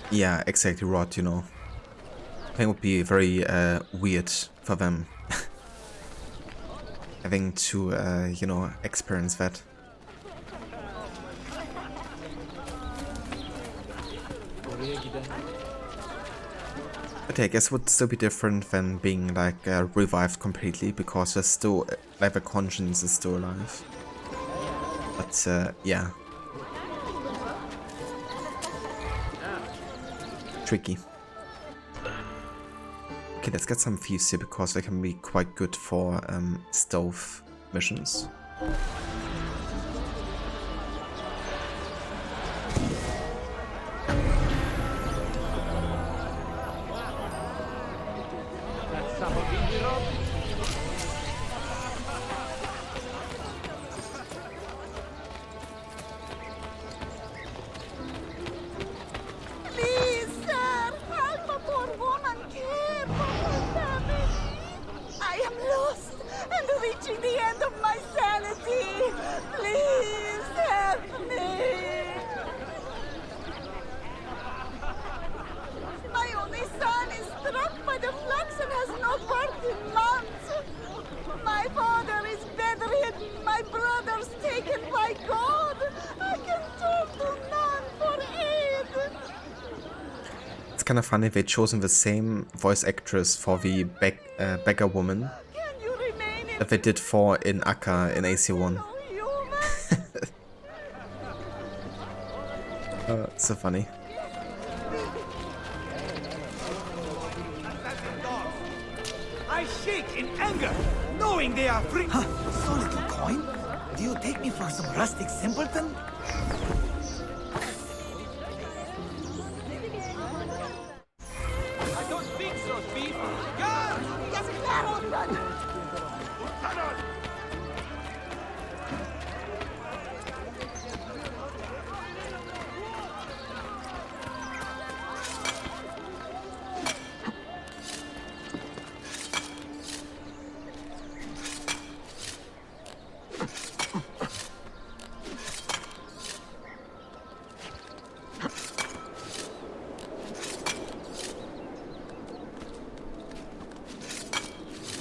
Yeah, exactly, Rod, you know. I think it would be very weird for them having to, you know, experience that. But yeah, I guess it would still be different than being like revived completely, because there's still, like, the conscience is still alive. But yeah. Tricky. Okay, let's get some thieves here, because they can be quite good for stealth missions. Kind of funny they chosen the same voice actress for the beggar woman that they did for in Akka in AC1. So funny. I shake in anger, knowing they are free. Huh, so little coin? Do you take me for some rustic simpleton?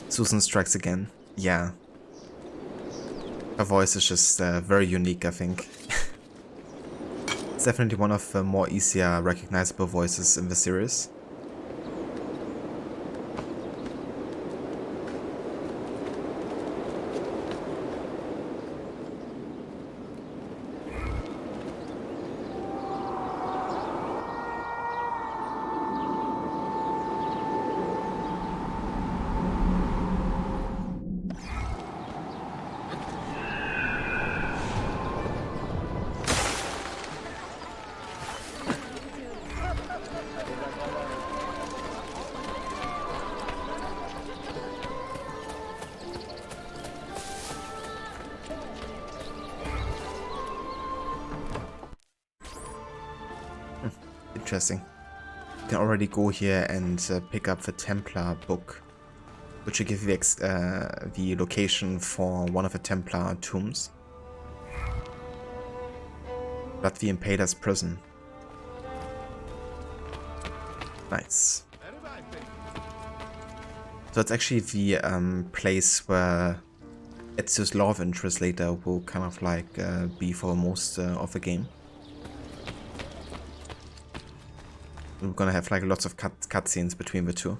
Susan strikes again. Yeah. Her voice is just very unique, I think. It's definitely one of the more easier recognizable voices in the series. Interesting. You can already go here and pick up the Templar book, which will give you the location for one of the Templar tombs. Blood the Impaler's prison. Nice. So it's actually the place where Ezio's love interest later will kind of like be for most of the game. We're gonna have like lots of cutscenes between the two.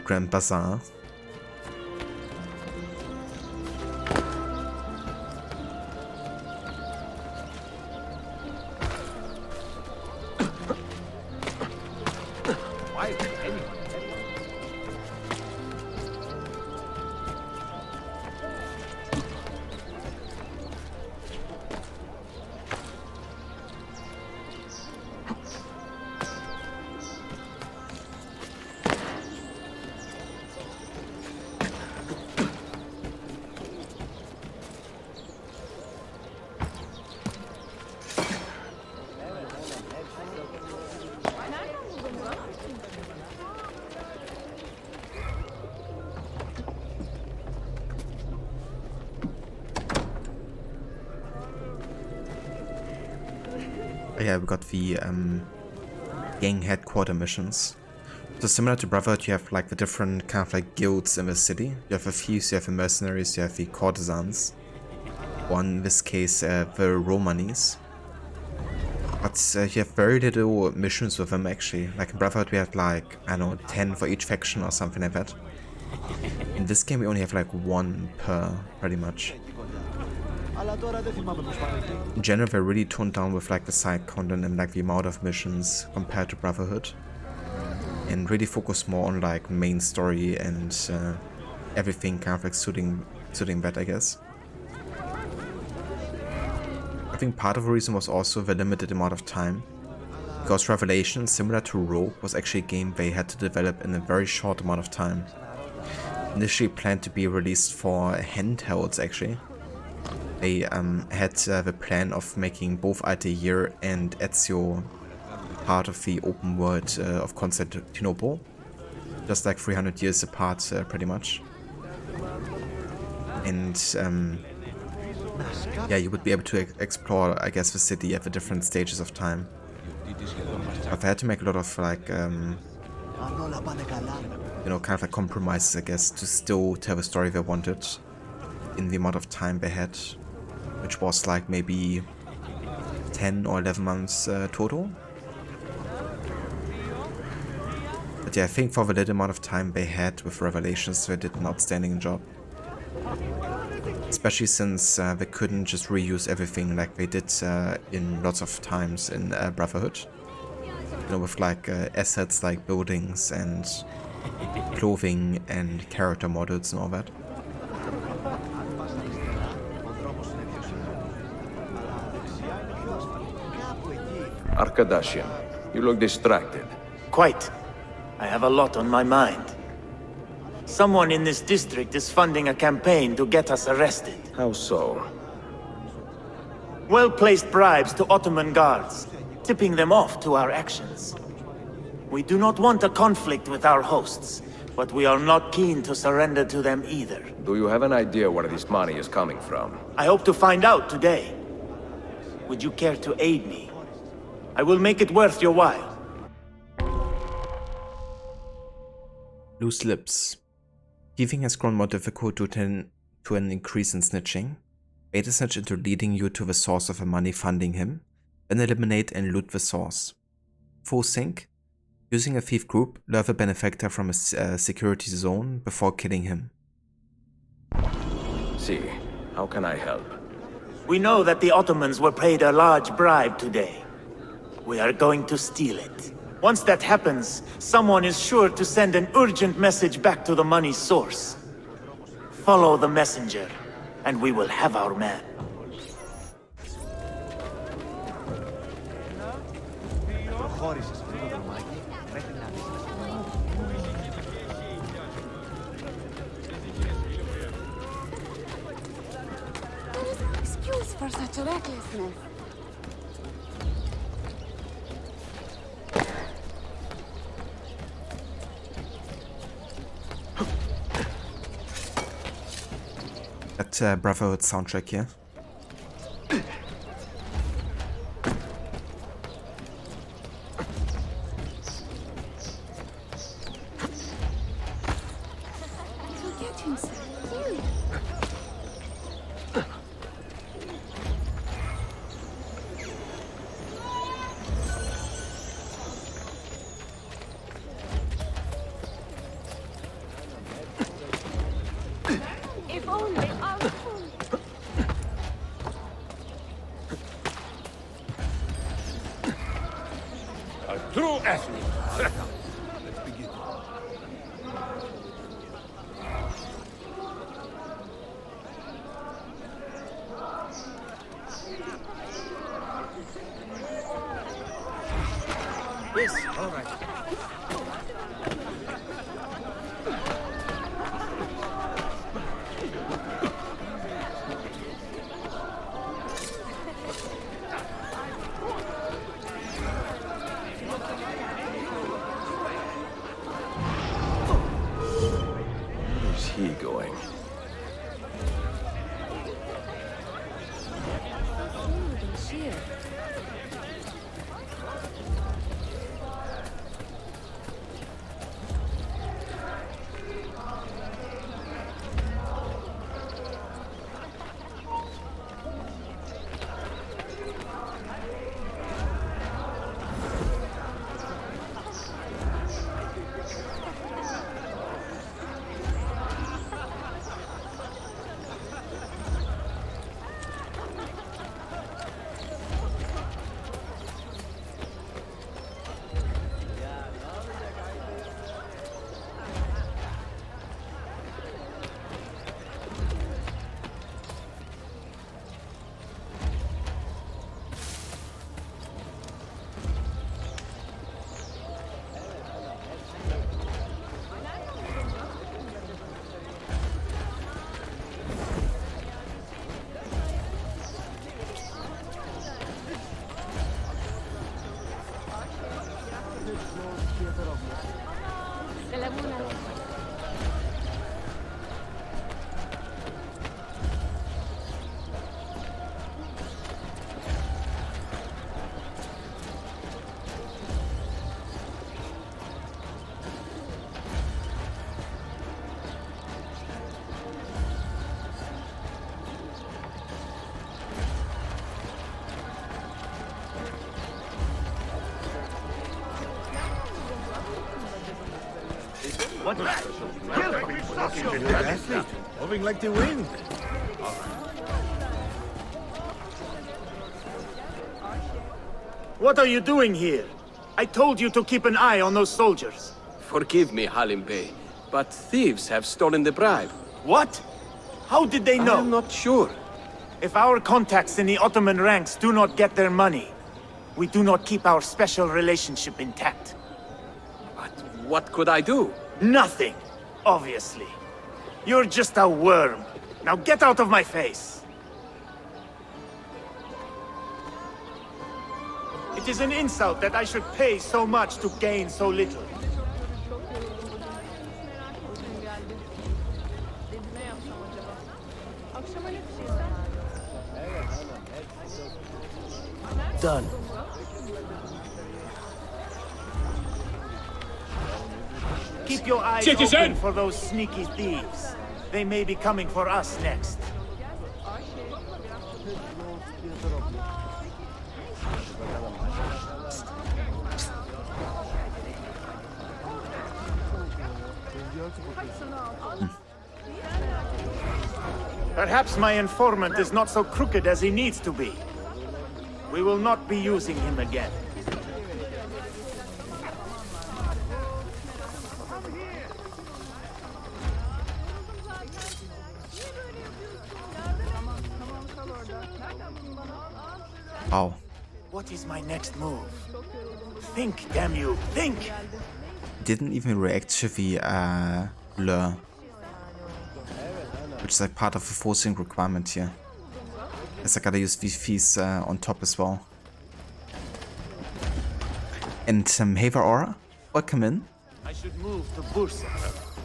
Grand Bazaar. Yeah, we got the gang headquarter missions. So similar to Brotherhood, you have like the different kind of like guilds in the city. You have the thieves, you have the mercenaries, you have the courtesans. Or in this case, the Romanis. But you have very little missions with them actually. Like in Brotherhood we had like, I don't know, 10 for each faction or something like that. In this game we only have like 1 per, pretty much. In general, they're really toned down with like the side content and like the amount of missions compared to Brotherhood, and really focus more on like main story and everything kind of like suiting that, I guess. I think part of the reason was also the limited amount of time, because Revelation, similar to Rogue, was actually a game they had to develop in a very short amount of time. Initially planned to be released for handhelds actually. They had the plan of making both Altair and Ezio part of the open world of Konstantiniyye, just like 300 years apart, pretty much. And yeah, you would be able to explore, I guess, the city at the different stages of time. But they had to make a lot of like, you know, kind of like compromises, I guess, to still tell the story they wanted in the amount of time they had, which was like maybe 10 or 11 months total. But yeah, I think for the little amount of time they had with Revelations, they did an outstanding job. Especially since they couldn't just reuse everything like they did in lots of times in Brotherhood. You know, with like assets like buildings and clothing and character models and all that. Arkadašian, you look distracted. Quite. I have a lot on my mind. Someone in this district is funding a campaign to get us arrested. How so? Well-placed bribes to Ottoman guards, tipping them off to our actions. We do not want a conflict with our hosts, but we are not keen to surrender to them either. Do you have an idea where this money is coming from? I hope to find out today. Would you care to aid me? I will make it worth your while. Loose lips. Thieving has grown more difficult due to an increase in snitching. Bait a snitch into leading you to the source of the money funding him, then eliminate and loot the source. Full sync. Using a thief group, lure the benefactor from a security zone before killing him. See, how can I help? We know that the Ottomans were paid a large bribe today. We are going to steal it. Once that happens, someone is sure to send an urgent message back to the money's source. Follow the messenger, and we will have our man. There is no excuse for such recklessness. That Brotherhood soundtrack here. Forget himself. only our food. A true athlete. Let's begin. Yes, all right. Where's he going? Food and cheer. What? Athlete, moving like the wind. What are you doing here? I told you to keep an eye on those soldiers. Forgive me, Halim Bey, but thieves have stolen the bribe. What? How did they know? I'm not sure. If our contacts in the Ottoman ranks do not get their money, we do not keep our special relationship intact. But what could I do? Nothing, obviously. You're just a worm. Now get out of my face. It is an insult that I should pay so much to gain so little. Done. Keep your eyes open for those sneaky thieves. They may be coming for us next. Perhaps my informant is not so crooked as he needs to be. We will not be using him again. Wow. What is my next move? Think, damn you, think! Didn't even react to the blur, which is like part of the forcing requirement here. As I gotta use VFs on top as well. And Haver Aura, welcome in. I should move to Bursa.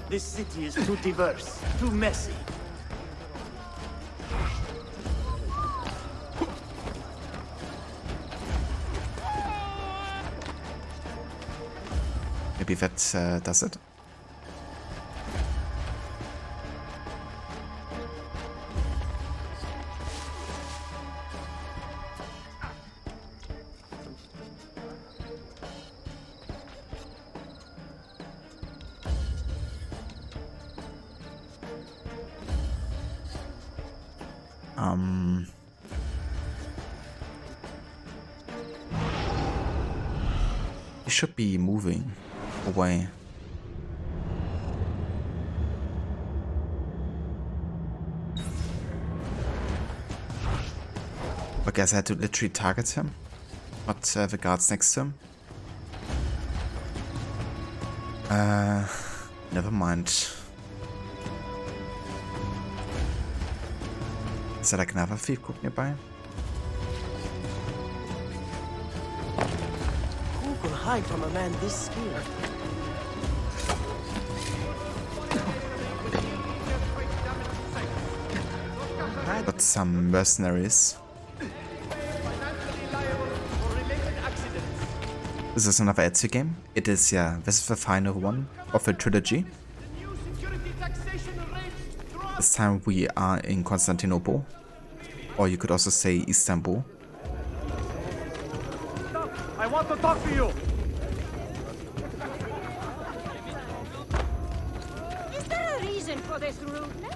This city is too diverse, too messy. Maybe that does it. He should be moving away. I guess I had to literally target him, not the guards next to him. Never mind. Is there like another thief group nearby? Who could hide from a man this skilled? Got some mercenaries. Is this another Ezio game? It is, yeah. This is the final one of the trilogy. This time we are in Constantinople. Or you could also say Istanbul. I want to talk to you! Is there a reason for this rudeness?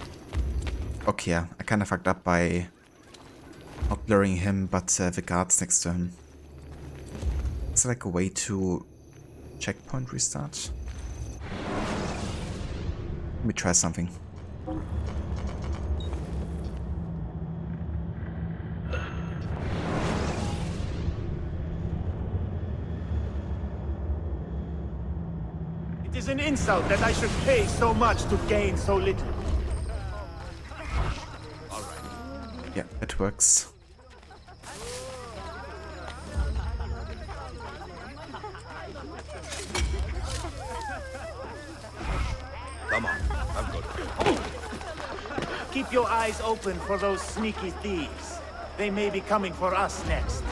Okay, yeah. I kind of fucked up by not blurring him, but the guards next to him. Is there like a way to checkpoint restart? Let me try something. It is an insult that I should pay so much to gain so little. Yeah, it works. Come on, I'm good. Keep your eyes open for those sneaky thieves. They may be coming for us next.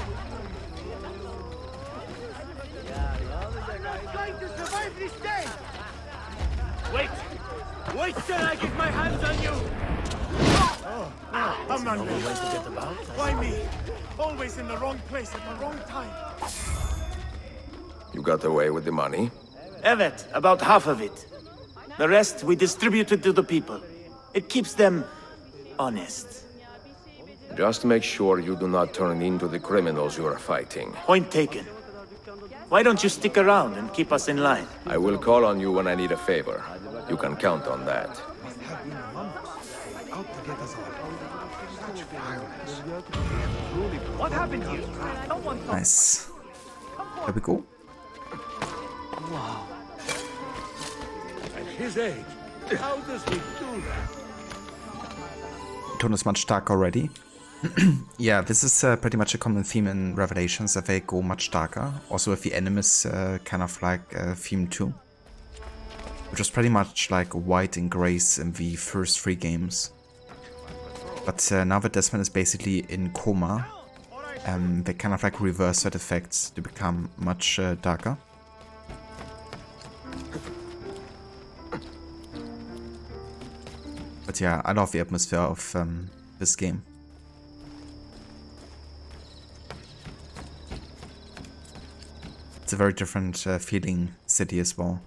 I'm going to survive this day! Wait! Wait till I get my hands on you! Oh, I'm not ready. To get about. Why me? Always in the wrong place at the wrong time. You got away with the money? Evet, about half of it. The rest we distributed to the people. It keeps them honest. Just make sure you do not turn into the criminals you are fighting. Point taken. Why don't you stick around and keep us in line? I will call on you when I need a favor. You can count on that. What happened here? Someone Nice. There we go. Wow. At his age, how does he do that? Tone is much darker already. Yeah, this is pretty much a common theme in Revelations, that they go much darker. Also with the Animus kind of like theme too. Which was pretty much like white and grays in the first 3 games. But now that Desmond is basically in coma, they kind of like reverse that effect to become much darker. But yeah, I love the atmosphere of this game. It's a very different feeling city as well.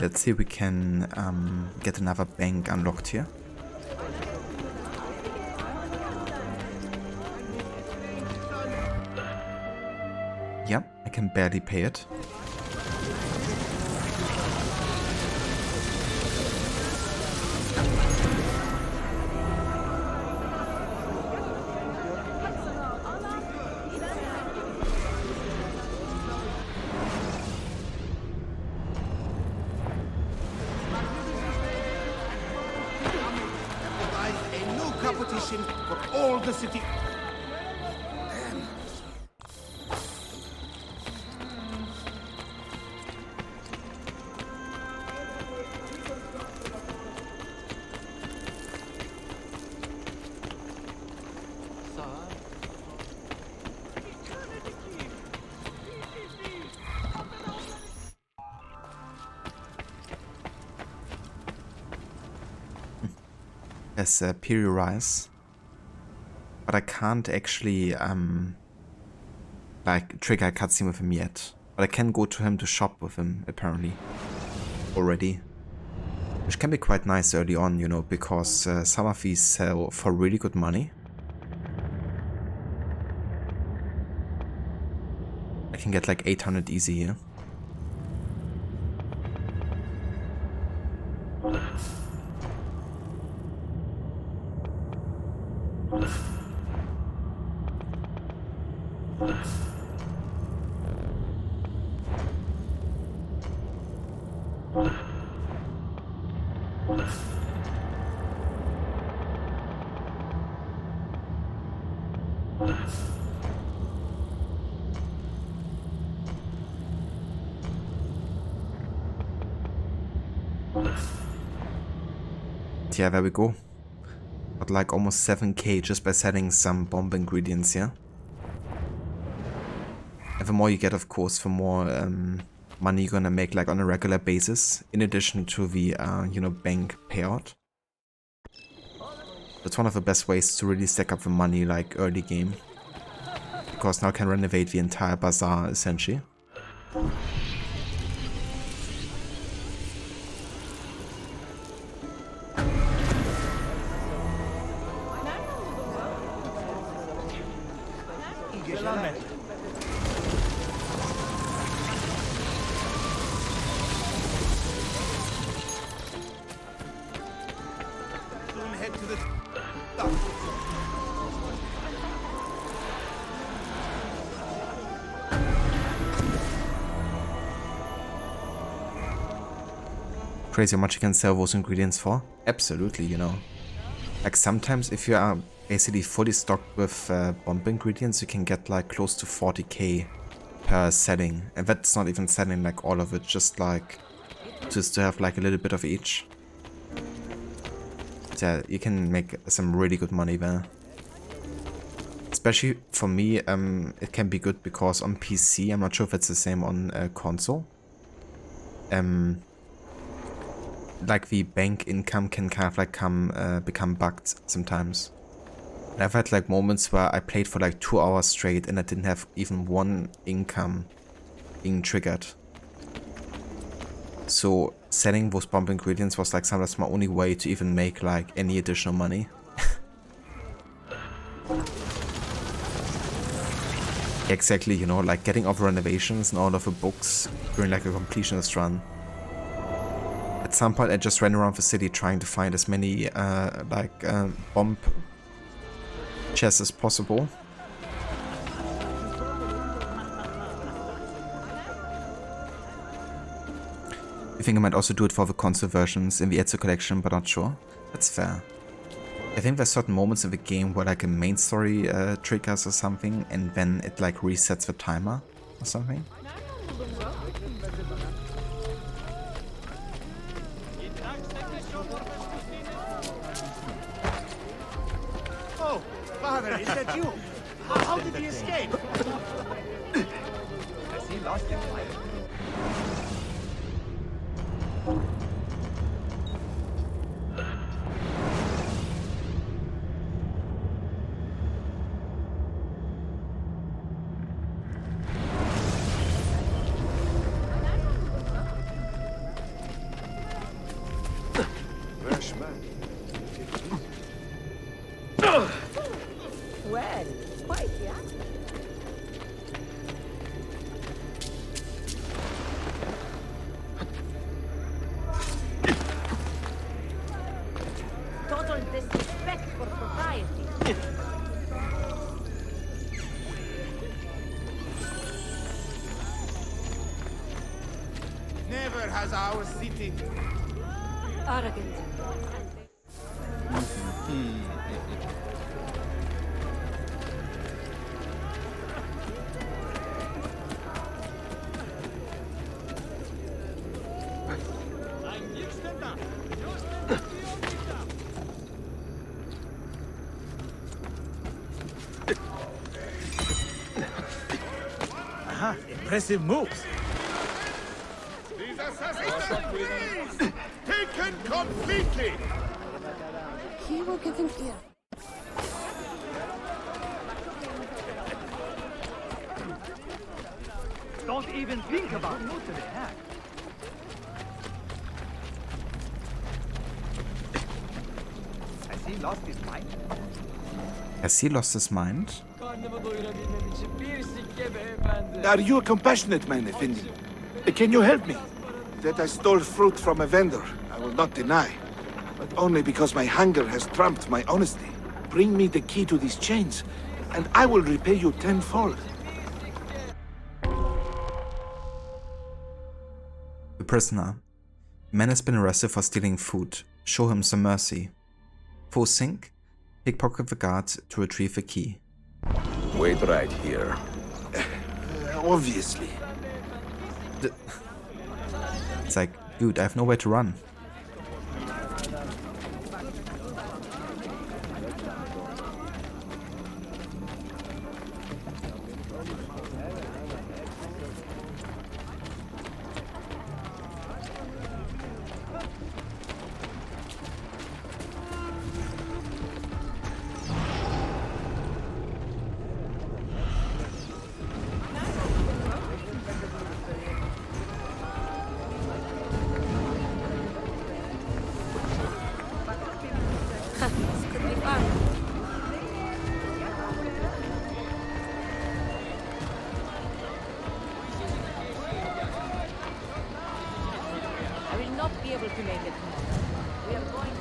Let's see if we can get another bank unlocked here. Yep, I can barely pay it. competition for all the city. as Periorize. But I can't actually like trigger a cutscene with him yet. But I can go to him to shop with him apparently already. Which can be quite nice early on, you know, because some of these sell for really good money. I can get like 800 easy here. Yeah, there we go. Got like almost 7k just by selling some bomb ingredients here. And the more you get, of course, the more money you're gonna make like on a regular basis, in addition to the you know, bank payout. That's one of the best ways to really stack up the money like early game. Because now I can renovate the entire bazaar essentially. Crazy how much you can sell those ingredients for. Absolutely, you know. Like sometimes if you are basically fully stocked with bomb ingredients, you can get like close to 40k per selling. And that's not even selling like all of it, just to have like a little bit of each. Yeah, you can make some really good money there. Especially for me, it can be good because on PC, I'm not sure if it's the same on console. Like the bank income can kind of like become bugged sometimes. And I've had like moments where I played for like 2 hours straight and I didn't have even one income being triggered. So selling those bomb ingredients was like sometimes my only way to even make like any additional money. Exactly, you know, like getting all the renovations and all of the books during like a completionist run. At some point I just ran around the city trying to find as many bomb chests as possible. I think I might also do it for the console versions in the Ezio collection, but not sure. That's fair. I think there's certain moments in the game where like a main story triggers or something and then it like resets the timer or something. Oh, Father, is that you? How did he escape? Has he lost his life? Well, quite, yeah. Total disrespect for propriety. Never has our city. Arrogant. Aha, impressive moves. These assassins are taken completely! He will get an ear. Don't even think about it. Has he lost his mind? Has he lost his mind? Are you a compassionate man, Effendi? Can you help me? That I stole fruit from a vendor, I will not deny. But only because my hunger has trumped my honesty. Bring me the key to these chains, and I will repay you tenfold. The prisoner. Man has been arrested for stealing food. Show him some mercy. Foe sink. Pickpocket the guard to retrieve the key. Wait right here. Obviously. It's like, dude, I have nowhere to run. I will not be able to make it tomorrow. We are going to...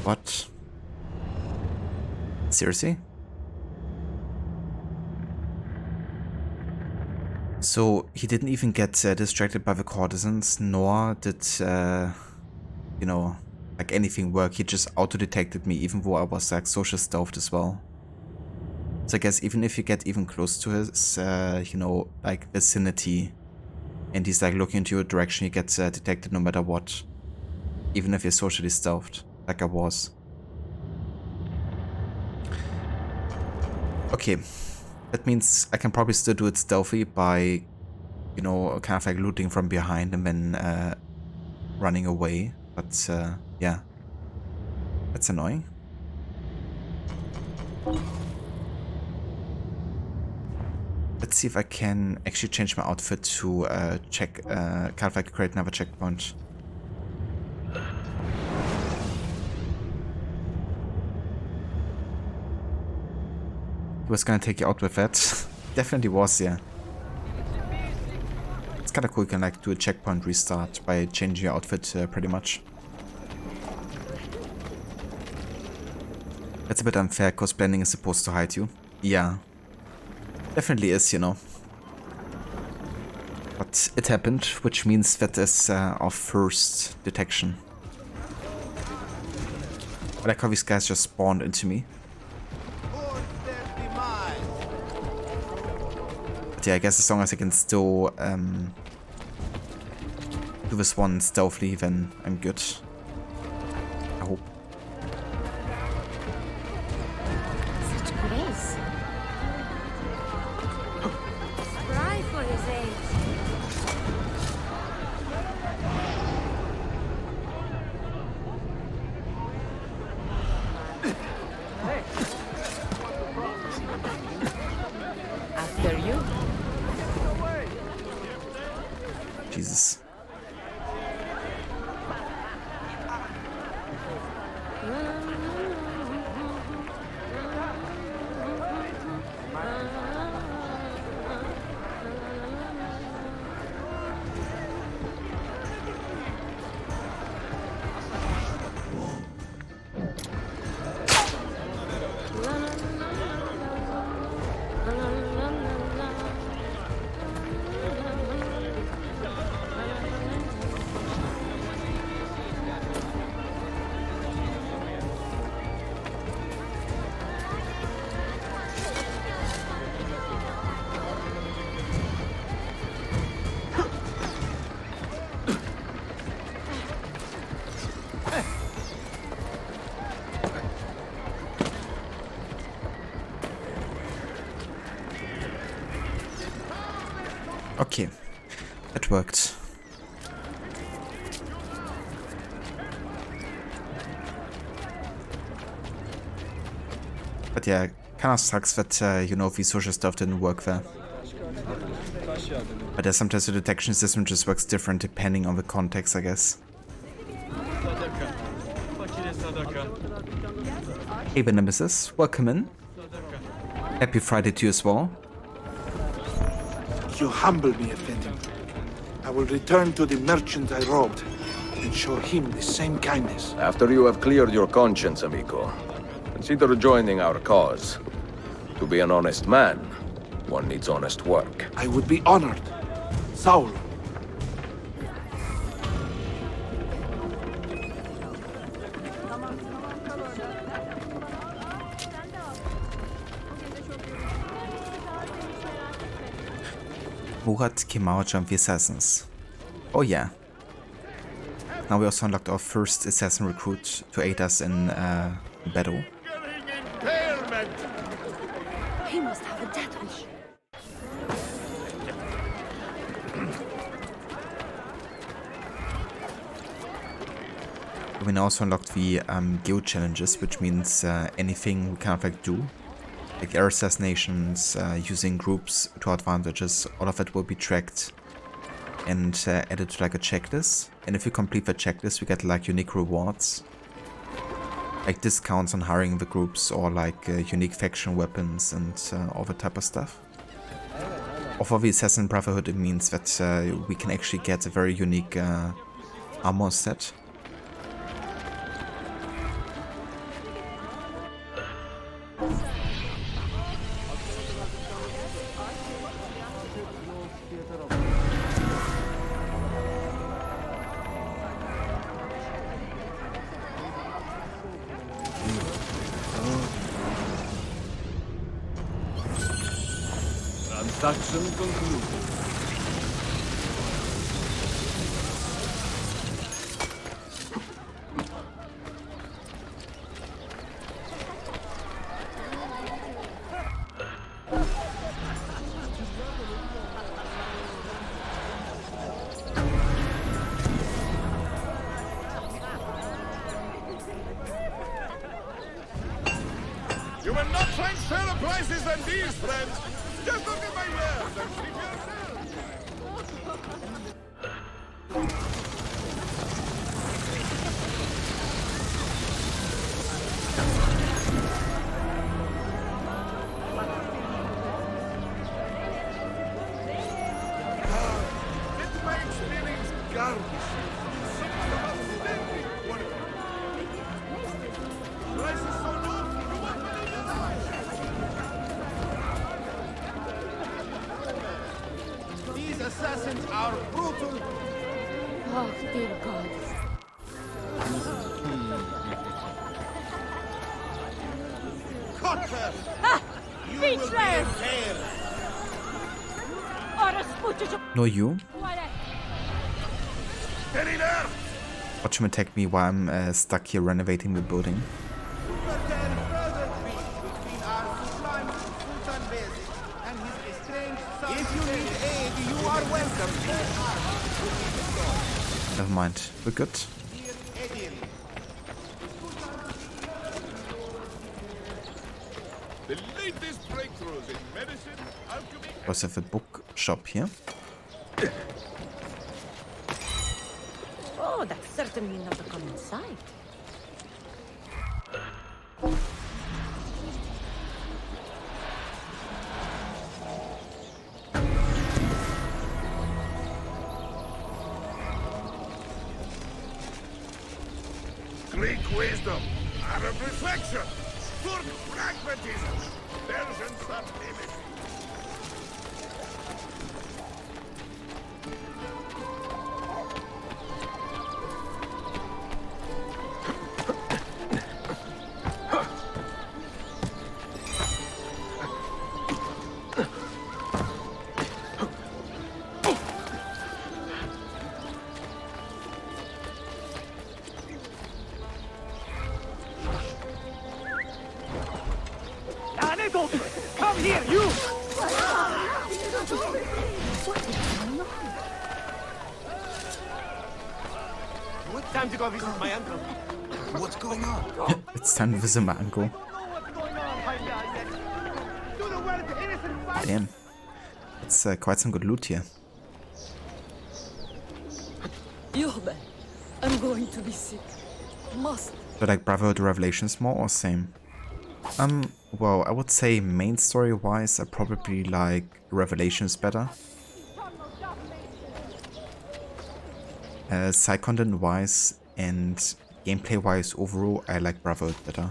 What? Seriously? So he didn't even get distracted by the courtesans, nor did, you know, like anything work. He just auto-detected me, even though I was like social stealthed as well. So I guess even if you get even close to his, you know, like vicinity, and he's like looking into your direction, he gets detected no matter what. Even if you're socially stealthed, like I was. Okay, that means I can probably still do it stealthy by, you know, kind of like looting from behind and then running away. But yeah, that's annoying. Let's see if I can actually change my outfit to check, kind of like create another checkpoint. He was gonna take you out with that. Definitely was, yeah. It's kinda cool, you can like do a checkpoint restart by changing your outfit pretty much. That's a bit unfair, cause blending is supposed to hide you. Yeah. Definitely is, you know. But it happened, which means that is our first detection. I like how these guys just spawned into me. But yeah, I guess as long as I can still do this one stealthily, then I'm good. I hope. Such grace. Spry for his age. After you. Jesus. It worked. But yeah, kind of sucks that, you know, the social stuff didn't work there. But yeah, sometimes the detection system just works different depending on the context, I guess. Hey, the Nemesis, welcome in. Happy Friday to you as well. You humble me, Effendi. I will return to the merchant I robbed and show him the same kindness. After you have cleared your conscience, amico, consider joining our cause. To be an honest man, one needs honest work. I would be honored. Saul. Murat came out of the assassins. Oh yeah. Now we also unlocked our first assassin recruit to aid us in battle. He must have a death wish. We now also unlocked the guild challenges, which means anything we kind of like do, like air assassinations, using groups to our advantages, all of it will be tracked and added to like a checklist. And if you complete the checklist, we get like unique rewards, like discounts on hiring the groups or like unique faction weapons and all that type of stuff. Or for the Assassin Brotherhood, it means that we can actually get a very unique armor set. Transaction concluded. You will not find fairer prices than these, friends. Just look at my wares and see for yourself. Let my experience guard you. Some of the outstanding work. Price is so low. These assassins are brutal. Oh, dear God. Cutter! Ha! You will be Betrayed! impaled. No, you. Steady there! Watch him attack me while I'm stuck here renovating the building. If you need aid, you are welcome. Never mind, we're good. The latest breakthroughs in medicine, alchemy. We also have a bookshop here. Oh, that's certainly not a common sight. Greek wisdom, Arab reflection, Turk pragmatism, Persian sublimity. Come here, you! What is going on? Time to go visit my uncle. What's going on? It's time to visit my uncle. Damn. It's quite some good loot here. Yobe, I'm going to be sick. Must. Do you like Brotherhood Revelations more or same? Well, I would say main story wise, I probably like Revelations better. Side content wise and gameplay wise overall, I like Brotherhood better.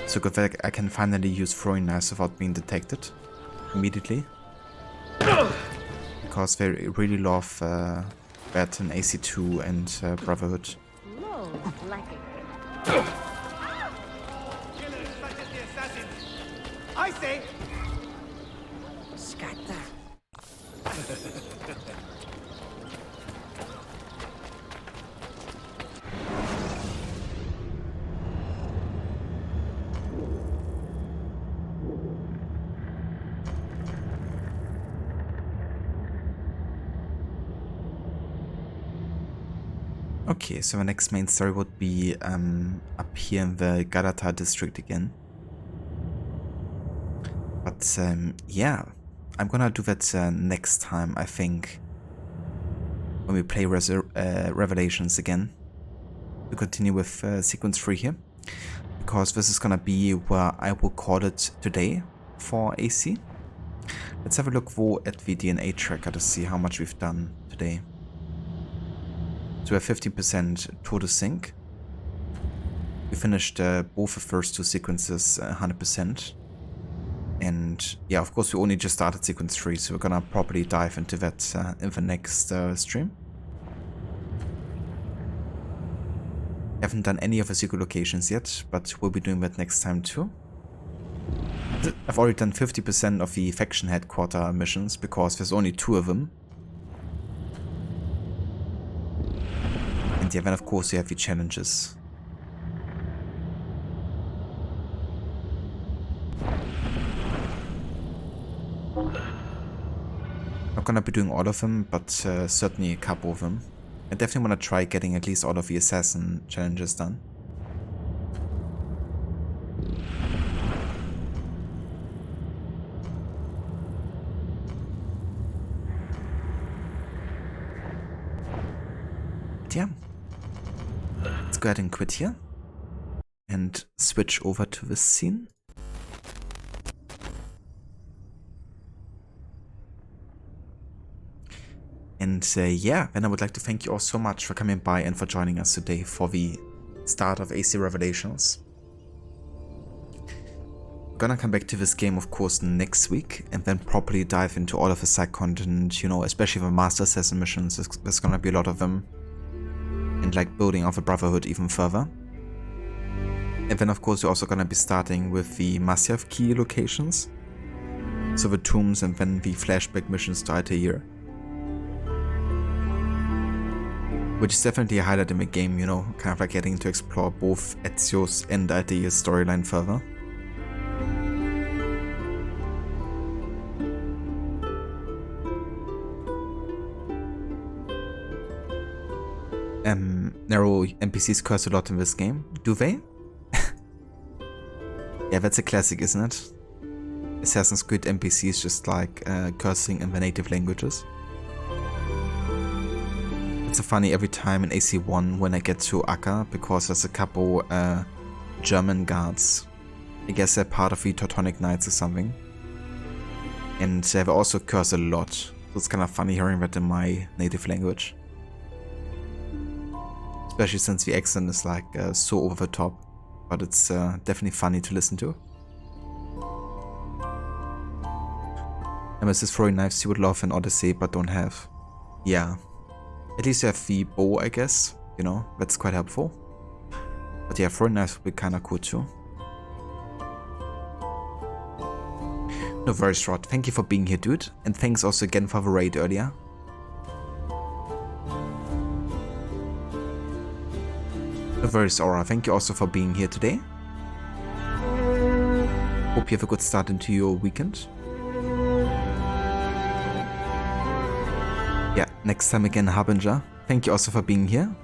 So good that I can finally use throwing knives without being detected immediately. Because they really love that in AC2 and Brotherhood. I say. Scatter. Okay, so the next main story would be up here in the Galata district again. But yeah, I'm gonna do that next time, I think, when we play Revelations again. To continue with sequence 3 here. Because this is gonna be where I will call it today for AC. Let's have a look though at the DNA tracker to see how much we've done today. So we have 15% total sync. We finished both the first two sequences 100%. And yeah, of course we only just started sequence 3, so we're gonna properly dive into that in the next stream. Haven't done any of the secret locations yet, but we'll be doing that next time too. I've already done 50% of the faction headquarter missions because there's only 2 of them. And yeah, then of course you have the challenges. Not gonna be doing all of them, but certainly a couple of them. I definitely want to try getting at least all of the assassin challenges done. But yeah, let's go ahead and quit here and switch over to this scene. And yeah, then I would like to thank you all so much for coming by and for joining us today for the start of AC Revelations. We're gonna come back to this game, of course, next week and then properly dive into all of the side content, you know, especially the Master Assassin missions. There's gonna be a lot of them. And like building off the Brotherhood even further. And then, of course, we're also gonna be starting with the Masyaf key locations. So the tombs and then the flashback missions to Altair. Which is definitely a highlight in the game, you know, kind of like getting to explore both Ezio's and Altair's storyline further. Narrow NPCs curse a lot in this game, do they? Yeah, that's a classic, isn't it? Assassin's Creed NPCs just like cursing in their native languages. It's so funny every time in AC1 when I get to Akka, because there's a couple German guards. I guess they're part of the Teutonic Knights or something. And they also curse a lot. So it's kind of funny hearing that in my native language. Especially since the accent is like so over the top. But it's definitely funny to listen to. Nemesis throwing knives you would love in Odyssey but don't have. Yeah. At least you have the bow, I guess. you know, that's quite helpful. But yeah, 4 knives would be kinda cool too. No worries, Rod. Thank you for being here, dude. And thanks also again for the raid earlier. No worries, Aura. Thank you also for being here today. Hope you have a good start into your weekend. Yeah, next time again, Harbinger. Thank you also for being here.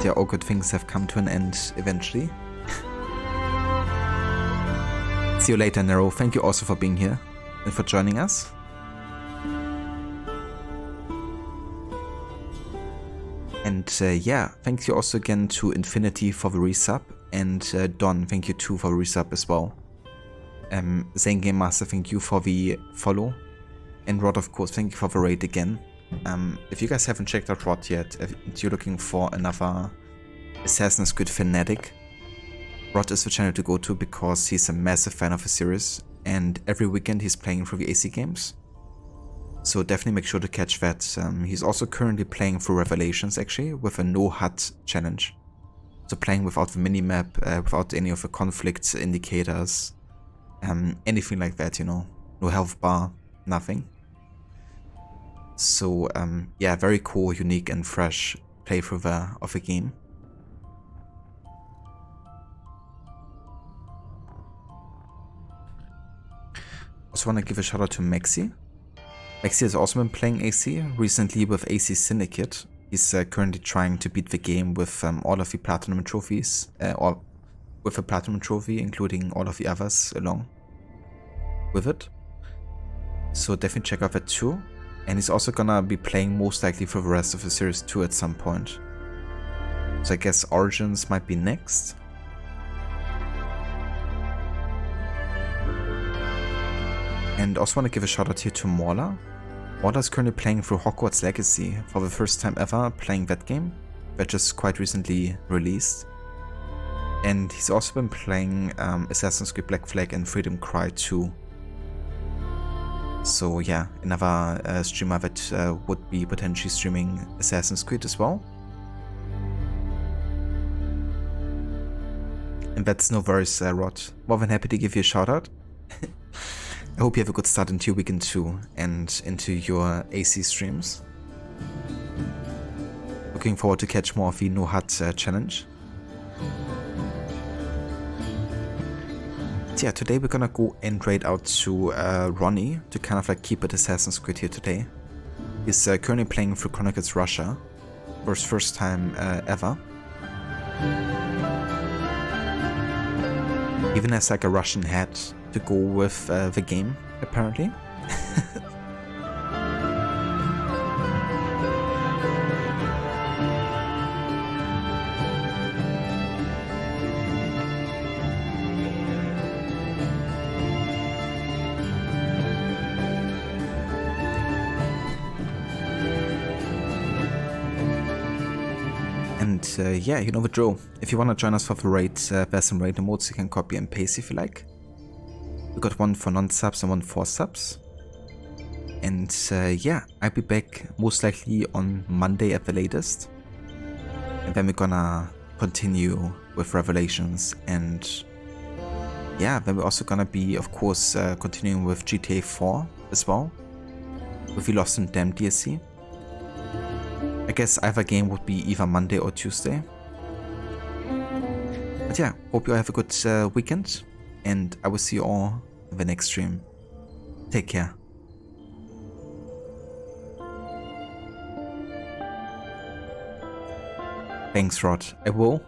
Yeah, all good things have come to an end eventually. See you later, Nero. Thank you also for being here and for joining us. And yeah, thank you also again to Infinity for the resub, and Don, thank you too for the resub as well. Zane Game Master, thank you for the follow. And Rod, of course, thank you for the raid again. If you guys haven't checked out Rod yet, if you're looking for another Assassin's Creed fanatic, Rod is the channel to go to because he's a massive fan of the series, and every weekend he's playing through the AC games. So definitely make sure to catch that. He's also currently playing through Revelations actually with a no HUD challenge. So playing without the minimap, without any of the conflict indicators, anything like that, you know. No health bar, nothing. So yeah, very cool, unique and fresh playthrough of the game. Also want to give a shout out to Maxi. Maxi has also been playing AC, recently with AC Syndicate. He's currently trying to beat the game with all of the Platinum trophies, or with a Platinum trophy, including all of the others along with it. So definitely check out that too. And he's also gonna be playing most likely for the rest of the series too at some point. So I guess Origins might be next. And also want to give a shout out here to Mauler. Mauler is currently playing through Hogwarts Legacy for the first time ever, playing that game, that just quite recently released. And he's also been playing Assassin's Creed Black Flag and Freedom Cry 2. So yeah, another streamer that would be potentially streaming Assassin's Creed as well. And that's no worries, Rod. More than happy to give you a shout out. I hope you have a good start into your weekend too, and into your AC streams. Looking forward to catch more of the No HUD challenge. But yeah, today we're gonna go and raid out to Ronnie to kind of like keep it Assassin's Creed here today. He's currently playing through Chronicles Russia for his first time ever. Even has like a Russian hat to go with the game, apparently. And yeah, you know the drill. If you want to join us for the raid, there's some raid emotes you can copy and paste if you like. We got one for non-subs and one for subs. And yeah, I'll be back most likely on Monday at the latest. And then we're gonna continue with Revelations. And yeah, then we're also gonna be, of course, continuing with GTA 4 as well, with the Lost and Damned DLC. I guess either game would be either Monday or Tuesday. But yeah, hope you all have a good weekend, and I will see you all in the next stream. Take care. Thanks, Rod. I will.